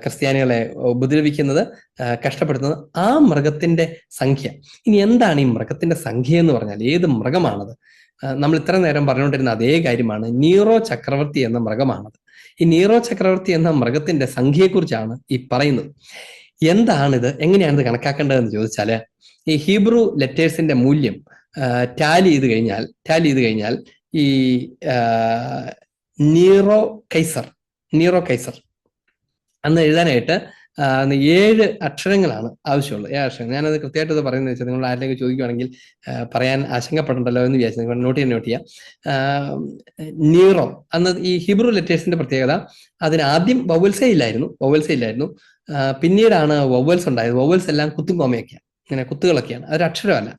ക്രിസ്ത്യാനികളെ ഉപദ്രവിക്കുന്നത്, കഷ്ടപ്പെടുത്തുന്നത്. ആ മൃഗത്തിന്റെ സംഖ്യ. ഇനി എന്താണ് ഈ മൃഗത്തിന്റെ സംഖ്യ എന്ന് പറഞ്ഞാൽ? ഏത് മൃഗമാണത്? നമ്മൾ ഇത്ര നേരം പറഞ്ഞുകൊണ്ടിരുന്ന അതേ കാര്യമാണ്. നീറോ ചക്രവർത്തി എന്ന മൃഗമാണത്. ഈ നീറോ ചക്രവർത്തി എന്ന മൃഗത്തിന്റെ സംഖ്യയെക്കുറിച്ചാണ് ഈ പറയുന്നത്. എന്താണിത്, എങ്ങനെയാണിത് കണക്കാക്കേണ്ടതെന്ന് ചോദിച്ചാല്, ഈ ഹീബ്രു ലെറ്റേഴ്സിന്റെ മൂല്യം ടാലി ചെയ്ത് കഴിഞ്ഞാൽ ഈ നീറോ കൈസർ അന്ന് എഴുതാനായിട്ട് 7 അക്ഷരങ്ങളാണ് ആവശ്യമുള്ളത്. 7 അക്ഷരങ്ങൾ. ഞാനത് കൃത്യമായിട്ട് ഇത് പറയുന്നത് വെച്ചാൽ നിങ്ങൾ ആരെങ്കിലും ചോദിക്കുകയാണെങ്കിൽ പറയാൻ ആശങ്കപ്പെടണ്ടല്ലോ എന്ന് വിചാരിച്ചു. നിങ്ങൾ നോട്ട് ചെയ്യാം. നീറോ അന്ന് ഈ ഹിബ്രു ലെറ്റേഴ്സിന്റെ പ്രത്യേകത, അതിന് ആദ്യം വവൽസേ ഇല്ലായിരുന്നു. പിന്നീടാണ് വവൽസ് ഉണ്ടായത്. വവൽസ് എല്ലാം കുത്തും കോമയൊക്കെയാണ്, ഇങ്ങനെ കുത്തുകളൊക്കെയാണ്, അതൊരു അക്ഷരമല്ല.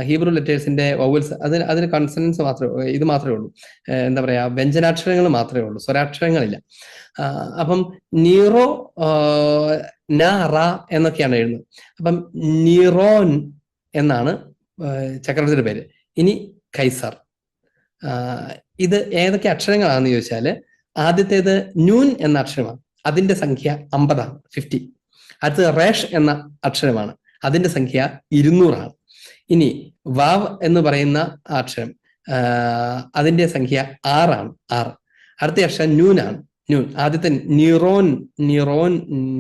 ഹീബ്രു ലെറ്റേഴ്സിന്റെ വവൽസ് അതിന് കൺസണൻസ് മാത്രമേ ഉള്ളൂ. എന്താ പറയാ, വ്യഞ്ജനാക്ഷരങ്ങൾ മാത്രമേ ഉള്ളൂ, സ്വരാക്ഷരങ്ങളില്ല. അപ്പം നീറോ റ എന്നൊക്കെയാണ് എഴുതുന്നത്. അപ്പം നീറോൻ എന്നാണ് ചക്രവർത്തിയുടെ പേര്. ഇനി കൈസർ. ഇത് ഏതൊക്കെ അക്ഷരങ്ങളാണെന്ന് ചോദിച്ചാൽ, ആദ്യത്തേത് നൂൻ എന്ന അക്ഷരമാണ്, അതിന്റെ സംഖ്യ 50 ആണ്, 50. അടുത്തത് റേഷ് എന്ന അക്ഷരമാണ്, അതിന്റെ സംഖ്യ 200 ആണ്. ഇനി വാവ് എന്ന് പറയുന്ന അക്ഷരം, അതിന്റെ സംഖ്യ 6 ആണ്, 6. അടുത്ത അക്ഷരം നൂനാണ്, നൂൻ. ആദ്യത്തെ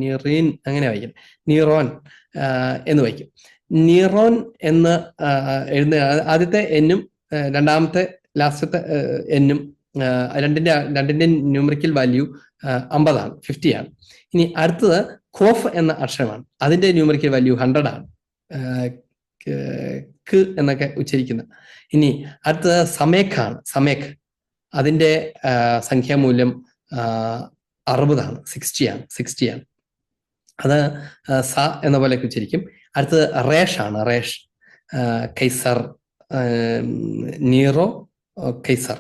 നിറീൻ അങ്ങനെ വായിക്കും, നീറോൻ എന്ന് വായിക്കും. നീറോൻ എന്ന് എഴുതുന്ന ആദ്യത്തെ എന്നും രണ്ടാമത്തെ ലാസ്റ്റത്തെ എന്നും രണ്ടിന്റെ ന്യൂമറിക്കൽ വാല്യൂ 50 ആണ്, 50 ആണ്. ഇനി അടുത്തത് ഖോഫ് എന്ന അക്ഷരമാണ്, അതിന്റെ ന്യൂമറിക്കൽ വാല്യൂ 100 ആണ്, ക്ക് എന്നൊക്കെ ഉച്ചരിക്കുന്ന. ഇനി അടുത്തത് സമേഖ്, അതിന്റെ സംഖ്യാമൂല്യം 60 ആണ്, 60 ആണ്. അത് സ എന്ന പോലെയൊക്കെ ഉച്ചരിക്കും. അടുത്തത് റേഷ്, കൈസർ, നീറോ കൈസർ.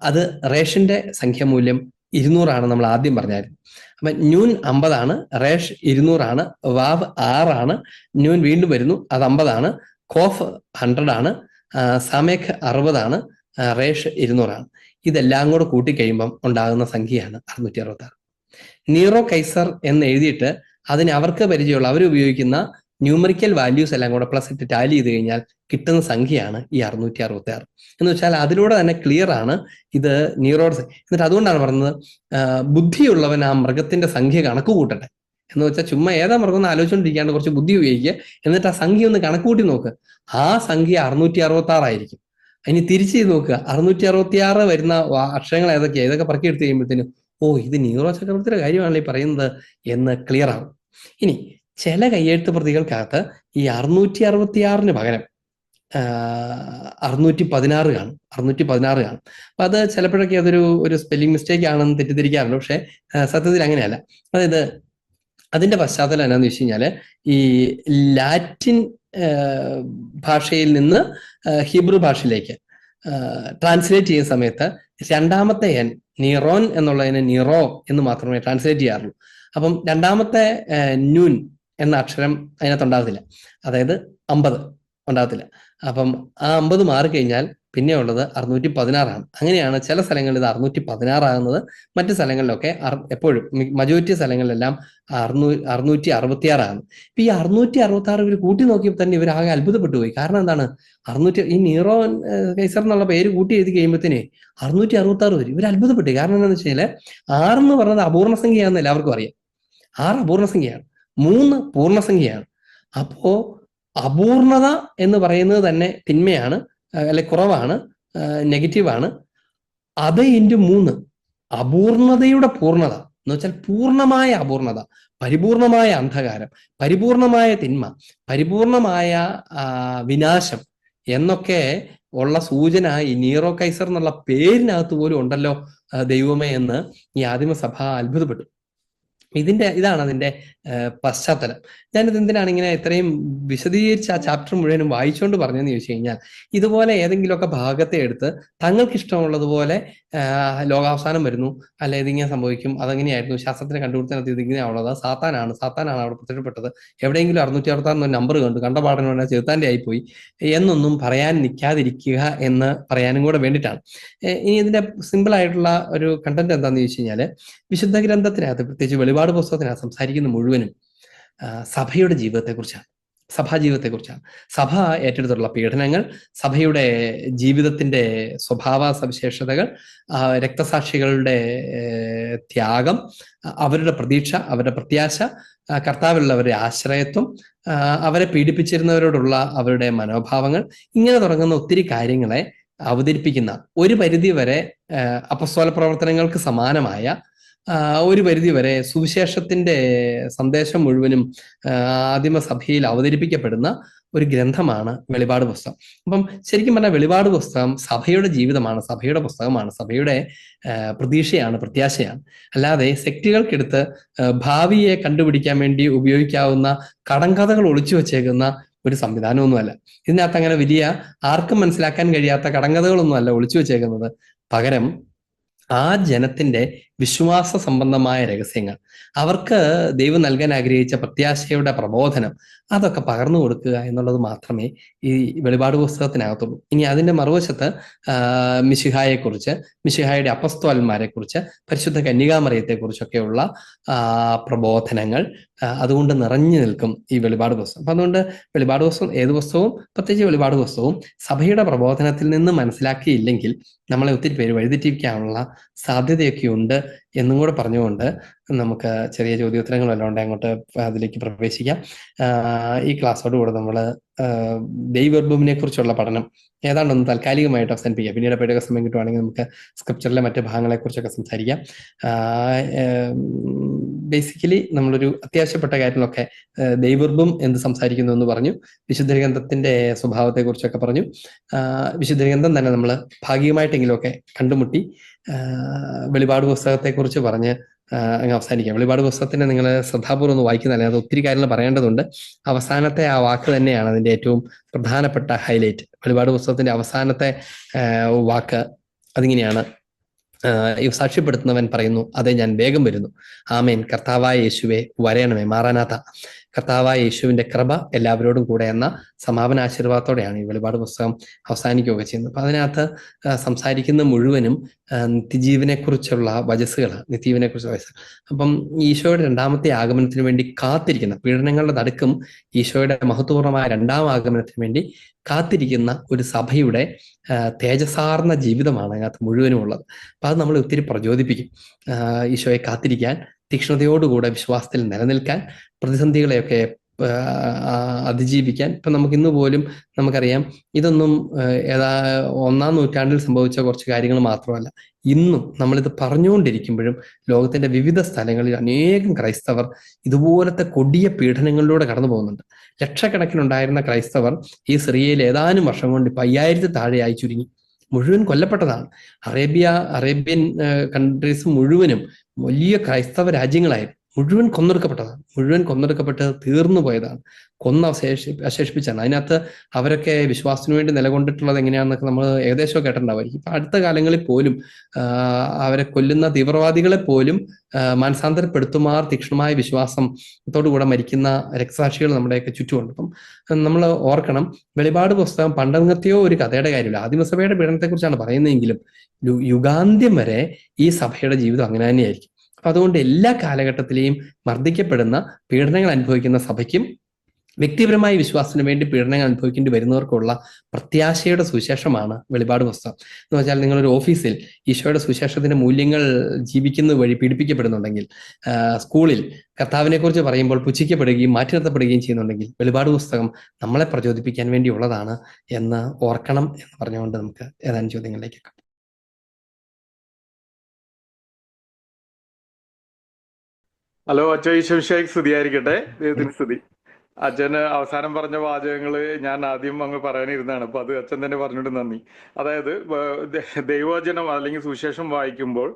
അത് റേഷിന്റെ സംഖ്യാമൂല്യം 200 ആണ്, നമ്മൾ ആദ്യം പറഞ്ഞായിരുന്നു. അപ്പൊ ന്യൂൻ 50 ആണ്, റേഷ് 200 ആണ്, വാവ് 6 ആണ്, ന്യൂൻ വീണ്ടും വരുന്നു, അത് 50 ആണ്, ഖോഫ് 100 ആണ്, സമേഖ് 60 ആണ്, റേഷ് 200 ആണ്. ഇതെല്ലാം കൂടെ കൂട്ടിക്കഴിയുമ്പം ഉണ്ടാകുന്ന സംഖ്യയാണ് 666. നീറോ കൈസർ എന്ന് എഴുതിയിട്ട് അതിന് അവർക്ക് പരിചയമുള്ള അവരുപയോഗിക്കുന്ന ന്യൂമറിക്കൽ വാല്യൂസ് എല്ലാം കൂടെ പ്ലസ് ഇട്ട് ടാലി ചെയ്ത് കഴിഞ്ഞാൽ കിട്ടുന്ന സംഖ്യയാണ് ഈ 666. എന്ന് വെച്ചാൽ അതിലൂടെ തന്നെ ക്ലിയർ ആണ് ഇത് നീറോഡ്. എന്നിട്ട് അതുകൊണ്ടാണ് പറഞ്ഞത്, ബുദ്ധിയുള്ളവൻ ആ മൃഗത്തിന്റെ സംഖ്യ കണക്ക് കൂട്ടട്ടെ എന്ന് വെച്ചാൽ, ചുമ്മാ ഏതാ മൃഗം എന്ന് ആലോചിച്ചുകൊണ്ടിരിക്കാണ്ട് കുറച്ച് ബുദ്ധി ഉപയോഗിക്കുക, എന്നിട്ട് ആ സംഖ്യ ഒന്ന് കണക്ക് കൂട്ടി നോക്ക്. ആ സംഖ്യ 666 ആയിരിക്കും. ഇനി തിരിച്ച് ചെയ്ത് നോക്കുക, 666 വരുന്ന അക്ഷരങ്ങൾ ഏതൊക്കെയാണ്, ഇതൊക്കെ പറക്കിയെടുത്ത് കഴിയുമ്പോഴത്തേനും ഇത് നീറോ ചക്രവർത്തിയുടെ കാര്യമാണല്ലോ ഈ പറയുന്നത് എന്ന് ക്ലിയർ ആവും. ഇനി ചില കയ്യെഴുത്ത് പ്രതികൾക്കകത്ത് ഈ 666 പകരം 616 കാണും. അപ്പൊ അത് ചിലപ്പോഴൊക്കെ ഒരു സ്പെല്ലിംഗ് മിസ്റ്റേക്ക് ആണെന്ന് തെറ്റിദ്ധരിക്കാറുണ്ട്. പക്ഷെ സത്യത്തിൽ അങ്ങനെയല്ല. അതായത് അതിന്റെ പശ്ചാത്തലം എന്നാന്ന് വെച്ച് കഴിഞ്ഞാല്, ഈ ലാറ്റിൻ ഭാഷയിൽ നിന്ന് ഹീബ്രു ഭാഷയിലേക്ക് ട്രാൻസ്ലേറ്റ് ചെയ്യുന്ന സമയത്ത് രണ്ടാമത്തെ എൻ, നീറോൻ എന്നുള്ളതിന് നീറോ എന്ന് മാത്രമേ ട്രാൻസ്ലേറ്റ് ചെയ്യാറുള്ളൂ. അപ്പം രണ്ടാമത്തെ നൂൻ എന്ന അക്ഷരം അതിനകത്തുണ്ടാകത്തില്ല, അതായത് 50 ഉണ്ടാകത്തില്ല. അപ്പം ആ 50 മാറിക്കഴിഞ്ഞാൽ പിന്നെ ഉള്ളത് 616 ആണ്. അങ്ങനെയാണ് ചില സ്ഥലങ്ങളിൽ ഇത് 616 ആകുന്നത്. മറ്റു സ്ഥലങ്ങളിലൊക്കെ എപ്പോഴും മജോറിറ്റി സ്ഥലങ്ങളിലെല്ലാം 666 ആണ്. ഇപ്പൊ ഈ 666 ഇവർ കൂട്ടി നോക്കിയപ്പോൾ തന്നെ ഇവർ ആകെ അത്ഭുതപ്പെട്ടു പോയി. കാരണം എന്താണ്, ഈ നീറോ കൈസർ എന്നുള്ള പേര് കൂട്ടി എഴുതി കഴിയുമ്പോഴത്തേനെ 666 വരും. ഇവർ അത്ഭുതപ്പെട്ടു. കാരണം എന്താണെന്ന് വെച്ചാൽ 6 എന്ന് പറയുന്നത് അപൂർണ സംഖ്യയാണെന്ന് എല്ലാവർക്കും അറിയാം. 6 അപൂർണ സംഖ്യയാണ്, 3 പൂർണ്ണസംഖ്യയാണ്. അപ്പോ അപൂർണത എന്ന് പറയുന്നത് തന്നെ തിന്മയാണ്, അല്ലെ കുറവാണ്, നെഗറ്റീവാണ്. അത് ഇൻറ്റു 3, അപൂർണതയുടെ പൂർണ്ണത എന്ന് വെച്ചാൽ പൂർണ്ണമായ അപൂർണത, പരിപൂർണമായ അന്ധകാരം, പരിപൂർണമായ തിന്മ, പരിപൂർണമായ വിനാശം എന്നൊക്കെ ഉള്ള സൂചന ഈ നീറോ കൈസർ എന്നുള്ള പേരിനകത്ത് പോലും ഉണ്ടല്ലോ ദൈവമേ എന്ന് ഈ ആദിമസഭ അത്ഭുതപ്പെട്ടു. ഇതാണ് അതിന്റെ പശ്ചാത്തലം. ഞാനിത് എന്തിനാണ് ഇങ്ങനെ ഇത്രയും വിശദീകരിച്ച് ആ ചാപ്റ്റർ മുഴുവനും വായിച്ചുകൊണ്ട് പറഞ്ഞതെന്ന് ചോദിച്ചു കഴിഞ്ഞാൽ, ഇതുപോലെ ഏതെങ്കിലുമൊക്കെ ഭാഗത്തെ എടുത്ത് തങ്ങൾക്ക് ഇഷ്ടമുള്ളതുപോലെ ലോകാവസാനം വരുന്നു, അല്ലെ ഇതിങ്ങനെ സംഭവിക്കും, അതെങ്ങനെയായിരുന്നു ശാസ്ത്രത്തിന് കണ്ടുപിടുത്തത്തിനകത്ത് ഇതിങ്ങനെയാണുള്ളത്, സാത്താനാണ് അവിടെ പ്രത്യക്ഷപ്പെട്ടത്, എവിടെയെങ്കിലും 666 നമ്പർ കണ്ട പാടന ചെറുത്താൻ്റെ ആയിപ്പോയി എന്നൊന്നും പറയാൻ നിൽക്കാതിരിക്കുക എന്ന് പറയാനും കൂടെ വേണ്ടിയിട്ടാണ്. ഇനി ഇതിന്റെ സിമ്പിൾ ആയിട്ടുള്ള ഒരു കണ്ടന്റ് എന്താണെന്ന് ചോദിച്ചു കഴിഞ്ഞാൽ, വിശുദ്ധ ഗ്രന്ഥത്തിനകത്ത് പ്രത്യേകിച്ച് വെളിപാട് പുസ്തകത്തിനകത്ത് സംസാരിക്കുന്ന മുഴുവനും സഭയുടെ ജീവിതത്തെക്കുറിച്ചാണ്. സഭാജീവിതത്തെക്കുറിച്ചാണ്. സഭ ഏറ്റെടുത്തിട്ടുള്ള പീഡനങ്ങൾ, സഭയുടെ ജീവിതത്തിന്റെ സ്വഭാവ സവിശേഷതകൾ, രക്തസാക്ഷികളുടെ ത്യാഗം, അവരുടെ പ്രതീക്ഷ, അവരുടെ പ്രത്യാശ, കർത്താവിലുള്ളവരുടെ ആശ്രയത്വം, അവരെ പീഡിപ്പിച്ചിരുന്നവരോടുള്ള അവരുടെ മനോഭാവങ്ങൾ, ഇങ്ങനെ തുടങ്ങുന്ന ഒത്തിരി കാര്യങ്ങളെ അവതരിപ്പിക്കുന്ന, ഒരു പരിധി വരെ അപ്പസ്തോല പ്രവർത്തനങ്ങൾക്ക് സമാനമായ, ഒരു പരിധി വരെ സുവിശേഷത്തിന്റെ സന്ദേശം മുഴുവനും ആദിമസഭയിൽ അവതരിപ്പിക്കപ്പെടുന്ന ഒരു ഗ്രന്ഥമാണ് വെളിപാട് പുസ്തകം. അപ്പം ശരിക്കും പറഞ്ഞാൽ വെളിപാട് പുസ്തകം സഭയുടെ ജീവിതമാണ്, സഭയുടെ പുസ്തകമാണ്, സഭയുടെ പ്രതീക്ഷയാണ്, പ്രത്യാശയാണ്. അല്ലാതെ സെക്റ്റുകൾക്കെടുത്ത് ഭാവിയെ കണ്ടുപിടിക്കാൻ വേണ്ടി ഉപയോഗിക്കാവുന്ന കടങ്കഥകൾ ഒളിച്ചു വച്ചേക്കുന്ന ഒരു സംവിധാനമൊന്നുമല്ല. ഇതിനകത്ത് അങ്ങനെ വലിയ ആർക്കും മനസ്സിലാക്കാൻ കഴിയാത്ത കടങ്കഥകളൊന്നുമല്ല ഒളിച്ചു വച്ചേക്കുന്നത്. പകരം ആ ജനത്തിന്റെ വിശ്വാസ സംബന്ധമായ രഹസ്യങ്ങൾ, അവർക്ക് ദൈവം നൽകാൻ ആഗ്രഹിച്ച പ്രത്യാശയുടെ പ്രബോധനം, അതൊക്കെ പകർന്നു കൊടുക്കുക എന്നുള്ളത് മാത്രമേ ഈ വെളിപാട് പുസ്തകത്തിനകത്തുള്ളൂ. ഇനി അതിന്റെ മറുവശത്ത് മിശിഹായെക്കുറിച്ച്, മിശിഹായുടെ അപ്പസ്തോലന്മാരെ കുറിച്ച്, പരിശുദ്ധ കന്യകാമറിയത്തെക്കുറിച്ചൊക്കെയുള്ള പ്രബോധനങ്ങൾ അതുകൊണ്ട് നിറഞ്ഞു നിൽക്കും ഈ വെളിപാട് പുസ്തകം. അപ്പൊ അതുകൊണ്ട് വെളിപാട് പുസ്തകം, ഏത് പുസ്തകവും, പ്രത്യേകിച്ച് വെളിപാട് പുസ്തകവും സഭയുടെ പ്രബോധനത്തിൽ നിന്ന് മനസ്സിലാക്കിയില്ലെങ്കിൽ നമ്മളെ ഒത്തിരി പേര് വഴിതെറ്റിക്കാനുള്ള സാധ്യതയൊക്കെ ഉണ്ട് എന്നും കൂടെ പറഞ്ഞുകൊണ്ട് നമുക്ക് ചെറിയ ചോദ്യോത്തരങ്ങൾ വല്ലതും ഉണ്ടെങ്കിൽ അങ്ങോട്ട് അതിലേക്ക് പ്രവേശിക്കാം. ഈ ക്ലാസ്സോടുകൂടെ നമ്മൾ ദൈവവർബുമിനെ കുറിച്ചുള്ള പഠനം ഏതാണ്ടൊന്ന് താൽക്കാലികമായിട്ട് അവസാനിപ്പിക്കാം. പിന്നീട് എപ്പോഴൊക്കെ സമയം കിട്ടുവാണെങ്കിൽ നമുക്ക് സ്ക്രിപ്ചറിലെ മറ്റ് ഭാഗങ്ങളെക്കുറിച്ചൊക്കെ സംസാരിക്കാം. ബേസിക്കലി നമ്മളൊരു അത്യാവശ്യപ്പെട്ട കാര്യങ്ങളൊക്കെ ദൈവവർബും എന്ത് സംസാരിക്കുന്നു എന്ന് പറഞ്ഞു, വിശുദ്ധ ഗ്രന്ഥത്തിന്റെ സ്വഭാവത്തെക്കുറിച്ചൊക്കെ പറഞ്ഞു. വിശുദ്ധ ഗ്രന്ഥം തന്നെ നമ്മൾ ഭാഗികമായിട്ടെങ്കിലുമൊക്കെ കണ്ടുമുട്ടി. വെളിപാട് പുസ്തകത്തെക്കുറിച്ച് പറഞ്ഞ് അങ്ങ് അവസാനിക്കാം. വെളിപാട് പുസ്തകത്തിന് നിങ്ങൾ ശ്രദ്ധാപൂർവ്വം ഒന്ന് വായിക്കുന്നതല്ലേ, അത് ഒത്തിരി കാര്യങ്ങൾ പറയേണ്ടതുണ്ട്. അവസാനത്തെ ആ വാക്ക് തന്നെയാണ് അതിന്റെ ഏറ്റവും പ്രധാനപ്പെട്ട ഹൈലൈറ്റ്. വെളിപാട് പുസ്തകത്തിന്റെ അവസാനത്തെ വാക്ക് അതിങ്ങനെയാണ്: സാക്ഷ്യപ്പെടുത്തുന്നവൻ പറയുന്നു, അതെ ഞാൻ വേഗം വരുന്നു. ആമേൻ, കർത്താവായ യേശുവേ വരയണമേ, മാറാനാത്ത. കർത്താവായ യേശുവിന്റെ കൃപ എല്ലാവരോടും കൂടെ എന്ന സമാപന ആശീർവാദത്തോടെയാണ് ഈ വെളിപാട് പുസ്തകം അവസാനിക്കുകയൊക്കെ ചെയ്യുന്നത്. അപ്പൊ അതിനകത്ത് സംസാരിക്കുന്ന മുഴുവനും നിത്യജീവനെക്കുറിച്ചുള്ള വചസ്സുകളാണ്, നിത്യജീവനെക്കുറിച്ചുള്ള വചസ്സുകൾ. അപ്പം ഈശോയുടെ രണ്ടാമത്തെ ആഗമനത്തിന് വേണ്ടി കാത്തിരിക്കുന്ന, പീഡനങ്ങളുടെ നടുക്കും ഈശോയുടെ മഹത്വപൂർണമായ രണ്ടാം ആഗമനത്തിന് വേണ്ടി കാത്തിരിക്കുന്ന ഒരു സഭയുടെ തേജസാർന്ന ജീവിതമാണ് അതിനകത്ത് മുഴുവനും ഉള്ളത്. അപ്പൊ അത് നമ്മളെ ഒത്തിരി പ്രചോദിപ്പിക്കും. ഈശോയെ കാത്തിരിക്കാൻ, തീക്ഷ്ണതയോടുകൂടെ വിശ്വാസത്തിൽ നിലനിൽക്കാൻ, പ്രതിസന്ധികളെയൊക്കെ അതിജീവിക്കാൻ. ഇപ്പൊ നമുക്ക് ഇന്ന് പോലും നമുക്കറിയാം, ഇതൊന്നും ഒന്നാം നൂറ്റാണ്ടിൽ സംഭവിച്ച കുറച്ച് കാര്യങ്ങൾ മാത്രമല്ല, ഇന്നും നമ്മളിത് പറഞ്ഞുകൊണ്ടിരിക്കുമ്പോഴും ലോകത്തിന്റെ വിവിധ സ്ഥലങ്ങളിൽ അനേകം ക്രൈസ്തവർ ഇതുപോലത്തെ കൊടിയ പീഡനങ്ങളിലൂടെ കടന്നു പോകുന്നുണ്ട്. ലക്ഷക്കണക്കിനുണ്ടായിരുന്ന ക്രൈസ്തവർ ഈ സിറിയയിൽ ഏതാനും വർഷം കൊണ്ട് 5000 താഴെയായി ചുരുങ്ങി, മുഴുവൻ കൊല്ലപ്പെട്ടതാണ്. അറേബ്യൻ കൺട്രീസ് മുഴുവനും വലിയ ക്രൈസ്തവ രാജ്യങ്ങളായിരുന്നു, മുഴുവൻ കൊന്നൊടുക്കപ്പെട്ടതാണ്, മുഴുവൻ കൊന്നൊടുക്കപ്പെട്ട് തീർന്നു പോയതാണ്, അവശേഷിപ്പിച്ചാണ്. അതിനകത്ത് അവരൊക്കെ വിശ്വാസത്തിന് വേണ്ടി നിലകൊണ്ടിട്ടുള്ളത് എങ്ങനെയാണെന്നൊക്കെ നമ്മൾ ഏകദേശം കേട്ടിട്ടുണ്ടാവുമായിരിക്കും. ഇപ്പൊ അടുത്ത കാലങ്ങളിൽ പോലും അവരെ കൊല്ലുന്ന തീവ്രവാദികളെ പോലും മാനസാന്തരപ്പെടുത്തുമാർ തീക്ഷ്ണമായ വിശ്വാസത്തോടുകൂടെ മരിക്കുന്ന രക്തസാക്ഷികൾ നമ്മുടെയൊക്കെ ചുറ്റുമുണ്ട്. അപ്പം നമ്മൾ ഓർക്കണം, വെളിപാട് പുസ്തകം പണ്ടങ്ങത്തെയോ ഒരു കഥയുടെ കാര്യമില്ല. ആദിമസഭയുടെ പീഡനത്തെക്കുറിച്ചാണ് പറയുന്നതെങ്കിലും യുഗാന്ത്യം വരെ ഈ സഭയുടെ ജീവിതം അങ്ങനെ തന്നെയായിരിക്കും. അപ്പൊ അതുകൊണ്ട് എല്ലാ കാലഘട്ടത്തിലെയും മർദ്ദിക്കപ്പെടുന്ന, പീഡനങ്ങൾ അനുഭവിക്കുന്ന സഭയ്ക്കും വ്യക്തിപരമായ വിശ്വാസത്തിന് വേണ്ടി പീഡനങ്ങൾ അനുഭവിക്കേണ്ടി വരുന്നവർക്കുള്ള പ്രത്യാശയുടെ സുവിശേഷമാണ് വെളിപാട് പുസ്തകം. എന്ന് വെച്ചാൽ നിങ്ങളൊരു ഓഫീസിൽ ഈശോയുടെ സുവിശേഷത്തിന്റെ മൂല്യങ്ങൾ ജീവിക്കുന്ന വഴി പീഡിപ്പിക്കപ്പെടുന്നുണ്ടെങ്കിൽ, സ്കൂളിൽ കർത്താവിനെ കുറിച്ച് പറയുമ്പോൾ പുച്ഛിക്കപ്പെടുകയും മാറ്റി നിർത്തപ്പെടുകയും ചെയ്യുന്നുണ്ടെങ്കിൽ, വെളിപാട് പുസ്തകം നമ്മളെ പ്രചോദിപ്പിക്കാൻ വേണ്ടിയുള്ളതാണ് എന്ന് ഓർക്കണം എന്ന് പറഞ്ഞുകൊണ്ട് നമുക്ക് ഏതാനും ചോദ്യങ്ങളിലേക്ക്. ഹലോ അച്ഛൻ, ഈശോമിശിഹായ്ക്ക് സ്തുതിയായിരിക്കട്ടെ. ദൈവത്തിന് സ്തുതി. അച്ഛന് അവസാനം പറഞ്ഞ വാചകങ്ങള് ഞാൻ ആദ്യം അങ്ങ് പറയാനിരുന്നതാണ്, അപ്പൊ അത് അച്ഛൻ തന്നെ പറഞ്ഞിട്ട് നന്ദി. അതായത് ദൈവവചനം അല്ലെങ്കിൽ സുവിശേഷം വായിക്കുമ്പോൾ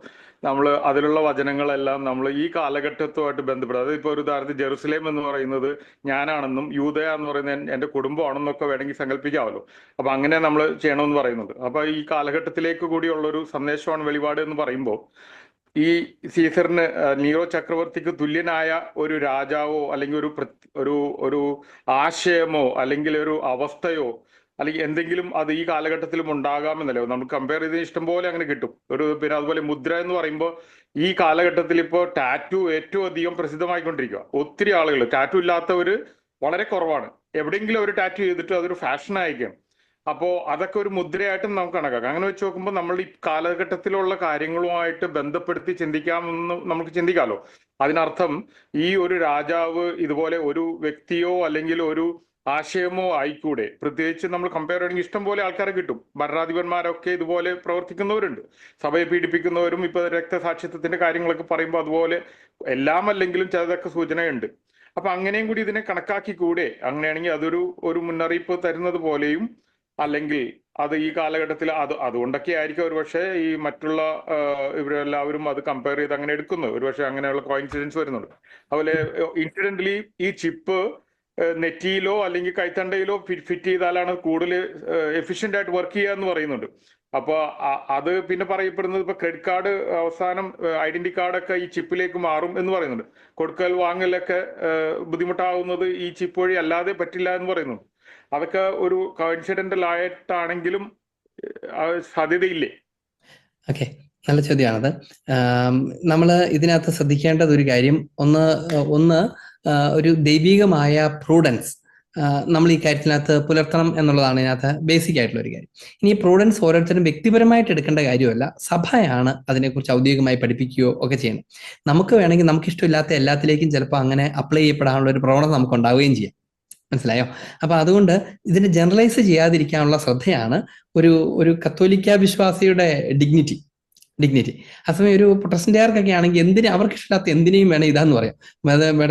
നമ്മൾ അതിലുള്ള വചനങ്ങളെല്ലാം നമ്മൾ ഈ കാലഘട്ടത്തുമായിട്ട് ബന്ധപ്പെടും. അതായത് ഇപ്പോൾ ഒരു ഉദാഹരണത്തിന് ജെറുസലേം എന്ന് പറയുന്നത് ഞാനാണെന്നും യൂദയ എന്ന് പറയുന്നത് എൻ്റെ കുടുംബമാണെന്നൊക്കെ വേണമെങ്കിൽ സങ്കല്പിക്കാമല്ലോ. അപ്പൊ അങ്ങനെ നമ്മൾ ചെയ്യണമെന്ന് പറയുന്നുണ്ട്. അപ്പൊ ഈ കാലഘട്ടത്തിലേക്ക് കൂടിയുള്ളൊരു സന്ദേശമാണ് വെളിപാട് എന്ന് പറയുമ്പോൾ, ഈ സീസറിന്, നീറോ ചക്രവർത്തിക്ക് തുല്യനായ ഒരു രാജാവോ അല്ലെങ്കിൽ ഒരു ആശയമോ അല്ലെങ്കിൽ ഒരു അവസ്ഥയോ അല്ലെങ്കിൽ എന്തെങ്കിലും അത് ഈ കാലഘട്ടത്തിലും ഉണ്ടാകാമെന്നല്ലോ. നമുക്ക് കമ്പയർ ചെയ്ത് ഇഷ്ടംപോലെ അങ്ങനെ കിട്ടും. പിന്നെ അതുപോലെ മുദ്ര എന്ന് പറയുമ്പോൾ ഈ കാലഘട്ടത്തിൽ ഇപ്പോൾ ടാറ്റു ഏറ്റവും അധികം പ്രസിദ്ധമായിക്കൊണ്ടിരിക്കുക. ഒത്തിരി ആളുകൾ ടാറ്റു ഇല്ലാത്ത ഒരു വളരെ കുറവാണ്. എവിടെയെങ്കിലും ഒരു ടാറ്റു ചെയ്തിട്ട് അതൊരു ഫാഷൻ ആയിരിക്കും. അപ്പോൾ അതൊക്കെ ഒരു മുദ്രയായിട്ടും നമുക്ക് കണക്കാക്കാം. അങ്ങനെ വെച്ച് നോക്കുമ്പോൾ നമ്മൾ ഈ കാലഘട്ടത്തിലുള്ള കാര്യങ്ങളുമായിട്ട് ബന്ധപ്പെടുത്തി ചിന്തിക്കാമെന്ന് നമുക്ക് ചിന്തിക്കാമല്ലോ. അതിനർത്ഥം ഈ ഒരു രാജാവ് ഇതുപോലെ ഒരു വ്യക്തിയോ അല്ലെങ്കിൽ ഒരു ആശയമോ ആയിക്കൂടെ. പ്രത്യേകിച്ച് നമ്മൾ കമ്പയർ ചെയ്യണമെങ്കിൽ ഇഷ്ടം പോലെ ആൾക്കാരെ കിട്ടും. ഭരണാധിപന്മാരൊക്കെ ഇതുപോലെ പ്രവർത്തിക്കുന്നവരുണ്ട്. സഭയെ പീഡിപ്പിക്കുന്നവരും ഇപ്പൊ രക്തസാക്ഷിത്വത്തിന്റെ കാര്യങ്ങളൊക്കെ പറയുമ്പോൾ അതുപോലെ എല്ലാം അല്ലെങ്കിലും ചിലതൊക്കെ സൂചനയുണ്ട്. അപ്പൊ അങ്ങനെയും കൂടി ഇതിനെ കണക്കാക്കി കൂടെ. അങ്ങനെയാണെങ്കിൽ അതൊരു മുന്നറിയിപ്പ് തരുന്നത് പോലെയും, അല്ലെങ്കിൽ അത് ഈ കാലഘട്ടത്തിൽ അതുകൊണ്ടൊക്കെ ആയിരിക്കും ഒരുപക്ഷെ ഈ മറ്റുള്ള ഇവരെല്ലാവരും അത് കമ്പയർ ചെയ്ത് അങ്ങനെ എടുക്കുന്നത്. ഒരുപക്ഷെ അങ്ങനെയുള്ള കോയിൻസിഡൻസ് വരുന്നുണ്ട്. അതുപോലെ ഇൻസിഡന്റലി ഈ ചിപ്പ് നെറ്റിയിലോ അല്ലെങ്കിൽ കൈത്തണ്ടയിലോ ഫിറ്റ് ചെയ്താലാണ് കൂടുതൽ എഫിഷ്യന്റ് ആയിട്ട് വർക്ക് ചെയ്യുക എന്ന് പറയുന്നുണ്ട്. അപ്പൊ അത് പിന്നെ പറയപ്പെടുന്നത് ഇപ്പൊ ക്രെഡിറ്റ് കാർഡ് അവസാനം ഐഡന്റി കാർഡൊക്കെ ഈ ചിപ്പിലേക്ക് മാറും എന്ന് പറയുന്നുണ്ട്. കൊടുക്കൽ വാങ്ങലൊക്കെ ബുദ്ധിമുട്ടാവുന്നത് ഈ ചിപ്പ് വഴി അല്ലാതെ പറ്റില്ല എന്ന് പറയുന്നുണ്ട്. അതൊക്കെ ഒരു കോയിൻസിഡന്റൽ ആയിട്ടാണെങ്കിലും സാധ്യതയില്ലേ? ഓക്കെ, നല്ല ചോദ്യമാണത്. നമ്മൾ ഇതിനകത്ത് ശ്രദ്ധിക്കേണ്ടത് ഒരു കാര്യം, ഒന്ന് ഒരു ദൈവികമായ പ്രൂഡൻസ് നമ്മൾ ഈ കാര്യത്തിനകത്ത് പുലർത്തണം എന്നുള്ളതാണ് ഇതിനകത്ത് ബേസിക് ആയിട്ടുള്ള ഒരു കാര്യം. ഇനി പ്രൂഡൻസ് ഓരോരുത്തരും വ്യക്തിപരമായിട്ട് എടുക്കേണ്ട കാര്യമല്ല, സഭയാണ് അതിനെക്കുറിച്ച് ഔദ്യോഗികമായി പഠിപ്പിക്കുകയോ ഒക്കെ ചെയ്യണം. നമുക്ക് വേണമെങ്കിൽ നമുക്കിഷ്ടമില്ലാത്ത എല്ലാത്തിലേക്കും ചിലപ്പോൾ അങ്ങനെ അപ്ലൈ ചെയ്യപ്പെടാനുള്ള ഒരു പ്രവണത നമുക്ക് ഉണ്ടാവുകയും ചെയ്യാം. മനസ്സിലായോ? അപ്പൊ അതുകൊണ്ട് ഇതിനെ ജനറലൈസ് ചെയ്യാതിരിക്കാനുള്ള ശ്രദ്ധയാണ് ഒരു കത്തോലിക്ക വിശ്വാസിയുടെ ഡിഗ്നിറ്റി. അതേസമയം ഒരു പ്രൊട്ടസ്റ്റന്റുകാർക്കൊക്കെ ആണെങ്കിൽ അവർക്ക് ഇഷ്ടമില്ലാത്ത എന്തിനേയും വേണം ഇതാന്ന് പറയാം.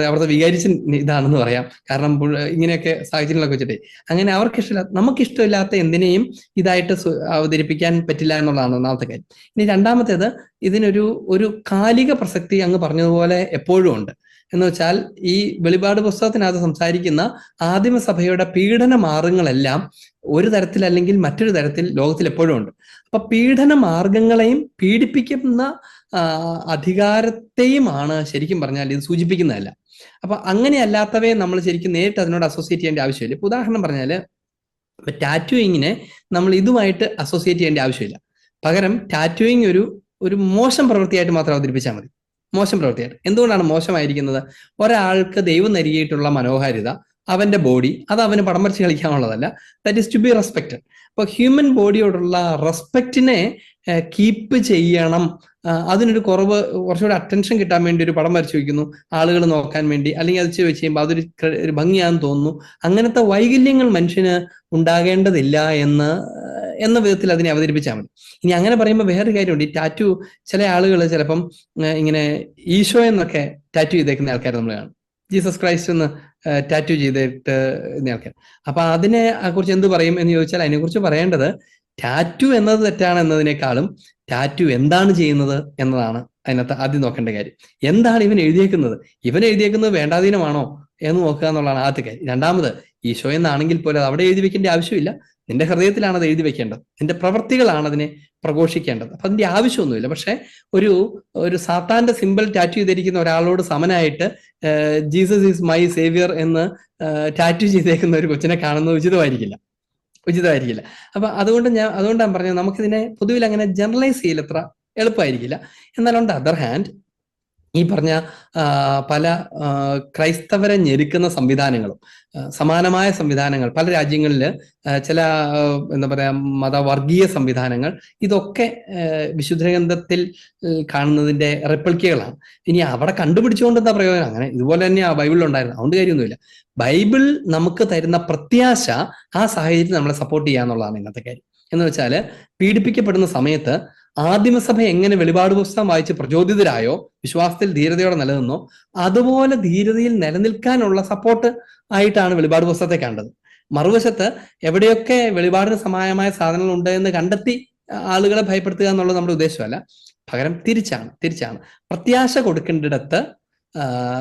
അവിടുത്തെ വികാരിച്ച് ഇതാണെന്ന് പറയാം. കാരണം ഇങ്ങനെയൊക്കെ സാഹചര്യങ്ങളൊക്കെ വെച്ചിട്ടേ അങ്ങനെ അവർക്ക് ഇഷ്ടമില്ലാത്ത, നമുക്കിഷ്ടമില്ലാത്ത എന്തിനേയും ഇതായിട്ട് അവതരിപ്പിക്കാൻ പറ്റില്ല എന്നുള്ളതാണ് ഒന്നാമത്തെ കാര്യം. ഇനി രണ്ടാമത്തേത്, ഇതിനൊരു കാലിക പ്രസക്തി അങ്ങ് പറഞ്ഞതുപോലെ എപ്പോഴും ഉണ്ട്. എന്ന് വെച്ചാൽ ഈ വെളിപാട് പുസ്തകത്തിനകത്ത് സംസാരിക്കുന്ന ആദിമസഭയുടെ പീഡന മാർഗങ്ങളെല്ലാം ഒരു തരത്തിൽ അല്ലെങ്കിൽ മറ്റൊരു തരത്തിൽ ലോകത്തിൽ എപ്പോഴും ഉണ്ട്. അപ്പൊ പീഡന മാർഗങ്ങളെയും പീഡിപ്പിക്കുന്ന അധികാരത്തെയുമാണ് ശരിക്കും പറഞ്ഞാൽ ഇത് സൂചിപ്പിക്കുന്നതല്ല. അപ്പൊ അങ്ങനെയല്ലാത്തവയെ നമ്മൾ ശരിക്കും നേരിട്ട് അതിനോട് അസോസിയേറ്റ് ചെയ്യേണ്ട ആവശ്യമില്ല. ഇപ്പൊ ഉദാഹരണം പറഞ്ഞാൽ ടാറ്റൂയിങ്ങിനെ നമ്മൾ ഇതുമായിട്ട് അസോസിയേറ്റ് ചെയ്യേണ്ട ആവശ്യമില്ല. പകരം ടാറ്റൂയിങ് ഒരു മോശം പ്രവൃത്തിയായിട്ട് മാത്രം അവതരിപ്പിച്ചാൽ മതി. മോശം പ്രവൃത്തിയായിട്ട്. എന്തുകൊണ്ടാണ് മോശമായിരിക്കുന്നത്? ഒരാൾക്ക് ദൈവം നൽകിയിട്ടുള്ള മനോഹാരിത, അവന്റെ ബോഡി, അത് അവന് പടം വരച്ച് കളിക്കാനുള്ളതല്ല. That is to be respected. അപ്പൊ ഹ്യൂമൻ ബോഡിയോടുള്ള റെസ്പെക്റ്റിനെ കീപ്പ് ചെയ്യണം. അതിനൊരു കുറച്ചുകൂടെ അറ്റൻഷൻ കിട്ടാൻ വേണ്ടി ഒരു പടം വരച്ച് വയ്ക്കുന്നു, ആളുകൾ നോക്കാൻ വേണ്ടി, അല്ലെങ്കിൽ അത് വെച്ച് കഴിയുമ്പോൾ അതൊരു ഭംഗിയാണെന്ന് തോന്നുന്നു. അങ്ങനത്തെ വൈകല്യങ്ങൾ മനുഷ്യന് ഉണ്ടാകേണ്ടതില്ല എന്ന വിധത്തിൽ അതിനെ അവതരിപ്പിച്ചാൽ മതി. ഇനി അങ്ങനെ പറയുമ്പോൾ വേറൊരു കാര്യമുണ്ട്. ഈ ടാറ്റു ചില ആളുകൾ ചിലപ്പം ഇങ്ങനെ ഈശോ എന്നൊക്കെ ടാറ്റു ചെയ്തേക്കുന്ന ആൾക്കാർ നമ്മൾ കാണും. ജീസസ് ക്രൈസ്റ്റ് എന്ന് ടാറ്റു ചെയ്തിട്ട് ആൾക്കാർ. അപ്പൊ അതിനെ കുറിച്ച് എന്ത് പറയും എന്ന് ചോദിച്ചാൽ, അതിനെക്കുറിച്ച് പറയേണ്ടത് ടാറ്റു എന്നത് തെറ്റാണ് എന്നതിനേക്കാളും ടാറ്റു എന്താണ് ചെയ്യുന്നത് എന്നതാണ് അതിനകത്ത് ആദ്യം നോക്കേണ്ട കാര്യം. എന്താണ് ഇവൻ എഴുതിയേക്കുന്നത് വേണ്ടാധീനമാണോ എന്ന് നോക്കുക എന്നുള്ളതാണ് ആദ്യത്തെ കാര്യം. രണ്ടാമത്, ഈശോ എന്നാണെങ്കിൽ പോലും അവിടെ എഴുതി വെക്കേണ്ട ആവശ്യമില്ല. നിന്റെ ഹൃദയത്തിലാണ് അത് എഴുതി വെക്കേണ്ടത്. നിന്റെ പ്രവൃത്തികളാണ് അതിനെ പ്രഘോഷിക്കേണ്ടത്. അപ്പൊ അതിന്റെ ആവശ്യമൊന്നുമില്ല. പക്ഷെ ഒരു സാത്താന്റെ സിമ്പിൾ ടാറ്റു ചെയ്തിരിക്കുന്ന ഒരാളോട് സമനായിട്ട് ജീസസ് ഈസ് മൈ സേവിയർ എന്ന് ടാറ്റു ചെയ്തേക്കുന്ന ഒരു കൊച്ചിനെ കാണുന്നത് ഉചിതമായിരിക്കില്ല. അപ്പൊ അതുകൊണ്ടാണ് പറഞ്ഞത്, നമുക്കിതിനെ പൊതുവിൽ അങ്ങനെ ജനറലൈസ് ചെയ്യൽ അത്ര എളുപ്പമായിരിക്കില്ല. എന്നാൽ ഓൺ ദ അതർ ഹാൻഡ് ഈ പറഞ്ഞ പല ക്രൈസ്തവരെ ഞെരുക്കുന്ന സംവിധാനങ്ങളും സമാനമായ സംവിധാനങ്ങൾ പല രാജ്യങ്ങളിൽ, ചില എന്താ പറയാ മതവർഗീയ സംവിധാനങ്ങൾ, ഇതൊക്കെ വിശുദ്ധ ഗ്രന്ഥത്തിൽ കാണുന്നതിന്റെ റിപ്പൾക്കുകളാണ്. ഇനി അവിടെ കണ്ടുപിടിച്ചുകൊണ്ട് എന്താ പ്രയോജനം? അങ്ങനെ ഇതുപോലെ തന്നെ ആ ബൈബിളിൽ ഉണ്ടായിരുന്നു, അതുകൊണ്ട് കാര്യമൊന്നുമില്ല. ബൈബിൾ നമുക്ക് തരുന്ന പ്രത്യാശ ആ സാഹചര്യത്തിൽ നമ്മളെ സപ്പോർട്ട് ചെയ്യുക എന്നുള്ളതാണ് ഇന്നത്തെ കാര്യം. എന്ന് വെച്ചാൽ പീഡിപ്പിക്കപ്പെടുന്ന സമയത്ത് ആദിമസഭ എങ്ങനെ വെളിപാട് പുസ്തകം വായിച്ച് പ്രചോദിതരായോ, വിശ്വാസത്തിൽ ധീരതയോടെ നിലനിന്നോ, അതുപോലെ ധീരതയിൽ നിലനിൽക്കാനുള്ള സപ്പോർട്ട് ആയിട്ടാണ് വെളിപാട് പുസ്തകത്തെ കണ്ടത്. മറുവശത്ത് എവിടെയൊക്കെ വെളിപാടിന് സമാനമായ സാധനങ്ങൾ ഉണ്ട് എന്ന് കണ്ടെത്തി ആളുകളെ ഭയപ്പെടുത്തുക എന്നുള്ളത് നമ്മുടെ ഉദ്ദേശമല്ല. പകരം തിരിച്ചാണ് പ്രത്യാശ കൊടുക്കേണ്ടിടത്ത്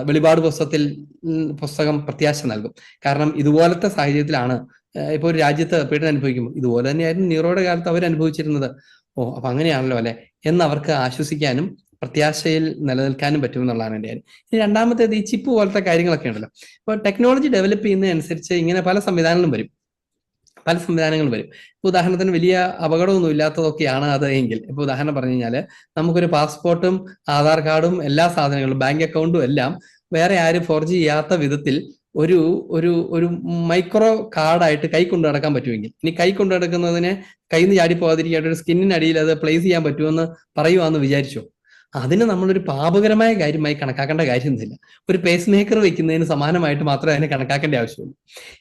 വെളിപാട് പുസ്തകം പ്രത്യാശ നൽകും. കാരണം ഇതുപോലത്തെ സാഹചര്യത്തിലാണ് ഇപ്പൊ ഒരു രാജ്യത്ത് പീഡനം അനുഭവിക്കുമ്പോൾ ഇതുപോലെ തന്നെയായിരുന്നു നീറോയുടെ കാലത്ത് അവർ അനുഭവിച്ചിരുന്നത്. അപ്പൊ അങ്ങനെയാണല്ലോ അല്ലെ എന്ന് അവർക്ക് ആശ്വസിക്കാനും പ്രത്യാശയിൽ നിലനിൽക്കാനും പറ്റുമെന്നുള്ളതാണ് എൻ്റെ കാര്യം. ഇനി രണ്ടാമത്തേത്, ഈ ചിപ്പ് പോലത്തെ കാര്യങ്ങളൊക്കെ ഉണ്ടല്ലോ. ഇപ്പൊ ടെക്നോളജി ഡെവലപ്പ് ചെയ്യുന്നതനുസരിച്ച് ഇങ്ങനെ പല സംവിധാനങ്ങളും വരും. ഇപ്പൊ ഉദാഹരണത്തിന് വലിയ അപകടമൊന്നും ഇല്ലാത്തതൊക്കെയാണ് അത് എങ്കിൽ, ഇപ്പൊ ഉദാഹരണം പറഞ്ഞു കഴിഞ്ഞാല് നമുക്കൊരു പാസ്പോർട്ടും ആധാർ കാർഡും എല്ലാ സാധനങ്ങളും ബാങ്ക് അക്കൗണ്ടും എല്ലാം വേറെ ആരും ഫോർജ് ചെയ്യാത്ത വിധത്തിൽ ഒരു ഒരു ഒരു മൈക്രോ കാർഡായിട്ട് കൈ കൊണ്ടു നടക്കാൻ പറ്റുമെങ്കിൽ, ഇനി കൈ കൊണ്ടു നടക്കുന്നതിനെ കയ്യിൽ നിന്ന് ചാടി പോകാതിരിക്കായിട്ട് ഒരു സ്കിന്നിനടിയിൽ അത് പ്ലേസ് ചെയ്യാൻ പറ്റുമെന്ന് പറയുവാന്ന് വിചാരിച്ചോ, അതിന് നമ്മളൊരു പാപകരമായ കാര്യമായി കണക്കാക്കേണ്ട കാര്യമൊന്നുമില്ല. ഒരു പേസ് മേക്കർ വെക്കുന്നതിന് സമാനമായിട്ട് മാത്രമേ അതിനെ കണക്കാക്കേണ്ട ആവശ്യമുള്ളൂ.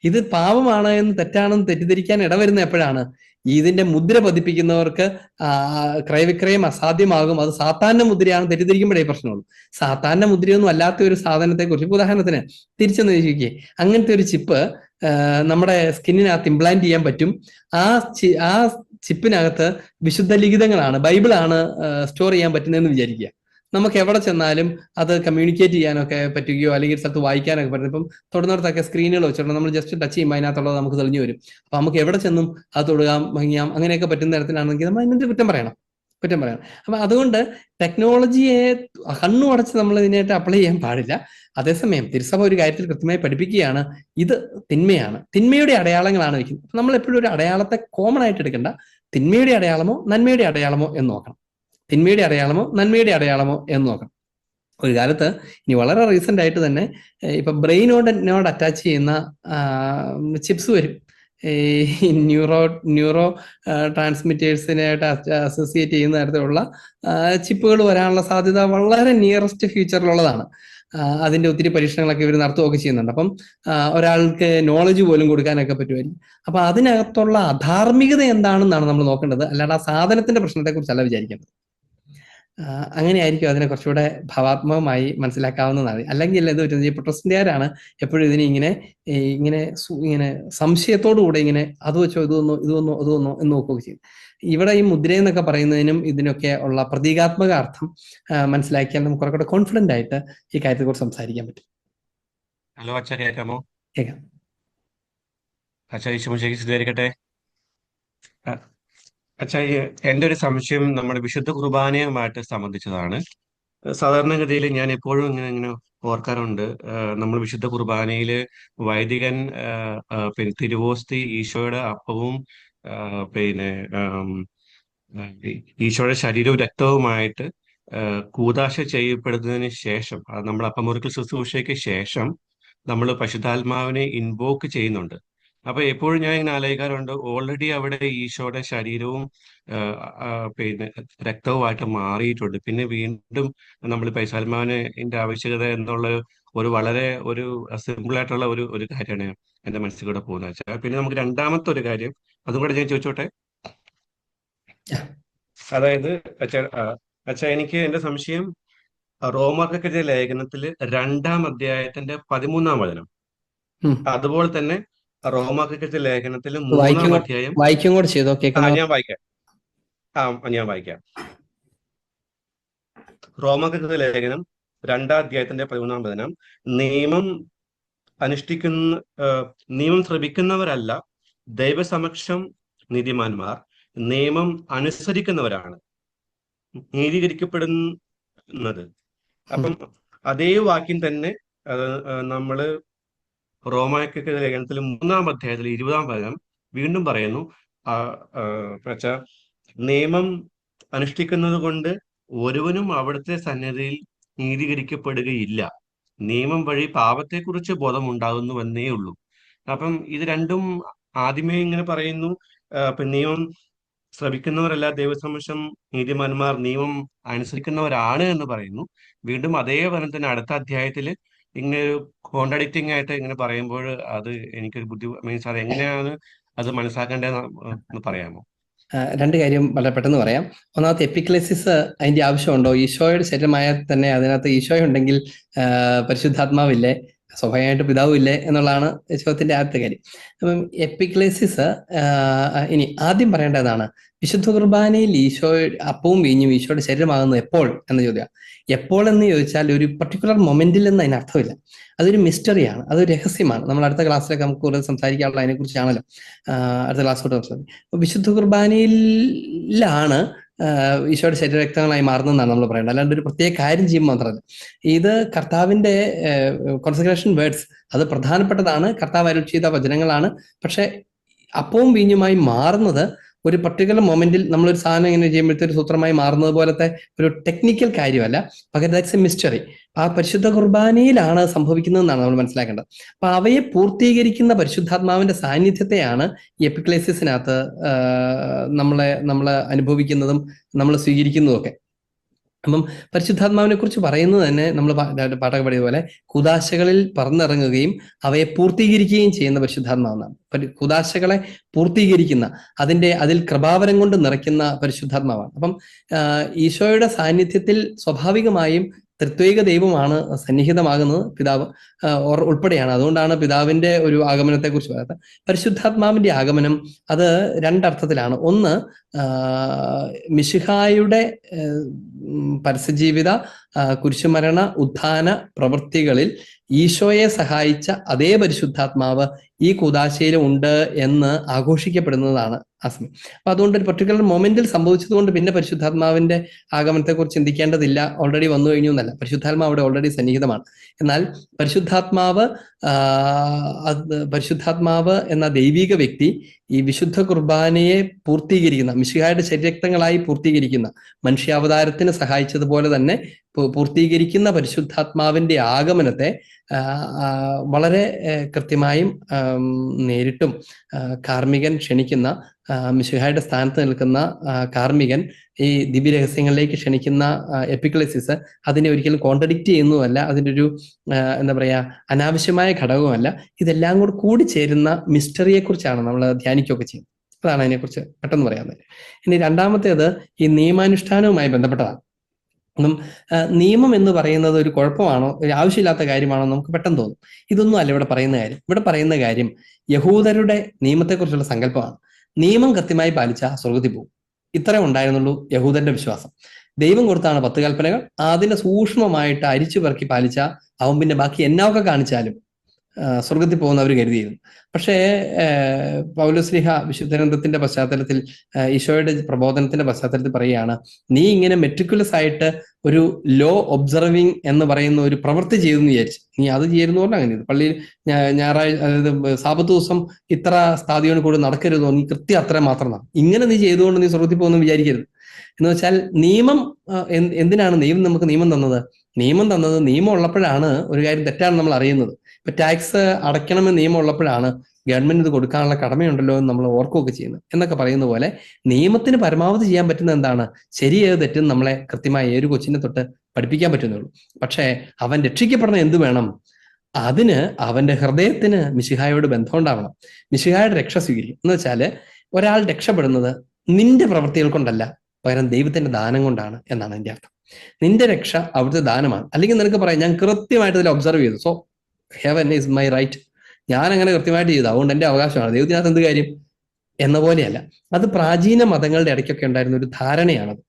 ഇത് പാപമാണ് എന്ന് തെറ്റാണെന്ന് തെറ്റിദ്ധരിക്കാൻ ഇടവരുന്ന എപ്പോഴാണ്? ഇതിന്റെ മുദ്ര പതിപ്പിക്കുന്നവർക്ക് ക്രയവിക്രയം അസാധ്യമാകും, അത് സാത്താന്റെ മുദ്രയാണെന്ന് തെറ്റിദ്ധരിക്കുമ്പോഴേ പ്രശ്നമുള്ളൂ. സാത്താന്റെ മുദ്രയൊന്നും അല്ലാത്ത ഒരു സാധനത്തെ കുറിച്ച്, ഉദാഹരണത്തിന് തിരിച്ചെന്ന് ചോദിക്കുകയെ, അങ്ങനത്തെ ഒരു ചിപ്പ് നമ്മുടെ സ്കിന്നിനകത്ത് ഇംപ്ലാന്റ് ചെയ്യാൻ പറ്റും. ആ ചിപ്പിനകത്ത് വിശുദ്ധ ലിഖിതങ്ങളാണ്, ബൈബിളാണ് സ്റ്റോർ ചെയ്യാൻ പറ്റുന്നതെന്ന് വിചാരിക്കുക. നമുക്ക് എവിടെ ചെന്നാലും അത് കമ്മ്യൂണിക്കേറ്റ് ചെയ്യാനൊക്കെ പറ്റുകയോ അല്ലെങ്കിൽ സ്ഥലത്ത് വായിക്കാനൊക്കെ പറ്റും. ഇപ്പം തൊടുന്നിടത്തൊക്കെ സ്ക്രീനുകൾ വെച്ചിട്ടുണ്ട്, നമ്മൾ ജസ്റ്റ് ടച്ച് ചെയ്യുമ്പോൾ അതിനകത്തുള്ളത് നമുക്ക് തെളിഞ്ഞു വരും. അപ്പൊ നമുക്ക് എവിടെ ചെന്നും അത് തൊടുകാം, ഭംഗിയാം, അങ്ങനെയൊക്കെ പറ്റുന്ന തരത്തിലാണെങ്കിൽ നമ്മൾ അതിനെന്ത് കുറ്റം പറയണം? അപ്പൊ അതുകൊണ്ട് ടെക്നോളജിയെ കണ്ണു അടച്ച് നമ്മൾ ഇതിനായിട്ട് അപ്ലൈ ചെയ്യാൻ പാടില്ല. അതേസമയം തിരുസഭ ഒരു കാര്യത്തിൽ കൃത്യമായി പഠിപ്പിക്കുകയാണ്, ഇത് തിന്മയാണ്, തിന്മയുടെ അടയാളങ്ങളാണ് വെക്കുന്നത്. അപ്പൊ നമ്മൾ എപ്പോഴും ഒരു അടയാളത്തെ കോമൺ ആയിട്ട് എടുക്കണ്ട, തിന്മയുടെ അടയാളമോ നന്മയുടെ അടയാളമോ എന്ന് നോക്കണം. തിന്മയുടെ അടയാളമോ നന്മയുടെ അടയാളമോ എന്ന് നോക്കണം. ഒരു കാലത്ത്, ഇനി വളരെ റീസെന്റ് ആയിട്ട് തന്നെ, ഇപ്പൊ ബ്രെയിനോട് അറ്റാച്ച് ചെയ്യുന്ന ചിപ്സ് വരും. ഈ ന്യൂറോ ട്രാൻസ്മിറ്റേഴ്സിനായിട്ട് അസോസിയേറ്റ് ചെയ്യുന്ന തരത്തിലുള്ള ചിപ്പുകൾ വരാനുള്ള സാധ്യത വളരെ നിയറസ്റ്റ് ഫ്യൂച്ചറിലുള്ളതാണ്. അതിന്റെ ഒത്തിരി പരീക്ഷണങ്ങളൊക്കെ ഇവർ നടത്തുകയൊക്കെ ചെയ്യുന്നുണ്ട്. അപ്പം ഒരാൾക്ക് നോളജ് പോലും കൊടുക്കാനൊക്കെ പറ്റുമായിരിക്കും. അപ്പൊ അതിനകത്തുള്ള അധാർമികത എന്താണെന്നാണ് നമ്മൾ നോക്കേണ്ടത്, അല്ലാണ്ട് ആ സാധനത്തിന്റെ പ്രശ്നത്തെ കുറിച്ചല്ല വിചാരിക്കേണ്ടത്. അങ്ങനെയായിരിക്കും അതിനെ കുറച്ചുകൂടെ ഭാവാത്മകമായി മനസ്സിലാക്കാവുന്നതാണ്. അല്ലെങ്കിൽ ഇത് ഈ പ്രൊട്ടസ്റ്റന്റുകാരാണ് എപ്പോഴും ഇതിനെ ഇങ്ങനെ സംശയത്തോടു കൂടെ ഇങ്ങനെ അത് വെച്ചോ ഇത് വന്നോ എന്ന് നോക്കുകയൊക്കെ ചെയ്യും. ഇവിടെ ഈ മുദ്ര എന്നൊക്കെ പറയുന്നതിനും ഇതിനൊക്കെ ഉള്ള പ്രതീകാത്മക അർത്ഥം മനസ്സിലാക്കിയാൽ നമുക്ക് കുറച്ചുകൂടെ കോൺഫിഡന്റ് ആയിട്ട് ഈ കാര്യത്തെ കുറിച്ച് സംസാരിക്കാൻ പറ്റും. ഹലോ അച്ഛാ, കേൾക്കാമോ? കേൾക്കാം. അച്ഛാ, ഈശോമിശിഹായ്ക്ക് അച്ഛാ, എൻ്റെ ഒരു സംശയം നമ്മുടെ വിശുദ്ധ കുർബാനയുമായിട്ട് സംബന്ധിച്ചതാണ്. സാധാരണഗതിയിൽ ഞാൻ എപ്പോഴും ഇങ്ങനെ ഓർക്കാറുണ്ട്, നമ്മൾ വിശുദ്ധ കുർബാനയിൽ വൈദികൻ പിന്നെ തിരുവോസ്തി ഈശോയുടെ അപ്പവും പിന്നെ ഈശോയുടെ ശരീരവും രക്തവുമായിട്ട് കൂദാശ ചെയ്യപ്പെടുന്നതിന് ശേഷം, നമ്മൾ അപ്പമുറിക്കൽ ശുശ്രൂഷയ്ക്ക് ശേഷം നമ്മൾ പരിശുദ്ധാത്മാവിനെ ഇൻവോക്ക് ചെയ്യുന്നുണ്ട്. അപ്പൊ എപ്പോഴും ഞാൻ ഇങ്ങനെ ആലോചിക്കാറുണ്ട്, ഓൾറെഡി അവിടെ ഈശോയുടെ ശരീരവും പിന്നെ രക്തവുമായിട്ട് മാറിയിട്ടുണ്ട്. പിന്നെ വീണ്ടും നമ്മൾ പരിശുദ്ധാത്മാവിന്റെ ആവശ്യകത എന്നുള്ള ഒരു വളരെ ഒരു സിമ്പിൾ ആയിട്ടുള്ള ഒരു കാര്യമാണ് എന്റെ മനസ്സിൽ കൂടെ പോകുന്നത് വെച്ചാൽ. പിന്നെ നമുക്ക് രണ്ടാമത്തെ ഒരു കാര്യം അതും കൂടെ ഞാൻ ചോദിച്ചോട്ടെ. അതായത് അച്ഛാ, എനിക്ക് എന്റെ സംശയം റോമാർക്കെതിരെ ലേഖനത്തില് 2-ാം അധ്യായത്തിന്റെ 13-ാം വചനം, അതുപോലെ തന്നെ റോമാർക്കെതിരെ ലേഖനത്തില് 3-ാം അധ്യായം ഞാൻ വായിക്കാം. റോമാർക്കെതിരെ ലേഖനം 2-ാം അധ്യായത്തിന്റെ 13-ാം വചനം, നിയമം ശ്രമിക്കുന്നവരല്ല ദൈവസമക്ഷം നീതിമാന്മാർ, നിയമം അനുസരിക്കുന്നവരാണ് നീതീകരിക്കപ്പെടുന്നത്. അപ്പം അതേ വാക്യം തന്നെ നമ്മള് റോമായ്ക്കെതിരെ ലേഖനത്തിൽ 3-ാം അധ്യായത്തിൽ 20-ാം വചനം വീണ്ടും പറയുന്നു, നിയമം അനുഷ്ഠിക്കുന്നത് കൊണ്ട് ഒരുവനും അവിടുത്തെ സന്നിധിയിൽ നീതീകരിക്കപ്പെടുകയില്ല, നിയമം വഴി പാപത്തെക്കുറിച്ച് ബോധമുണ്ടാകുന്നുവെന്നേ ഉള്ളൂ. അപ്പം ഇത് രണ്ടും ആദ്യമേ ഇങ്ങനെ പറയുന്നു, നിയമം ശ്രമിക്കുന്നവരല്ല ദൈവസമക്ഷം നീതിമാന്മാർ, നിയമം അനുസരിക്കുന്നവരാണ് എന്ന് പറയുന്നു. വീണ്ടും അതേ വചനം തന്നെ അടുത്ത അധ്യായത്തിൽ ഇങ്ങനെ കോൺട്രാഡിക്റ്റിംഗ് ആയിട്ട് ഇങ്ങനെ പറയുമ്പോൾ അത് എനിക്കൊരു മീൻസ് അത് എങ്ങനെയാണ് അത് മനസ്സിലാക്കേണ്ടതെന്ന് പറയാമോ? രണ്ട് കാര്യം വളരെ പെട്ടെന്ന് പറയാം. ഒന്നാമത്തെ, എപ്പിക്ലെസിസ് അതിന്റെ ആവശ്യമുണ്ടോ? ഈശോയുടെ ശരീരമായ തന്നെ അതിനകത്ത് ഈശോ ഉണ്ടെങ്കിൽ പരിശുദ്ധാത്മാവില്ലേ, സ്വാഭാവികമായിട്ട് പിതാവില്ലേ എന്നുള്ളതാണ് ചോദ്യത്തിന്റെ ആദ്യത്തെ കാര്യം. അപ്പം എപ്പിക്ലെസിസ് ഇനി ആദ്യം പറയേണ്ടതാണ്, വിശുദ്ധ കുർബാനയിൽ അപ്പവും വീഞ്ഞും ഈശോയുടെ ശരീരമാകുന്നത് എപ്പോൾ എന്ന ചോദ്യം. എപ്പോൾ എന്ന് ചോദിച്ചാൽ ഒരു പർട്ടിക്കുലർ മൊമെന്റിൽ എന്ന് അതിന് അർത്ഥമില്ല. അതൊരു മിസ്റ്ററിയാണ്, അതൊരു രഹസ്യമാണ്. നമ്മൾ അടുത്ത ക്ലാസ്സിലൊക്കെ നമുക്ക് കൂടുതൽ സംസാരിക്കാനുള്ള അതിനെ കുറിച്ചാണല്ലോ അടുത്ത ക്ലാസ്സിലോട്ട് സംസാരിക്കും. അപ്പൊ വിശുദ്ധ കുർബാനയിലാണ് ഈശോയുടെ ശരീരരക്തങ്ങളായി മാറുന്നതെന്നാണ് നമ്മൾ പറയേണ്ടത്, അല്ലാണ്ട് ഒരു പ്രത്യേക കാര്യം ചെയ്യുമ്പോൾ മാത്രമല്ല. ഇത് കർത്താവിന്റെ കോൺസെക്രേഷൻ വേർഡ്സ്, അത് പ്രധാനപ്പെട്ടതാണ്, കർത്താവ് അരുളി ചെയ്ത വചനങ്ങളാണ്. പക്ഷെ അപ്പവും വീഞ്ഞുമായി മാറുന്നത് ഒരു പർട്ടിക്കുലർ മൊമെന്റിൽ നമ്മളൊരു സാധനം ഇങ്ങനെ ചെയ്യുമ്പോഴത്തെ ഒരു സൂത്രമായി മാറുന്നത് പോലത്തെ ഒരു ടെക്നിക്കൽ കാര്യമല്ല, പകരം ദാറ്റ്സ് എ മിസ്റ്ററി. ആ പരിശുദ്ധ കുർബാനയിലാണ് സംഭവിക്കുന്നതെന്നാണ് നമ്മൾ മനസ്സിലാക്കേണ്ടത്. അപ്പൊ അവയെ പൂർത്തീകരിക്കുന്ന പരിശുദ്ധാത്മാവിന്റെ സാന്നിധ്യത്തെയാണ് ഈ എപ്പിക്ലേസിസിനകത്ത് നമ്മളെ അനുഭവിക്കുന്നതും നമ്മൾ സ്വീകരിക്കുന്നതും ഒക്കെ. അപ്പം പരിശുദ്ധാത്മാവിനെ കുറിച്ച് പറയുന്നത് തന്നെ നമ്മൾ പാഠക പടിയതുപോലെ കുദാശകളിൽ പറന്നിറങ്ങുകയും അവയെ പൂർത്തീകരിക്കുകയും ചെയ്യുന്ന പരിശുദ്ധാത്മാവെന്നാണ്. കുദാശകളെ പൂർത്തീകരിക്കുന്ന, അതിൽ കൃപാവരം കൊണ്ട് നിറയ്ക്കുന്ന പരിശുദ്ധാത്മാവാണ്. അപ്പം ഈശോയുടെ സാന്നിധ്യത്തിൽ സ്വാഭാവികമായും ത്രിത്വൈക ദൈവമാണ് സന്നിഹിതമാകുന്നത്, പിതാവ് ഉൾപ്പെടെയാണ്. അതുകൊണ്ടാണ് പിതാവിന്റെ ഒരു ആഗമനത്തെ കുറിച്ച് പറയുന്നത്. പരിശുദ്ധാത്മാവിന്റെ ആഗമനം അത് രണ്ടർത്ഥത്തിലാണ്. ഒന്ന്, മിശിഹായുടെ പരസ്യജീവിത, കുരിശുമരണ, ഉത്ഥാന പ്രവൃത്തികളിൽ ഈശോയെ സഹായിച്ച അതേ പരിശുദ്ധാത്മാവ് ഈ കുദാശയിലും ഉണ്ട് എന്ന് ആഘോഷിക്കപ്പെടുന്നതാണ് ആ സമയം. അപ്പൊ അതുകൊണ്ട് ഒരു പർട്ടിക്കുലർ മൊമെന്റിൽ സംഭവിച്ചത് കൊണ്ട് പിന്നെ പരിശുദ്ധാത്മാവിന്റെ ആഗമനത്തെ കുറിച്ച് ചിന്തിക്കേണ്ടതില്ല, ഓൾറെഡി വന്നു കഴിഞ്ഞു എന്നല്ല. പരിശുദ്ധാത്മാവ് അവിടെ ഓൾറെഡി സന്നിഹിതമാണ്. എന്നാൽ പരിശുദ്ധാത്മാവ് എന്ന ദൈവിക വ്യക്തി ഈ വിശുദ്ധ കുർബാനയെ പൂർത്തീകരിക്കുന്ന, മിശിഹായുടെ ശരീരക്തങ്ങളായി പൂർത്തീകരിക്കുന്ന, മനുഷ്യാവതാരത്തിന് സഹായിച്ചതുപോലെ തന്നെ പൂർത്തീകരിക്കുന്ന പരിശുദ്ധാത്മാവിന്റെ ആഗമനത്തെ വളരെ കൃത്യമായും നേരിട്ടും കാർമികൻ ക്ഷണിക്കുന്ന, മിശിഹായുടെ സ്ഥാനത്ത് നിൽക്കുന്ന കാർമികൻ ഈ ദിവ്യരഹസ്യങ്ങളിലേക്ക് ക്ഷണിക്കുന്ന എപ്പിക്ലേസിസ് അതിനെ ഒരിക്കലും കോൺട്രഡിക്റ്റ് ചെയ്യുന്നതുമല്ല, അതിൻ്റെ ഒരു എന്താ പറയാ അനാവശ്യമായ ഘടകവുമല്ല. ഇതെല്ലാം കൂടി ചേരുന്ന മിസ്റ്ററിയെ കുറിച്ചാണ് നമ്മൾ ധ്യാനിക്കുകയൊക്കെ ചെയ്യുന്നത്. അതാണ് അതിനെക്കുറിച്ച് പെട്ടെന്ന് പറയാവുന്നത്. ഇനി രണ്ടാമത്തേത് ഈ നിയമാനുഷ്ഠാനവുമായി ബന്ധപ്പെട്ടതാണ്. നിയമം എന്ന് പറയുന്നത് ഒരു കുഴപ്പമാണോ, ഒരു ആവശ്യമില്ലാത്ത കാര്യമാണോ നമുക്ക് പെട്ടെന്ന് തോന്നും. ഇതൊന്നും അല്ല ഇവിടെ പറയുന്ന കാര്യം. ഇവിടെ പറയുന്ന കാര്യം യഹൂദരുടെ നിയമത്തെക്കുറിച്ചുള്ള സങ്കല്പമാണ്. നിയമം കൃത്യമായി പാലിച്ചാൽ സ്വർഗത്തിൽ പോകും, ഇത്രേ ഉണ്ടായിരുന്നുള്ളൂ യഹൂദന്റെ വിശ്വാസം. ദൈവം കൊടുത്താണ് 10 കൽപ്പനകൾ, അതിനെ സൂക്ഷ്മമായിട്ട് അരിച്ചു പെറുക്കി പാലിച്ചാൽ അവൻ പിന്നെ ബാക്കി എന്നൊക്കെ കാണിച്ചാലും സ്വർഗത്തിൽ പോകുന്നവർ കരുതിയിരുന്നു. പക്ഷേ പൗലോസ്ലീഹ വിശുദ്ധഗ്രന്ഥത്തിന്റെ പശ്ചാത്തലത്തിൽ, ഈശോയുടെ പ്രബോധനത്തിന്റെ പശ്ചാത്തലത്തിൽ പറയുകയാണ്, നീ ഇങ്ങനെ മെട്രിക്കുലസ് ആയിട്ട് ഒരു ലോ ഒബ്സർവിങ് എന്ന് പറയുന്ന ഒരു പ്രവൃത്തി ചെയ്തെന്ന് വിചാരിച്ചു, നീ അത് ചെയ്യുന്നു പറഞ്ഞാൽ അങ്ങനെ പള്ളിയിൽ ഞായറാഴ്ച, അതായത് സാബത്ത് ദിവസം ഇത്ര സ്ഥാതിയോട് കൂടി നടക്കരുതോ, നീ കൃത്യം അത്ര മാത്രം നടക്കും, ഇങ്ങനെ നീ ചെയ്തുകൊണ്ട് നീ സ്വർഗത്തിൽ പോകുന്നു വിചാരിക്കരുത്. എന്ന് വെച്ചാൽ നിയമം എന്തിനാണ് നമുക്ക് നിയമം തന്നത്? നിയമം ഉള്ളപ്പോഴാണ് ഒരു കാര്യം തെറ്റാണെന്ന് നമ്മൾ അറിയുന്നത്. ഇപ്പൊ ടാക്സ് അടയ്ക്കണമെന്ന് നിയമം ഉള്ളപ്പോഴാണ് ഗവൺമെന്റ് ഇത് കൊടുക്കാനുള്ള കടമയുണ്ടല്ലോ എന്ന് നമ്മൾ ഓർക്കുകയൊക്കെ ചെയ്യുന്നത്. എന്നൊക്കെ പറയുന്ന പോലെ നിയമത്തിന് പരമാവധി ചെയ്യാൻ പറ്റുന്ന എന്താണ്, ശരിയേത് തെറ്റും നമ്മളെ കൃത്യമായി ഒരു കൊച്ചിനെ തൊട്ട് പഠിപ്പിക്കാൻ പറ്റുന്നുള്ളൂ. പക്ഷേ അവൻ രക്ഷിക്കപ്പെടണം എന്ത് വേണം? അതിന് അവന്റെ ഹൃദയത്തിന് മിശിഹായോട് ബന്ധം ഉണ്ടാവണം, മിശിഹായുടെ രക്ഷ സ്വീകരിക്കും. എന്ന് വെച്ചാല് ഒരാൾ രക്ഷപ്പെടുന്നത് നിന്റെ പ്രവൃത്തികൾ കൊണ്ടല്ല, പകരം ദൈവത്തിന്റെ ദാനം കൊണ്ടാണ് എന്നാണ് എൻ്റെ അർത്ഥം. നിന്റെ രക്ഷ അവിടുത്തെ ദാനമാണ്. അല്ലെങ്കിൽ നിനക്ക് പറയാം, ഞാൻ കൃത്യമായിട്ട് ഇതിൽ ഒബ്സർവ് ചെയ്തു, so heaven is my right, ഞാൻ അങ്ങനെ കൃത്യമായിട്ട് ചെയ്തു, അതുകൊണ്ട് എൻ്റെ അവകാശമാണ്, ദൈവത്തിനകത്ത് എന്ത് കാര്യം എന്ന പോലെയല്ല. അത് പ്രാചീന മതങ്ങളുടെ ഇടയ്ക്കൊക്കെ ഉണ്ടായിരുന്ന ഒരു ധാരണയാണത്.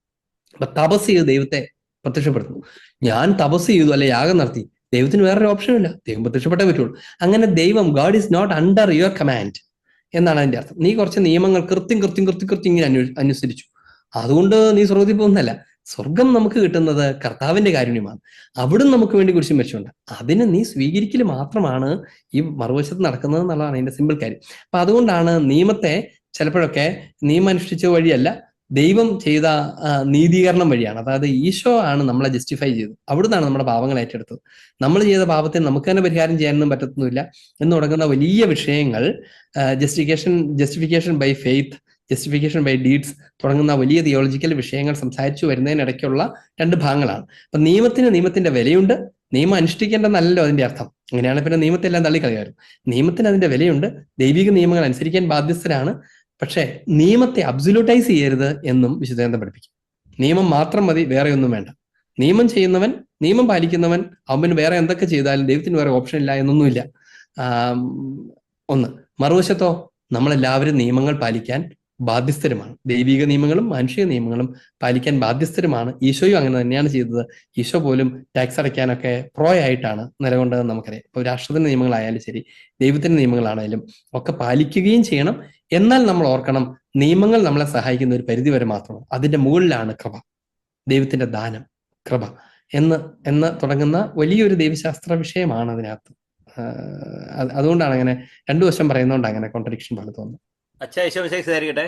അപ്പൊ തപസ് ചെയ്ത് ദൈവത്തെ പ്രത്യക്ഷപ്പെടുത്തുന്നു. ഞാൻ തപസ് ചെയ്തു, അല്ലെ യാഗം നടത്തി, ദൈവത്തിന് വേറൊരു ഓപ്ഷനില്ല, ദൈവം പ്രത്യക്ഷപ്പെട്ടേ പറ്റുള്ളൂ. അങ്ങനെ ദൈവം, God is not under your command എന്നാണ് അതിന്റെ അർത്ഥം. നീ കുറച്ച് നിയമങ്ങൾ കൃത്യം ഇങ്ങനെ അനുസരിച്ചു, അതുകൊണ്ട് നീ സ്വർഗത്തിൽ പോകുന്നതല്ല. സ്വർഗം നമുക്ക് കിട്ടുന്നത് കർത്താവിന്റെ കാരുണ്യമാണ്. അവിടുന്ന് നമുക്ക് വേണ്ടി കുരിശും മരിച്ചുണ്ട്. അതിന് നീ സ്വീകരിക്കൽ മാത്രമാണ് ഈ മറുവശത്ത് നടക്കുന്നത് എന്നുള്ളതാണ് അതിന്റെ സിമ്പിൾ കാര്യം. അപ്പൊ അതുകൊണ്ടാണ് നിയമത്തെ ചിലപ്പോഴൊക്കെ നിയമം അനുഷ്ഠിച്ച വഴിയല്ല, ദൈവം ചെയ്ത നീതീകരണം വഴിയാണ്. അതായത് ഈശോ ആണ് നമ്മളെ ജസ്റ്റിഫൈ ചെയ്തത്, അവിടുന്നാണ് നമ്മുടെ പാപങ്ങൾ ഏറ്റെടുത്തത്. നമ്മൾ ചെയ്ത പാപത്തിന് നമുക്ക് തന്നെ പരിഹാരം ചെയ്യാനൊന്നും പറ്റത്തൊന്നുമില്ല എന്ന് തുടങ്ങുന്ന വലിയ വിഷയങ്ങൾ, justification by faith, justification by deeds തുടങ്ങുന്ന വലിയ തിയോളജിക്കൽ വിഷയങ്ങൾ സംസാരിച്ചു വരുന്നതിനിടയ്ക്കുള്ള 2 ഭാഗങ്ങളാണ്. അപ്പൊ നിയമത്തിന്റെ വിലയുണ്ട്, നിയമം അനുഷ്ഠിക്കേണ്ടെന്നല്ലോ അതിന്റെ അർത്ഥം. അങ്ങനെയാണ് പിന്നെ നിയമത്തെല്ലാം തള്ളിക്കളയാറ്. നിയമത്തിന് അതിന്റെ വിലയുണ്ട്, ദൈവിക നിയമങ്ങൾ അനുസരിക്കാൻ ബാധ്യസ്ഥരാണ്. പക്ഷേ നിയമത്തെ അബ്സൊല്യൂട്ടൈസ് ചെയ്യരുത് എന്നും വിശുദ്ധഗ്രന്ഥം പഠിപ്പിക്കും. നിയമം മാത്രം മതി, വേറെ ഒന്നും വേണ്ട. നിയമം ചെയ്യുന്നവൻ, നിയമം പാലിക്കുന്നവൻ, അവന് വേറെ എന്തൊക്കെ ചെയ്താലും ദൈവത്തിന് വേറെ ഓപ്ഷൻ ഇല്ല എന്നൊന്നുമില്ല. ഒന്ന്. മറുവശത്തോ നമ്മളെല്ലാവരും നിയമങ്ങൾ പാലിക്കാൻ ബാധ്യസ്ഥരുമാണ്. ദൈവിക നിയമങ്ങളും മാനുഷിക നിയമങ്ങളും പാലിക്കാൻ ബാധ്യസ്ഥരുമാണ്. ഈശോയും അങ്ങനെ തന്നെയാണ് ചെയ്തത്. ഈശോ പോലും ടാക്സ് അടയ്ക്കാനൊക്കെ പ്രോ ആയിട്ടാണ് നിലകൊണ്ടതെന്ന് നമുക്കറിയാം. ഇപ്പോൾ രാഷ്ട്രത്തിന്റെ നിയമങ്ങളായാലും ശരി, ദൈവത്തിന്റെ നിയമങ്ങളാണേലും ഒക്കെ പാലിക്കുകയും ചെയ്യണം. എന്നാൽ നമ്മൾ ഓർക്കണം, നിയമങ്ങൾ നമ്മളെ സഹായിക്കുന്ന ഒരു പരിധി വരെ മാത്രമാണ്. അതിന്റെ മുകളിലാണ് കൃപ, ദൈവത്തിന്റെ ദാനം, കൃപ എന്ന് തുടങ്ങുന്ന വലിയൊരു ദൈവശാസ്ത്ര വിഷയമാണ് അതിനകത്ത്. അതുകൊണ്ടാണ് അങ്ങനെ 2 വശം പറയുന്നതുകൊണ്ട് അങ്ങനെ കോൺട്രഡിക്ഷൻ പോലെ തോന്നുന്നത്. അച്ഛാ ഈശോമിശിഹായിരിക്കട്ടെ.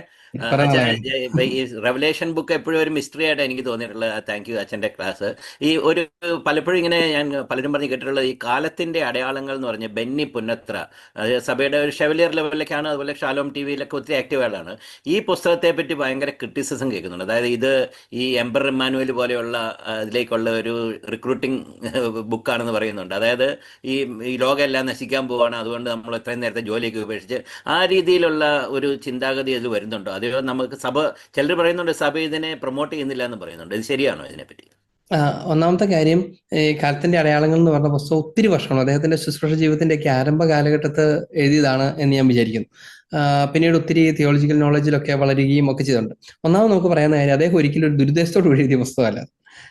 പറയാൻ അച്ഛൻ ആളെ ഈ റെവലേഷൻ ബുക്ക് എപ്പോഴും ഒരു മിസ്റ്ററി ആയിട്ട് എനിക്ക് തോന്നിയിട്ടുള്ളത്. താങ്ക് യു അച്ഛൻ്റെ ക്ലാസ്. ഈ ഒരു പലപ്പോഴും ഇങ്ങനെ ഞാൻ പലരും പറഞ്ഞ് കേട്ടിട്ടുള്ളത് ഈ കാലത്തിന്റെ അടയാളങ്ങൾ എന്ന് പറഞ്ഞ് ബെന്നി പുന്നത്ര, അത് സഭയുടെ ഒരു ഷെവലിയർ ലെവലിലേക്കാണ്, അതുപോലെ ഷാലോം ടി വിയിലൊക്കെ ഒത്തിരി ആക്റ്റീവ് ആളാണ്. ഈ പുസ്തകത്തെ പറ്റി ഭയങ്കര ക്രിറ്റിസിസം കേൾക്കുന്നുണ്ട്. അതായത് ഇത് ഈ എംബർ ഇമ്മാനുവൽ പോലെയുള്ള ഇതിലേക്കുള്ള ഒരു റിക്രൂട്ടിംഗ് ബുക്കാണെന്ന് പറയുന്നുണ്ട്. അതായത് ഈ ലോകം എല്ലാം നശിക്കാൻ പോവാണ്, അതുകൊണ്ട് നമ്മൾ എത്രയും നേരത്തെ ജോലിയൊക്കെ ഉപേക്ഷിച്ച് ആ രീതിയിലുള്ള ഒരു ചിന്താഗതി അതിൽ വരുന്നുണ്ടോ? അതെയോ നമുക്ക് സഭ, ചിലർ പറയുന്നുണ്ട് സഭ ഇതിനെ പ്രൊമോട്ട് ചെയ്യുന്നില്ല എന്ന് പറയുന്നുണ്ട്. ഇത് ശരിയാണോ ഇതിനെപ്പറ്റി? ഒന്നാമത്തെ കാര്യം, ഈ കാലത്തിന്റെ അടയാളങ്ങൾ എന്ന് പറഞ്ഞ പുസ്തകം ഒത്തിരി വർഷമാണ് അദ്ദേഹത്തിന്റെ ശുശ്രൂഷ ജീവിതത്തിന്റെ ഒക്കെ ആരംഭ കാലഘട്ടത്ത് എഴുതിയതാണ് എന്ന് ഞാൻ വിചാരിക്കുന്നു. പിന്നീട് ഒത്തിരി തിയോളജിക്കൽ നോളജിലൊക്കെ വളരുകയും ഒക്കെ ചെയ്തിട്ടുണ്ട്. ഒന്നാമത് നമുക്ക് പറയാവുന്ന കാര്യം, അദ്ദേഹം ഒരിക്കലും ഒരു ദുരുദ്ദേശത്തോട് എഴുതിയ പുസ്തകമല്ല.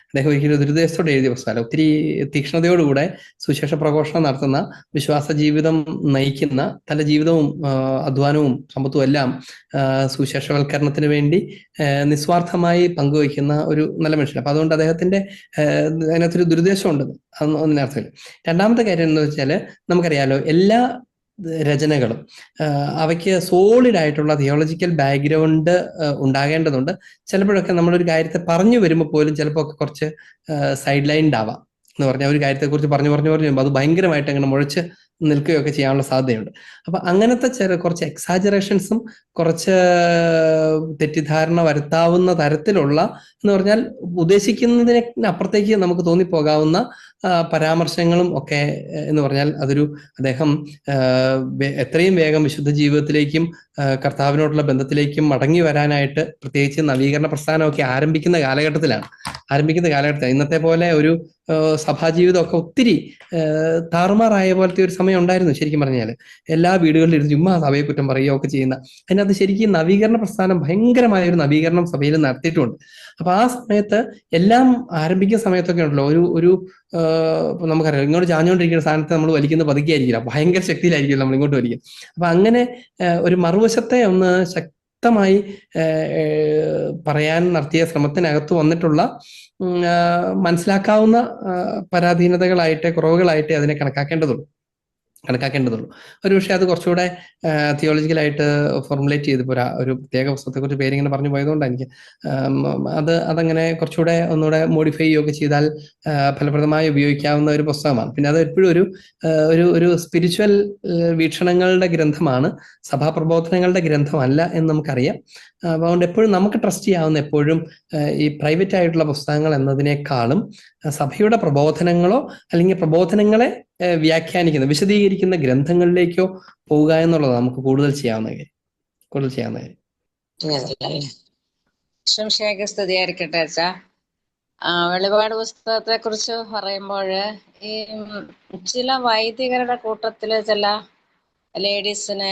അദ്ദേഹം ഒരിക്കലും ദുരുദ്ദേശത്തോടെ എഴുതിയ പുസ്തകമല്ല. ഒത്തിരി തീക്ഷ്ണതയോടുകൂടെ സുശേഷ പ്രഘോഷണം നടത്തുന്ന, വിശ്വാസ ജീവിതം നയിക്കുന്ന, തന്റെ ജീവിതവും അധ്വാനവും സമ്പത്തും എല്ലാം സുശേഷവൽക്കരണത്തിന് വേണ്ടി നിസ്വാർത്ഥമായി പങ്കുവയ്ക്കുന്ന ഒരു നല്ല മനുഷ്യൻ. അപ്പൊ അതുകൊണ്ട് അദ്ദേഹത്തിന്റെ അതിനകത്തൊരു ദുരുദ്ദേശം ഉണ്ട് ഒന്നിനർത്ഥത്തിൽ. രണ്ടാമത്തെ കാര്യം എന്ന് വെച്ചാൽ, നമുക്കറിയാലോ എല്ലാ രചനകളും അവയ്ക്ക് സോളിഡ് ആയിട്ടുള്ള തിയോളജിക്കൽ ബാക്ക്ഗ്രൗണ്ട് ഉണ്ടാകേണ്ടതുണ്ട്. ചിലപ്പോഴൊക്കെ നമ്മളൊരു കാര്യത്തെ പറഞ്ഞു വരുമ്പോൾ പോലും ചിലപ്പോൾ ഒക്കെ കുറച്ച് സൈഡ് ലൈൻഡ് ആവാം. എന്ന് പറഞ്ഞാൽ ഒരു കാര്യത്തെക്കുറിച്ച് പറഞ്ഞു വരുമ്പോൾ അത് ഭയങ്കരമായിട്ട് അങ്ങനെ മുഴച്ച് നിൽക്കുകയൊക്കെ ചെയ്യാനുള്ള സാധ്യതയുണ്ട്. അപ്പൊ അങ്ങനത്തെ കുറച്ച് എക്സാജറേഷൻസും കുറച്ച് തെറ്റിദ്ധാരണ വരുത്താവുന്ന തരത്തിലുള്ള, എന്ന് പറഞ്ഞാൽ ഉദ്ദേശിക്കുന്നതിന് അപ്പുറത്തേക്ക് നമുക്ക് തോന്നിപ്പോകാവുന്ന പരാമർശങ്ങളും ഒക്കെ എന്ന് പറഞ്ഞാൽ അദ്ദേഹം എത്രയും വേഗം വിശുദ്ധ ജീവിതത്തിലേക്കും കർത്താവിനോടുള്ള ബന്ധത്തിലേക്കും മടങ്ങി വരാനായിട്ട്, പ്രത്യേകിച്ച് നവീകരണ പ്രസ്ഥാനമൊക്കെ ആരംഭിക്കുന്ന കാലഘട്ടത്തിലാണ്. ഇന്നത്തെ പോലെ ഒരു സഭാജീവിതമൊക്കെ ഒത്തിരി താറുമാറായ പോലത്തെ ഒരു സമയം ഉണ്ടായിരുന്നു. ശരിക്കും പറഞ്ഞാൽ എല്ലാ വീടുകളിലും ഇരുന്ന് ചുമ്മാ സഭയെ കുറ്റം പറയുകയോ ഒക്കെ ചെയ്യുന്ന, അതിനകത്ത് ശരിക്കും നവീകരണ പ്രസ്ഥാനം ഭയങ്കരമായ ഒരു നവീകരണം സഭയിൽ നടത്തിയിട്ടുണ്ട്. അപ്പൊ ആ സമയത്ത് എല്ലാം ആരംഭിക്കുന്ന സമയത്തൊക്കെ ഉണ്ടല്ലോ, ഒരു നമുക്കറിയാം, ഇങ്ങോട്ട് ചാഞ്ഞുകൊണ്ടിരിക്കുന്ന സ്ഥാനത്ത് നമ്മൾ വലിക്കുന്ന പതുക്കെയായിരിക്കില്ല, ഭയങ്കര ശക്തിയിലായിരിക്കും നമ്മൾ ഇങ്ങോട്ട് വലിക്കുക. അപ്പൊ അങ്ങനെ ഒരു മറുവശത്തെ ഒന്ന് ശക്തമായി പറയാൻ നടത്തിയ ശ്രമത്തിനകത്ത് വന്നിട്ടുള്ള മനസ്സിലാക്കാവുന്ന പരാധീനതകളായിട്ട്, കുറവുകളായിട്ട് അതിനെ കണക്കാക്കേണ്ടതുള്ളൂ. ഒരു പക്ഷേ അത് കുറച്ചുകൂടെ തിയോളജിക്കലായിട്ട് ഫോർമുലേറ്റ് ചെയ്തപ്പോൾ ഒരു പ്രത്യേക പുസ്തകത്തെക്കുറിച്ച് പേരിങ്ങനെ പറഞ്ഞു പോയതുകൊണ്ടാണ് എനിക്ക് അതങ്ങനെ കുറച്ചുകൂടെ ഒന്നുകൂടെ മോഡിഫൈ ചെയ്യുകയൊക്കെ ചെയ്താൽ ഫലപ്രദമായി ഉപയോഗിക്കാവുന്ന ഒരു പുസ്തകമാണ്. പിന്നെ അത് എപ്പോഴും ഒരു സ്പിരിച്വൽ വീക്ഷണങ്ങളുടെ ഗ്രന്ഥമാണ്, സഭാപ്രബോധനങ്ങളുടെ ഗ്രന്ഥമല്ല എന്ന് നമുക്കറിയാം. അതുകൊണ്ട് എപ്പോഴും നമുക്ക് ട്രസ്റ്റ് ചെയ്യാവുന്ന, എപ്പോഴും ഈ പ്രൈവറ്റ് ആയിട്ടുള്ള പുസ്തകങ്ങൾ എന്നതിനേക്കാളും സഭയുടെ പ്രബോധനങ്ങളോ അല്ലെങ്കിൽ പ്രബോധനങ്ങളെ വ്യാഖ്യാനിക്കുന്ന, വിശദീകരിക്കുന്ന ഗ്രന്ഥങ്ങളിലേക്കോ പോവുക എന്നുള്ളത് നമുക്ക് കൂടുതൽ ചെയ്യാവുന്ന കാര്യം. സ്തുതിയായിരിക്കട്ടെ അച്ഛാ. വെളിപാട് പുസ്തകത്തെ കുറിച്ച് പറയുമ്പോൾ ഈ ചില വൈദികരുടെ കൂട്ടത്തില് ചില ലേഡീസിന്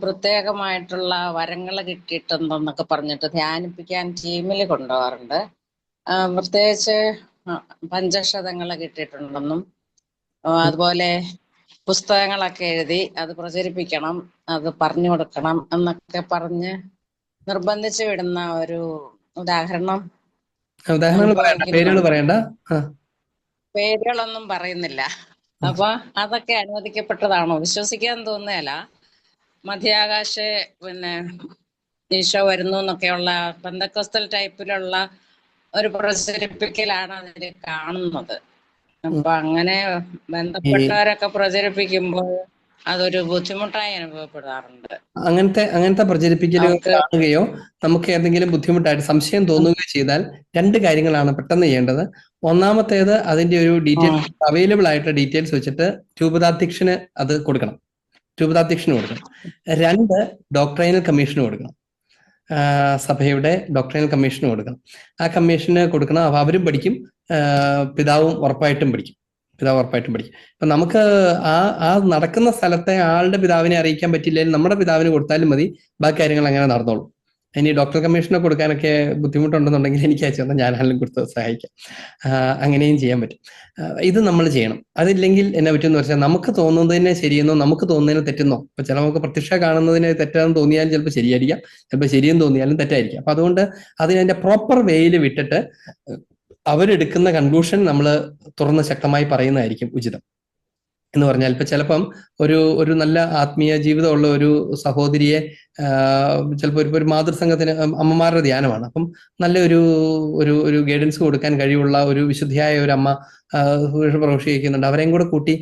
പ്രത്യേകമായിട്ടുള്ള വരങ്ങൾ കിട്ടിയിട്ടുണ്ടെന്നൊക്കെ പറഞ്ഞിട്ട് ധ്യാനിപ്പിക്കാൻ ടീമിൽ കൊണ്ടുപോകാറുണ്ട്. പ്രത്യേകിച്ച് പഞ്ചക്ഷതങ്ങൾ കിട്ടിയിട്ടുണ്ടെന്നും, അതുപോലെ പുസ്തകങ്ങളൊക്കെ എഴുതി അത് പ്രചരിപ്പിക്കണം, അത് പറഞ്ഞു കൊടുക്കണം എന്നൊക്കെ പറഞ്ഞ് നിർബന്ധിച്ചു വിടുന്ന ഒരു ഉദാഹരണം. പേരുകളൊന്നും പറയുന്നില്ല. അപ്പൊ അതൊക്കെ അനുവദിക്കപ്പെട്ടതാണോ? വിശ്വസിക്കാൻ തോന്നുകയല്ല. മധ്യാകാശ ഈശോ വരുന്നു എന്നൊക്കെയുള്ള പെന്തക്കോസ്തൽ ടൈപ്പിലുള്ള ഒരു പ്രചരിപ്പിക്കലാണ് അതിൽ കാണുന്നത്. അപ്പൊ അങ്ങനെ ബന്ധപ്പെട്ടവരൊക്കെ പ്രചരിപ്പിക്കുമ്പോൾ അതൊരു ബുദ്ധിമുട്ടായി അനുഭവപ്പെടാറുണ്ട്. അങ്ങനത്തെ പ്രചരിപ്പിക്കലുകൾ കാണുകയോ നമുക്ക് ഏതെങ്കിലും ബുദ്ധിമുട്ടായിട്ട് സംശയം തോന്നുകയോ ചെയ്താൽ രണ്ട് കാര്യങ്ങളാണ് പെട്ടെന്ന് ചെയ്യേണ്ടത്. ഒന്നാമത്തേത്, അതിന്റെ ഒരു ഡീറ്റെയിൽസ് അവൈലബിൾ ആയിട്ട് ഡീറ്റെയിൽസ് വെച്ചിട്ട് രൂപതാധ്യക്ഷന് അത് കൊടുക്കണം, രണ്ട്, ഡോക്ട്രൈനൽ കമ്മീഷന് കൊടുക്കണം, സഭയുടെ ഡോക്ട്രൈനൽ കമ്മീഷന് കൊടുക്കണം. ആ കമ്മീഷന് കൊടുക്കണം. അപ്പൊ അവരും പഠിക്കും, പിതാവും ഉറപ്പായിട്ടും പഠിക്കും. അപ്പൊ നമുക്ക് ആ നടക്കുന്ന സ്ഥലത്തെ ആളുടെ പിതാവിനെ അറിയിക്കാൻ പറ്റില്ലെങ്കിൽ നമ്മുടെ പിതാവിന് കൊടുത്താലും മതി, ബാക്കി കാര്യങ്ങൾ അങ്ങനെ നടന്നോളൂ. ഇനി ഡോക്ടർ കമ്മീഷനെ കൊടുക്കാനൊക്കെ ബുദ്ധിമുട്ടുണ്ടെന്നുണ്ടെങ്കിൽ എനിക്ക് അയച്ചു തന്നാൽ ഞാനാണെങ്കിലും കൊടുത്ത് സഹായിക്കാം. അങ്ങനെയും ചെയ്യാൻ പറ്റും. ഇത് നമ്മൾ ചെയ്യണം. അതില്ലെങ്കിൽ എന്നെ പറ്റുമെന്ന് വെച്ചാൽ, നമുക്ക് തോന്നുന്നതിനെ ശരിയെന്നോ നമുക്ക് തോന്നുന്നതിന് തെറ്റെന്നോ, ഇപ്പൊ ചില നമുക്ക് പ്രത്യക്ഷ കാണുന്നതിന് തെറ്റാന്ന് തോന്നിയാലും ചിലപ്പോൾ ശരിയായിരിക്കാം, ചിലപ്പോൾ ശരിയെന്ന് തോന്നിയാലും തെറ്റായിരിക്കാം. അപ്പൊ അതുകൊണ്ട് അതിന്റെ പ്രോപ്പർ വേയിൽ വിട്ടിട്ട് അവരെടുക്കുന്ന കൺക്ലൂഷൻ നമ്മൾ തുറന്ന് ശക്തമായി പറയുന്നതായിരിക്കും ഉചിതം. എന്ന് പറഞ്ഞാൽ ഇപ്പൊ ചിലപ്പം ഒരു നല്ല ആത്മീയ ജീവിതമുള്ള ഒരു സഹോദരിയെ ചിലപ്പോൾ ഒരു മാതൃസംഘത്തിന് അമ്മമാരുടെ ധ്യാനമാണ്. അപ്പം നല്ല ഒരു ഗൈഡൻസ് കൊടുക്കാൻ കഴിവുള്ള ഒരു വിശുദ്ധിയായ ഒരു അമ്മ പ്രഘോഷിക്കുന്നുണ്ട്. അവരെയും കൂടെ കൂട്ടി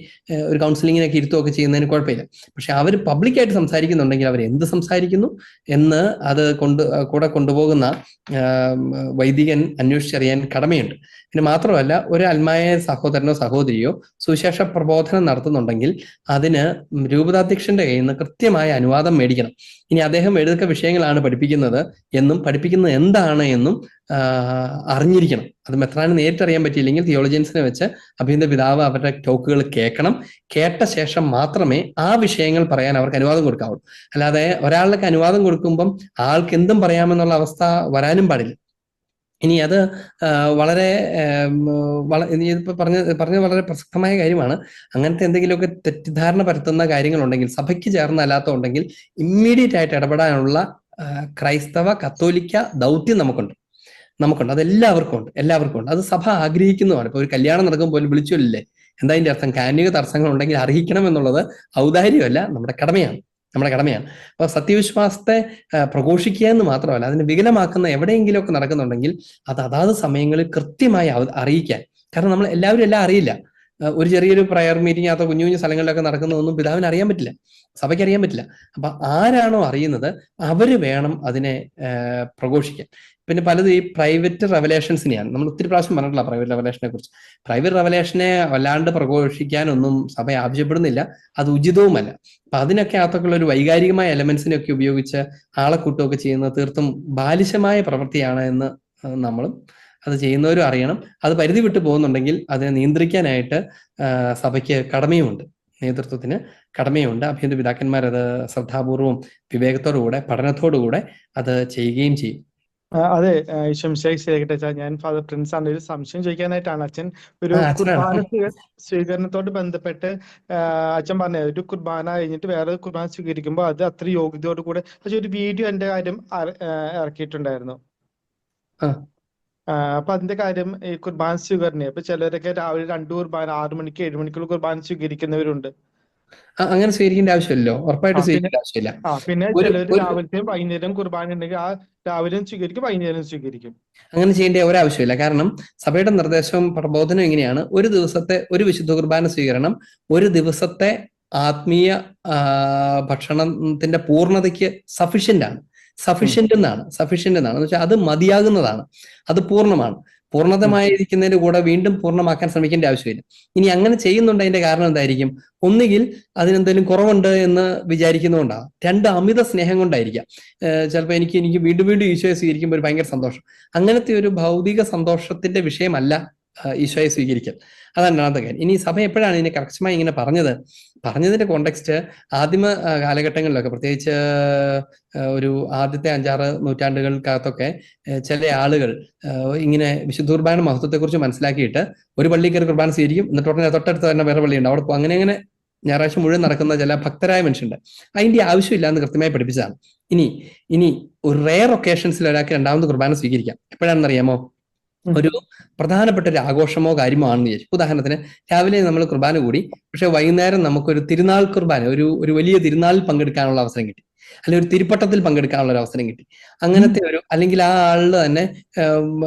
ഒരു കൗൺസിലിങ്ങിനൊക്കെ ഇരുത്തുകയൊക്കെ ചെയ്യുന്നതിന് കുഴപ്പമില്ല. പക്ഷെ അവർ പബ്ലിക്കായിട്ട് സംസാരിക്കുന്നുണ്ടെങ്കിൽ അവർ എന്ത് സംസാരിക്കുന്നു എന്ന് അത് കൂടെ കൊണ്ടുപോകുന്ന വൈദികൻ അന്വേഷിച്ചറിയാൻ കടമയുണ്ട്. പിന്നെ മാത്രമല്ല, ഒരു അൽമായ സഹോദരനോ സഹോദരിയോ സുവിശേഷ പ്രബോധനം നടത്തുന്നുണ്ടെങ്കിൽ അതിന് രൂപതാധ്യക്ഷന്റെ കയ്യിൽ നിന്ന് കൃത്യമായ അനുവാദം മേടിക്കണം. ഇനി അദ്ദേഹം ഏതൊക്കെ വിഷയങ്ങളാണ് പഠിപ്പിക്കുന്നത് എന്നും പഠിപ്പിക്കുന്നത് എന്താണ് എന്നും അറിഞ്ഞിരിക്കണം. അത് മെത്രാന് നേരിട്ടറിയാൻ പറ്റിയില്ലെങ്കിൽ തിയോളജിയൻസിനെ വെച്ച് അഭിനന്ദ പിതാവ് അവരുടെ ടോക്കുകൾ കേൾക്കണം. കേട്ട ശേഷം മാത്രമേ ആ വിഷയങ്ങൾ പറയാൻ അവർക്ക് അനുവാദം കൊടുക്കാവുള്ളൂ. അല്ലാതെ ഒരാളുടെ അനുവാദം കൊടുക്കുമ്പം ആൾക്ക് എന്തും പറയാമെന്നുള്ള അവസ്ഥ വരാനും പാടില്ല. ഇനി അത് വളരെ ഇപ്പൊ പറഞ്ഞ വളരെ പ്രസക്തമായ കാര്യമാണ്. അങ്ങനത്തെ എന്തെങ്കിലുമൊക്കെ തെറ്റിദ്ധാരണ പരത്തുന്ന കാര്യങ്ങളുണ്ടെങ്കിൽ, സഭയ്ക്ക് ചേർന്നല്ലാത്ത ഉണ്ടെങ്കിൽ ഇമ്മീഡിയറ്റ് ആയിട്ട് ഇടപെടാനുള്ള ക്രൈസ്തവ കത്തോലിക്ക ദൗത്യം നമുക്കുണ്ട്. അതെല്ലാവർക്കും ഉണ്ട്. അത് സഭ ആഗ്രഹിക്കുന്നതാണ്. ഇപ്പൊ ഒരു കല്യാണം നടക്കുമ്പോൾ പോലും വിളിച്ചില്ലേ, എന്താ അതിന്റെ അർത്ഥം? കാന്യക തടസ്സങ്ങൾ ഉണ്ടെങ്കിൽ അറിയിക്കണം എന്നുള്ളത് ഔദാര്യമല്ല, നമ്മുടെ കടമയാണ്. അപ്പൊ സത്യവിശ്വാസത്തെ പ്രഘോഷിക്കുക എന്ന് മാത്രമല്ല, അതിനെ വികലമാക്കുന്ന എവിടെയെങ്കിലുമൊക്കെ നടക്കുന്നുണ്ടെങ്കിൽ അത് അതാത് സമയങ്ങളിൽ കൃത്യമായി അറിയിക്കാൻ. കാരണം നമ്മൾ എല്ലാവരും എല്ലാം അറിയില്ല. ഒരു ചെറിയൊരു പ്രയർ മീറ്റിംഗ് അകത്തോ കുഞ്ഞു കുഞ്ഞു സ്ഥലങ്ങളിലൊക്കെ നടക്കുന്നതൊന്നും പിതാവിന് അറിയാൻ പറ്റില്ല, സഭയ്ക്ക് അറിയാൻ പറ്റില്ല. അപ്പൊ ആരാണോ അറിയുന്നത് അവര് വേണം അതിനെ പ്രഘോഷിക്കാൻ. പിന്നെ പലതും ഈ പ്രൈവറ്റ് റെവലേഷൻസിനെയാണ് നമ്മൾ ഒത്തിരി പ്രാവശ്യം പറഞ്ഞിട്ടില്ല. പ്രൈവറ്റ് റെവലേഷനെ കുറിച്ച്, പ്രൈവറ്റ് റെവലേഷനെ വല്ലാണ്ട് പ്രഘോഷിക്കാനൊന്നും സഭ ആവശ്യപ്പെടുന്നില്ല, അത് ഉചിതവുമല്ല. അപ്പൊ അതിനൊക്കെ അകത്തൊക്കെയുള്ള ഒരു വൈകാരികമായ എലമെന്റ്സിനെയൊക്കെ ഉപയോഗിച്ച് ആളെ കൂട്ടുകയൊക്കെ ചെയ്യുന്നത് തീർത്തും ബാലിശമായ പ്രവൃത്തിയാണ് എന്ന് നമ്മളും അത് ചെയ്യുന്നവരും അറിയണം. അത് പരിധി വിട്ടു പോകുന്നുണ്ടെങ്കിൽ അതിനെ നിയന്ത്രിക്കാനായിട്ട് സഭയ്ക്ക് കടമയുമുണ്ട്, നേതൃത്വത്തിന് കടമയുണ്ട്. അഭിനന്ദ പിതാക്കന്മാർ അത് ശ്രദ്ധാപൂർവം വിവേകത്തോടുകൂടെ പഠനത്തോടുകൂടെ അത് ചെയ്യുകയും ചെയ്യും. അതെ, ഞാൻ ഫാദർ പ്രിൻസ് ആണ്. ഒരു സംശയം ചോദിക്കാനായിട്ടാണ്. അച്ഛൻ ഒരു കുർബാന സ്വീകരണത്തോട് ബന്ധപ്പെട്ട് അച്ഛൻ പറഞ്ഞത്, ഒരു കുർബാന കഴിഞ്ഞിട്ട് വേറെ കുർബാന സ്വീകരിക്കുമ്പോൾ അത് അത്ര യോഗ്യതയോട് കൂടെ ഒരു വീഡിയോ എന്റെ കാര്യം ഇറക്കിയിട്ടുണ്ടായിരുന്നു. അപ്പൊ അതിന്റെ കാര്യം ഈ കുർബാന സ്വീകരണ, അപ്പൊ ചിലരൊക്കെ രാവിലെ 2 കുർബാന 6 മണിക്ക് 7 മണിക്കുള്ള കുർബാന സ്വീകരിക്കുന്നവരുണ്ട്. അങ്ങനെ സ്വീകരിക്കേണ്ട ആവശ്യമില്ലല്ലോ, ഉറപ്പായിട്ട് സ്വീകരിക്കേണ്ട ആവശ്യമില്ല. പിന്നെ ചിലർ രാവിലത്തെയും വൈകുന്നേരം കുർബാന ഉണ്ടെങ്കിൽ ആ രാവിലെയും സ്വീകരിക്കും, വൈകുന്നേരം സ്വീകരിക്കും. അങ്ങനെ ചെയ്യേണ്ട ഒരാവശ്യമില്ല. കാരണം സഭയുടെ നിർദ്ദേശവും പ്രബോധനം എങ്ങനെയാണ്? ഒരു ദിവസത്തെ ഒരു വിശുദ്ധ കുർബാന സ്വീകരണം ഒരു ദിവസത്തെ ആത്മീയ ഭക്ഷണത്തിന്റെ പൂർണ്ണതയ്ക്ക് സഫീഷ്യന്റ് എന്നാണ് എന്ന് വെച്ചാൽ അത് മതിയാകുന്നതാണ്, അത് പൂർണ്ണമാണ്. പൂർണ്ണതമായിരിക്കുന്നതിന്റെ കൂടെ വീണ്ടും പൂർണ്ണമാക്കാൻ ശ്രമിക്കേണ്ട ആവശ്യമില്ല. ഇനി അങ്ങനെ ചെയ്യുന്നുണ്ട്, അതിന്റെ കാരണം എന്തായിരിക്കും? ഒന്നുകിൽ അതിനെന്തെങ്കിലും കുറവുണ്ട് എന്ന് വിചാരിക്കുന്നതുകൊണ്ടാണ്, 2 അമിത സ്നേഹം കൊണ്ടായിരിക്കാം. ചിലപ്പോൾ എനിക്ക് വീണ്ടും ഈശോയെ സ്വീകരിക്കുമ്പോൾ ഒരു ഭയങ്കര സന്തോഷം. അങ്ങനത്തെ ഒരു ഭൗതിക സന്തോഷത്തിന്റെ വിഷയമല്ല ഈശോയെ സ്വീകരിക്കൽ. അതാണ് രണ്ടാമത്തെ കാര്യം. ഇനി സഭ എപ്പോഴാണ് ഇതിനെ കർശനമായി ഇങ്ങനെ പറഞ്ഞതിന്റെ കോണ്ടെക്സ്റ്റ് ആദിമ കാലഘട്ടങ്ങളിലൊക്കെ, പ്രത്യേകിച്ച് ഒരു ആദ്യത്തെ 5-6 നൂറ്റാണ്ടുകൾക്കകത്തൊക്കെ ചില ആളുകൾ ഇങ്ങനെ വിശുദ്ധ കുർബാന മഹത്വത്തെക്കുറിച്ച് മനസ്സിലാക്കിയിട്ട് ഒരു പള്ളിയിൽ കയറി കുർബാന സ്വീകരിക്കും, എന്നിട്ട് ഉടനെ തൊട്ടടുത്ത് തന്നെ വേറെ പള്ളിയുണ്ട്, അവിടെ അങ്ങനെ ഞായറാഴ്ച മുഴുവൻ നടക്കുന്ന ചില ഭക്തരായ മനുഷ്യരുണ്ട്. അതിന്റെ ആവശ്യമില്ല എന്ന് കൃത്യമായി പഠിപ്പിച്ചതാണ്. ഇനി ഒരു റെയർ ഒക്കേഷൻസിൽ ഒരാൾക്ക് 2ാമത് കുർബാന സ്വീകരിക്കാം. എപ്പോഴാണെന്നറിയാമോ? ഒരു പ്രധാനപ്പെട്ട ഒരു ആഘോഷമോ കാര്യമോ ആണെന്ന് വിചാരിച്ചു. ഉദാഹരണത്തിന് രാവിലെ നമ്മൾ കുർബാന കൂടി, പക്ഷെ വൈകുന്നേരം നമുക്കൊരു തിരുനാൾ കുർബാന, ഒരു വലിയ തിരുനാളിൽ പങ്കെടുക്കാനുള്ള അവസരം കിട്ടി, അല്ലെങ്കിൽ ഒരു തിരുപ്പട്ടത്തിൽ പങ്കെടുക്കാനുള്ള ഒരു അവസരം കിട്ടി. അങ്ങനത്തെ അല്ലെങ്കിൽ ആ ആളുടെ തന്നെ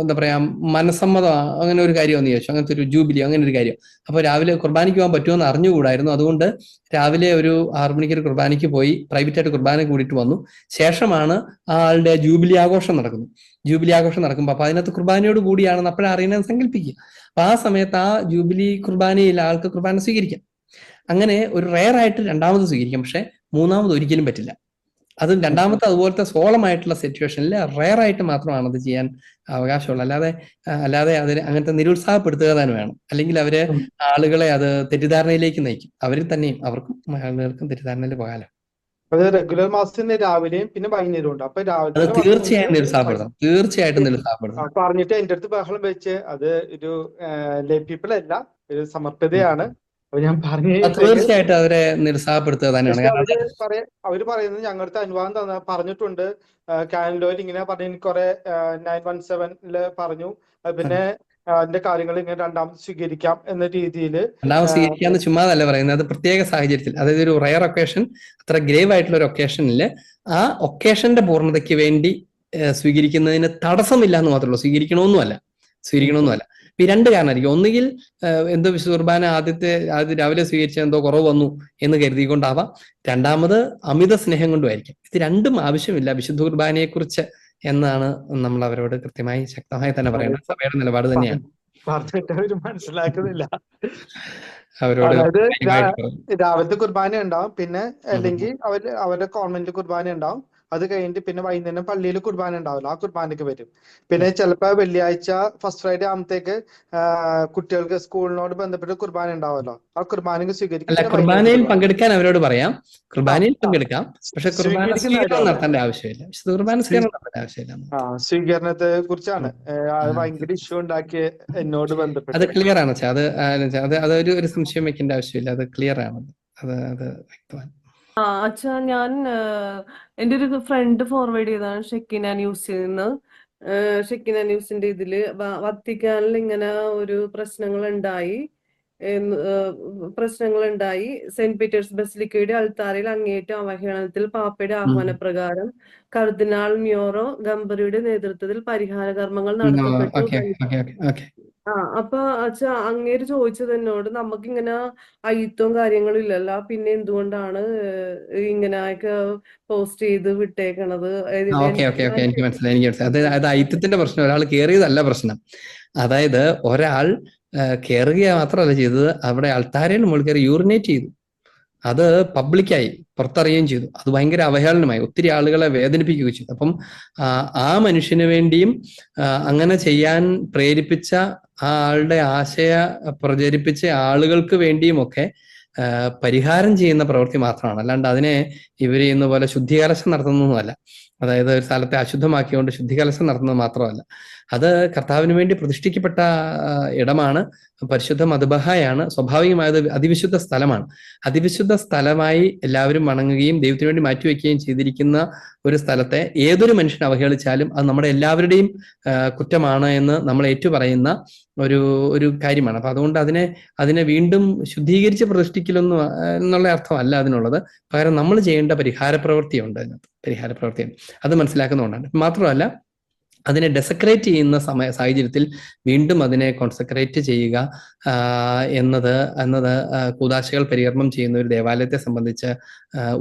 എന്താ പറയാ മനസ്സമ്മതം, അങ്ങനെ ഒരു കാര്യം എന്ന് ചോദിച്ചു, അങ്ങനത്തെ ഒരു ജൂബിലി, അങ്ങനെ ഒരു കാര്യം. അപ്പൊ രാവിലെ കുർബാനയ്ക്ക് പോകാൻ പറ്റുമെന്ന് അറിഞ്ഞുകൂടായിരുന്നു. അതുകൊണ്ട് രാവിലെ ഒരു 6 മണിക്ക് ഒരു കുർബാനയ്ക്ക് പോയി പ്രൈവറ്റായിട്ട് കുർബാന കൂടിയിട്ട് വന്നു. ശേഷമാണ് ആ ആളുടെ ജൂബിലി ആഘോഷം നടക്കുമ്പോൾ അപ്പൊ അതിനകത്ത് കുർബാനയോട് കൂടിയാണെന്ന് അപ്പോഴാണ് അറിയണമെന്ന് സങ്കല്പിക്കുക. അപ്പൊ ആ സമയത്ത് ആ ജൂബിലി കുർബാനയിൽ ആൾക്ക് കുർബാന സ്വീകരിക്കാം. അങ്ങനെ ഒരു റെയർ ആയിട്ട് 2ാമത് സ്വീകരിക്കാം, പക്ഷെ 3ാമത് ഒരിക്കലും പറ്റില്ല. അത് 2ാമത്തെ അതുപോലത്തെ സോളമായിട്ടുള്ള സിറ്റുവേഷനിൽ റെയർ ആയിട്ട് മാത്രമാണ് അത് ചെയ്യാൻ അവകാശമുള്ളൂ. അല്ലാതെ അതിന് അങ്ങനത്തെ നിരുത്സാഹപ്പെടുത്തുക തന്നെ വേണം. അല്ലെങ്കിൽ അവര് ആളുകളെ അത് തെറ്റിദ്ധാരണയിലേക്ക് നയിക്കും. അവർക്കും ആളുകൾക്കും തെറ്റിദ്ധാരണയിൽ പോകാലോ. അത് റെഗുലർ മാസത്തിന് രാവിലെയും പിന്നെ വൈകുന്നേരം ഉണ്ട്. അപ്പൊ രാവിലെ തീർച്ചയായിട്ടും നിരുത്സാഹപ്പെടുത്തണം. പറഞ്ഞിട്ട് എന്റെ അടുത്ത് ബഹളം വെച്ച്, അത് ഒരു ലേ പീപ്പിൾ അല്ല, ഒരു സമർപ്പിതയാണ്. അപ്പൊ ഞാൻ തീർച്ചയായിട്ടും അവരെ നിരുത്സാഹപ്പെടുത്തുക തന്നെയാണ്. അവര് പറയുന്നത് ഞങ്ങളുടെ അനുവാദം പറഞ്ഞിട്ടുണ്ട്, കാനഡോയിൽ ഇങ്ങനെ പറഞ്ഞു, കുറെ 917 പറഞ്ഞു. പിന്നെ അതിന്റെ കാര്യങ്ങൾ ഇങ്ങനെ രണ്ടാമത് സ്വീകരിക്കാം എന്ന രീതിയിൽ രണ്ടാമത് സ്വീകരിക്കാന്ന് ചുമ്മാതല്ല പറയുന്നത്, അത് പ്രത്യേക സാഹചര്യത്തിൽ, അതായത് ഒരു റയർ ഒക്കേഷൻ, അത്ര ഗ്രേവ് ആയിട്ടുള്ള ഒരു ഒക്കേഷനിൽ ആ ഒക്കേഷന്റെ പൂർണ്ണതയ്ക്ക് വേണ്ടി സ്വീകരിക്കുന്നതിന് തടസ്സമില്ല എന്ന് മാത്രമേ ഉള്ളൂ, സ്വീകരിക്കണമെന്നുമല്ല. ഈ രണ്ട് കാരണമായിരിക്കും. ഒന്നുകിൽ എന്തോ വിശുദ്ധ കുർബാന ആദ്യം രാവിലെ സ്വീകരിച്ച എന്തോ കുറവ് വന്നു എന്ന് കരുതിക്കൊണ്ടാവാം. രണ്ടാമത് അമിത സ്നേഹം കൊണ്ടുമായിരിക്കും. ഇത് രണ്ടും ആവശ്യമില്ല വിശുദ്ധ കുർബാനയെ കുറിച്ച് എന്നാണ് നമ്മൾ അവരോട് കൃത്യമായി ശക്തമായി തന്നെ പറയുന്നത്. സഭയുടെ നിലപാട് തന്നെയാണ്. പറഞ്ഞിട്ട് അവര് മനസ്സിലാക്കുന്നില്ല. അവരോട് അതായത് രാവിലത്തെ കുർബാന ഉണ്ടാവും, പിന്നെ അല്ലെങ്കിൽ അവരുടെ കോൺവെന്റ് കുർബാന ഉണ്ടാവും, അത് കഴിഞ്ഞിട്ട് പിന്നെ വൈകുന്നേരം പള്ളിയിൽ കുർബാന ഉണ്ടാവില്ല, ആ കുർബാനയ്ക്ക് വരും. പിന്നെ ചിലപ്പോ വെള്ളിയാഴ്ച ഫസ്റ്റ് ഫ്രൈഡേ ആകുമ്പത്തേക്ക് കുട്ടികൾക്ക് സ്കൂളിനോട് ബന്ധപ്പെട്ട് കുർബാന ഉണ്ടാവുമല്ലോ, ആ കുർബാനയ്ക്ക് സ്വീകരിക്കും. കുർബാനയിൽ പങ്കെടുക്കാൻ അവരോട് പറയാം, കുർബാനയിൽ പങ്കെടുക്കാം, പക്ഷെ കുർബാന സ്വീകരണം നടത്തേണ്ട ആവശ്യമില്ല. കുർബാന സ്വീകരണം നടത്തേണ്ട ആവശ്യമില്ല. സ്വീകരണത്തെ കുറിച്ചാണ് അത് ഭയങ്കര ഇഷ്യൂ ഉണ്ടാക്കിയ എന്നോട് ബന്ധപ്പെട്ട്. അത് ക്ലിയർ ആണ്. അതൊരു സംശയം വെക്കേണ്ട ആവശ്യമില്ല, അത് ക്ലിയർ ആണ്. അത് വ്യക്തമാണ്. അച്ഛാ, ഞാൻ എൻ്റെ ഒരു ഫ്രണ്ട് ഫോർവേഡ് ചെയ്തതാണ് ഷെക്കിന ന്യൂസിൽ നിന്ന്. ഷെക്കിന ന്യൂസിന്റെ ഇതില് വത്തിക്കാനിൽ ഇങ്ങനെ ഒരു പ്രശ്നങ്ങളുണ്ടായി. സെന്റ് പീറ്റേഴ്സ് ബസിലിക്കയുടെ അൾത്താരയിൽ അങ്ങേയറ്റ അവഹേളനത്തിൽ പാപ്പയുടെ ആഹ്വാനപ്രകാരം കർദിനാൾ മ്യൂറോ ഗംബറിയുടെ നേതൃത്വത്തിൽ പരിഹാര കർമ്മങ്ങൾ നടത്തപ്പെട്ടു. അപ്പൊ അച്ഛാ, അങ്ങേര് ചോദിച്ചത് എന്നോട്, നമുക്കിങ്ങനെ അയിത്തവും കാര്യങ്ങളും ഇല്ലല്ലോ, പിന്നെ എന്തുകൊണ്ടാണ് ഇങ്ങനെയൊക്കെ പോസ്റ്റ് ചെയ്ത് വിട്ടേക്കണത്? എനിക്ക് മനസ്സിലായി. അത് അയിത്തത്തിന്റെ പ്രശ്നം, ഒരാൾ കയറിയതല്ല പ്രശ്നം. അതായത് ഒരാൾ കയറുക മാത്രമല്ല ചെയ്തത്, അവിടെ അൾത്താരയിൽ മുകളിൽ കയറി യൂറിനേറ്റ് ചെയ്തു. അത് പബ്ലിക്കായി പുറത്തറിയുകയും ചെയ്തു. അത് ഭയങ്കര അവഹേളനമായി, ഒത്തിരി ആളുകളെ വേദനിപ്പിക്കുകയും ചെയ്തു. അപ്പം ആ മനുഷ്യന് വേണ്ടിയും അങ്ങനെ ചെയ്യാൻ പ്രേരിപ്പിച്ച ആ ആളുടെ ആശയ പ്രചരിപ്പിച്ച ആളുകൾക്ക് വേണ്ടിയുമൊക്കെ പരിഹാരം ചെയ്യുന്ന പ്രവൃത്തി മാത്രമാണ്. അല്ലാണ്ട് അതിനെ ഇവർ ചെയ്യുന്ന പോലെ ശുദ്ധികലശം നടത്തുന്നതുമല്ല. അതായത് ഒരു സ്ഥലത്തെ അശുദ്ധമാക്കിക്കൊണ്ട് ശുദ്ധികലശം നടത്തുന്നത് മാത്രമല്ല. അത് കർത്താവിന് വേണ്ടി പ്രതിഷ്ഠിക്കപ്പെട്ട ഇടമാണ്, പരിശുദ്ധ മദ്ബഹായാണ്, സ്വാഭാവികമായത് അതിവിശുദ്ധ സ്ഥലമാണ്. അതിവിശുദ്ധ സ്ഥലമായി എല്ലാവരും വണങ്ങുകയും ദൈവത്തിന് വേണ്ടി മാറ്റിവെക്കുകയും ചെയ്തിരിക്കുന്ന ഒരു സ്ഥലത്തെ ഏതൊരു മനുഷ്യൻ അവഹേളിച്ചാലും അത് നമ്മുടെ എല്ലാവരുടെയും കുറ്റമാണ് എന്ന് നമ്മൾ ഏറ്റുപറയുന്ന ഒരു കാര്യമാണ്. അപ്പൊ അതുകൊണ്ട് അതിനെ വീണ്ടും ശുദ്ധീകരിച്ച് പ്രതിഷ്ഠിക്കലൊന്നും എന്നുള്ള അർത്ഥമല്ല അതിനുള്ളത്. പകരം നമ്മൾ ചെയ്യേണ്ട പരിഹാര പ്രവൃത്തിയുണ്ട് അതിനകത്ത്, പരിഹാര പ്രവൃത്തിയുണ്ട്. അത് മനസ്സിലാക്കുന്നതുകൊണ്ടാണ്. മാത്രമല്ല, അതിനെ ഡെസക്രേറ്റ് ചെയ്യുന്ന സാഹചര്യത്തിൽ വീണ്ടും അതിനെ കോൺസെക്രേറ്റ് ചെയ്യുക എന്നത് കൂദാശകൾ പരികർമ്മം ചെയ്യുന്ന ഒരു ദേവാലയത്തെ സംബന്ധിച്ച്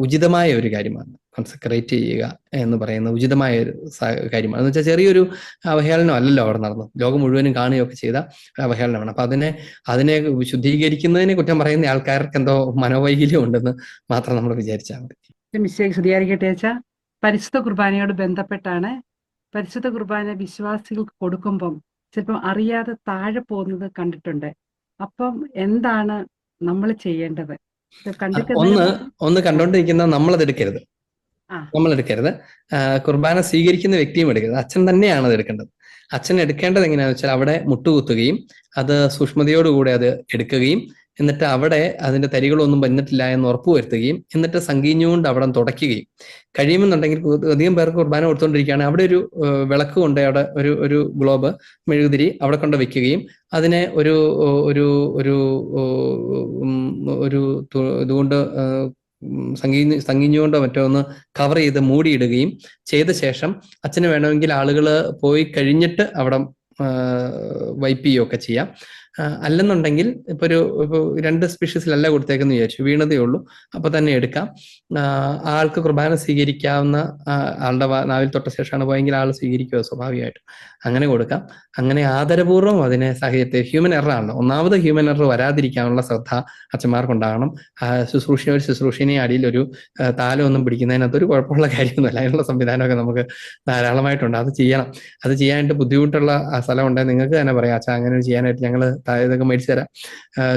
ഉചിതമായ ഒരു കാര്യമാണ്. കോൺസെക്രേറ്റ് ചെയ്യുക എന്ന് പറയുന്ന ഉചിതമായ ഒരു കാര്യമാണ്. എന്ന് വെച്ചാൽ ചെറിയൊരു അവഹേളനം അല്ലല്ലോ അവിടെ നടന്നത്, ലോകം മുഴുവനും കാണുകയൊക്കെ ചെയ്ത അവഹേളനമാണ്. അപ്പൊ അതിനെ ശുദ്ധീകരിക്കുന്നതിനെ കുറ്റം പറയുന്ന ആൾക്കാർക്ക് എന്തോ മനോവൈകല്യം ഉണ്ടെന്ന് മാത്രം നമ്മൾ വിചാരിച്ചാൽ മതി. പരിശുദ്ധ കുർബാനയോട് ബന്ധപ്പെട്ടാണ്. പരിശുദ്ധ കുർബാന വിശ്വാസികൾക്ക് കൊടുക്കുമ്പം ചിലപ്പം അറിയാതെ താഴെ പോകുന്നത് കണ്ടിട്ടുണ്ട്. അപ്പം എന്താണ് നമ്മൾ ചെയ്യേണ്ടത്? ഒന്ന് കണ്ടോണ്ടിരിക്കുന്ന നമ്മളത് എടുക്കരുത്. കുർബാന സ്വീകരിക്കുന്ന വ്യക്തിയും എടുക്കരുത്. അച്ഛൻ തന്നെയാണ് അത് എടുക്കേണ്ടത്. അച്ഛൻ എടുക്കേണ്ടത് എങ്ങനെയാണെന്ന് വെച്ചാൽ അവിടെ മുട്ടുകുത്തുകയും അത് സൂക്ഷ്മതയോടുകൂടെ അത് എടുക്കുകയും എന്നിട്ട് അവിടെ അതിന്റെ തരികളൊന്നും വന്നിട്ടില്ല എന്ന് ഉറപ്പുവരുത്തുകയും എന്നിട്ട് സങ്കീഞ്ഞുകൊണ്ട് അവിടെ തുടയ്ക്കുകയും കഴിയുമെന്നുണ്ടെങ്കിൽ, അധികം പേർക്ക് കുർബാന കൊടുത്തുകൊണ്ടിരിക്കുകയാണ്, അവിടെ ഒരു വിളക്ക് കൊണ്ട് അവിടെ ഒരു ഗ്ലോബ് മെഴുകുതിരി അവിടെ കൊണ്ട് വെക്കുകയും അതിനെ ഒരു ഇതുകൊണ്ട് സങ്കീഞ്ഞുകൊണ്ടോ മറ്റോ ഒന്ന് കവർ ചെയ്ത് മൂടിയിടുകയും ചെയ്ത ശേഷം അച്ഛന് വേണമെങ്കിൽ ആളുകൾ പോയി കഴിഞ്ഞിട്ട് അവിടെ വൈപ്പ് ചെയ്യുകയൊക്കെ ചെയ്യാം. അല്ലെന്നുണ്ടെങ്കിൽ ഇപ്പൊ 2 സ്പീഷീസിലല്ല കൊടുത്തേക്കെന്ന് വിചാരിച്ചു, വീണതേ ഉള്ളൂ, അപ്പൊ തന്നെ എടുക്കാം. ആൾക്ക് കുർബാന സ്വീകരിക്കാവുന്ന ആളുടെ നാവിൽ തൊട്ട ശേഷമാണ് പോയെങ്കിൽ ആൾ സ്വീകരിക്കുക സ്വാഭാവികമായിട്ടും. അങ്ങനെ കൊടുക്കാം. അങ്ങനെ ആദരപൂർവ്വം അതിനെ സാഹചര്യത്തെ ഹ്യൂമൻ എറർ ആണല്ലോ, ഒന്നാമത് ഹ്യൂമൻ എറർ വരാതിരിക്കാനുള്ള ശ്രദ്ധ അച്ഛന്മാർക്കുണ്ടാകണം. ശുശ്രൂഷനെ അടിയിൽ ഒരു താലമൊന്നും പിടിക്കുന്നതിനകത്തൊരു കുഴപ്പമുള്ള കാര്യമൊന്നുമല്ല. അതിനുള്ള സംവിധാനമൊക്കെ നമുക്ക് ധാരാളമായിട്ടുണ്ട്. അത് ചെയ്യണം. അത് ചെയ്യാനായിട്ട് ബുദ്ധിമുട്ടുള്ള സ്ഥലം ഉണ്ടെങ്കിൽ നിങ്ങൾക്ക് തന്നെ പറയാം, അച്ഛാ അങ്ങനെ ചെയ്യാനായിട്ട് ഞങ്ങൾ ഇതൊക്കെ മേടിച്ചു തരാം,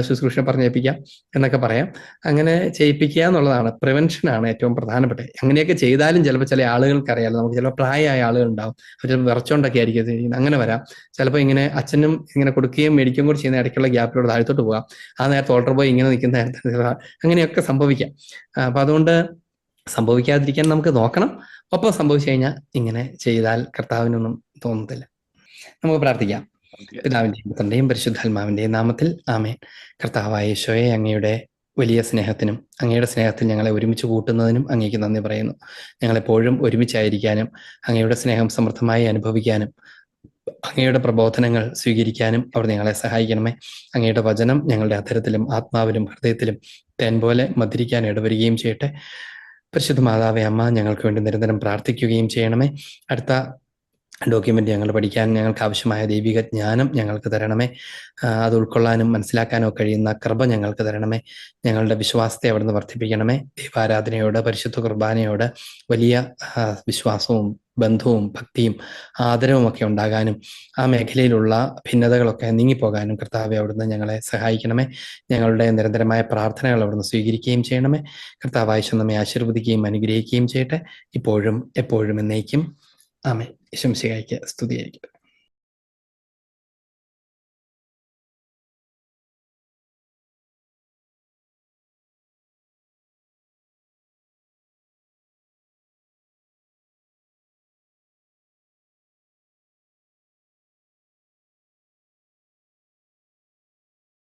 ശുശ്രൂഷ പറഞ്ഞേൽപ്പിക്കാം എന്നൊക്കെ പറയാം. അങ്ങനെ ചെയ്യിപ്പിക്കുക എന്നുള്ളതാണ്, പ്രിവെൻഷനാണ് ഏറ്റവും പ്രധാനപ്പെട്ടത്. അങ്ങനെയൊക്കെ ചെയ്താലും ചിലപ്പോൾ ചില ആളുകൾക്ക് അറിയാലോ, നമുക്ക് ചിലപ്പോൾ പ്രായമായ ആളുകൾ ഉണ്ടാവും, അവർ വിറച്ചോണ്ടൊക്കെ ആയിരിക്കും ചെയ്യുന്നത്, അങ്ങനെ വരാം. ചിലപ്പോൾ ഇങ്ങനെ അച്ഛനും ഇങ്ങനെ കൊടുക്കുകയും മേടിക്കുകയും കൂടി ചെയ്യുന്ന ഇടയ്ക്കുള്ള ഗ്യാപ്പിലൂടെ താഴത്തോട്ട് പോകാം. ആ നേരത്തെ ഓൾട്ടർ ബോയ് ഇങ്ങനെ നിൽക്കുന്ന നേരത്തെ അങ്ങനെയൊക്കെ സംഭവിക്കാം. അപ്പൊ അതുകൊണ്ട് സംഭവിക്കാതിരിക്കാൻ നമുക്ക് നോക്കണം. ഒപ്പം സംഭവിച്ചു കഴിഞ്ഞാൽ ഇങ്ങനെ ചെയ്താൽ കർത്താവിനൊന്നും തോന്നത്തില്ല. നമുക്ക് പ്രാർത്ഥിക്കാം. പിതാവിന്റെയും പുത്രന്റെയും പരിശുദ്ധാത്മാവിന്റെയും നാമത്തിൽ ആമേൻ. കർത്താവായ യേശോയെ, അങ്ങയുടെ വലിയ സ്നേഹത്തിനും അങ്ങയുടെ സ്നേഹത്തിൽ ഞങ്ങളെ ഒരുമിച്ച് കൂട്ടുന്നതിനും അങ്ങേക്ക് നന്ദി പറയുന്നു. ഞങ്ങളെപ്പോഴും ഒരുമിച്ചായിരിക്കാനും അങ്ങയുടെ സ്നേഹം സമൃദ്ധമായി അനുഭവിക്കാനും അങ്ങയുടെ പ്രബോധനങ്ങൾ സ്വീകരിക്കാനും അവിടെ ഞങ്ങളെ സഹായിക്കണമേ. അങ്ങയുടെ വചനം ഞങ്ങളുടെ അധരത്തിലും ആത്മാവിലും ഹൃദയത്തിലും തേൻ പോലെ മധുരിക്കാൻ ഇടവരികയും ചെയ്യട്ടെ. പരിശുദ്ധ മാതാവേ അമ്മ, ഞങ്ങൾക്ക് വേണ്ടി നിരന്തരം പ്രാർത്ഥിക്കുകയും ചെയ്യണമേ. അടുത്ത ഡോക്യുമെൻ്റ് ഞങ്ങൾ പഠിക്കാൻ ഞങ്ങൾക്ക് ആവശ്യമായ ദൈവിക ജ്ഞാനം ഞങ്ങൾക്ക് തരണമേ. അത് ഉൾക്കൊള്ളാനും മനസ്സിലാക്കാനോ കഴിയുന്ന കൃപ ഞങ്ങൾക്ക് തരണമേ. ഞങ്ങളുടെ വിശ്വാസത്തെ അവിടുന്ന് വർദ്ധിപ്പിക്കണമേ. ദൈവാരാധനയോട്, പരിശുദ്ധ കുർബാനയോട് വലിയ വിശ്വാസവും ബന്ധവും ഭക്തിയും ആദരവും ഒക്കെ ഉണ്ടാകാനും ആ മേഖലയിലുള്ള ഭിന്നതകളൊക്കെ നീങ്ങിപ്പോകാനും കർത്താവെ അവിടുന്ന് ഞങ്ങളെ സഹായിക്കണമേ. ഞങ്ങളുടെ നിരന്തരമായ പ്രാർത്ഥനകൾ അവിടുന്ന് സ്വീകരിക്കുകയും ചെയ്യണമേ. കർത്താവായ യേശു നമ്മെ ആശീർവദിക്കുകയും അനുഗ്രഹിക്കുകയും ചെയ്യട്ടെ, ഇപ്പോഴും എപ്പോഴും എന്നേക്കും. ആമേൻ. യേശുമിശിഹായ്ക്ക് സ്തുതിയായിരിക്കട്ടെ.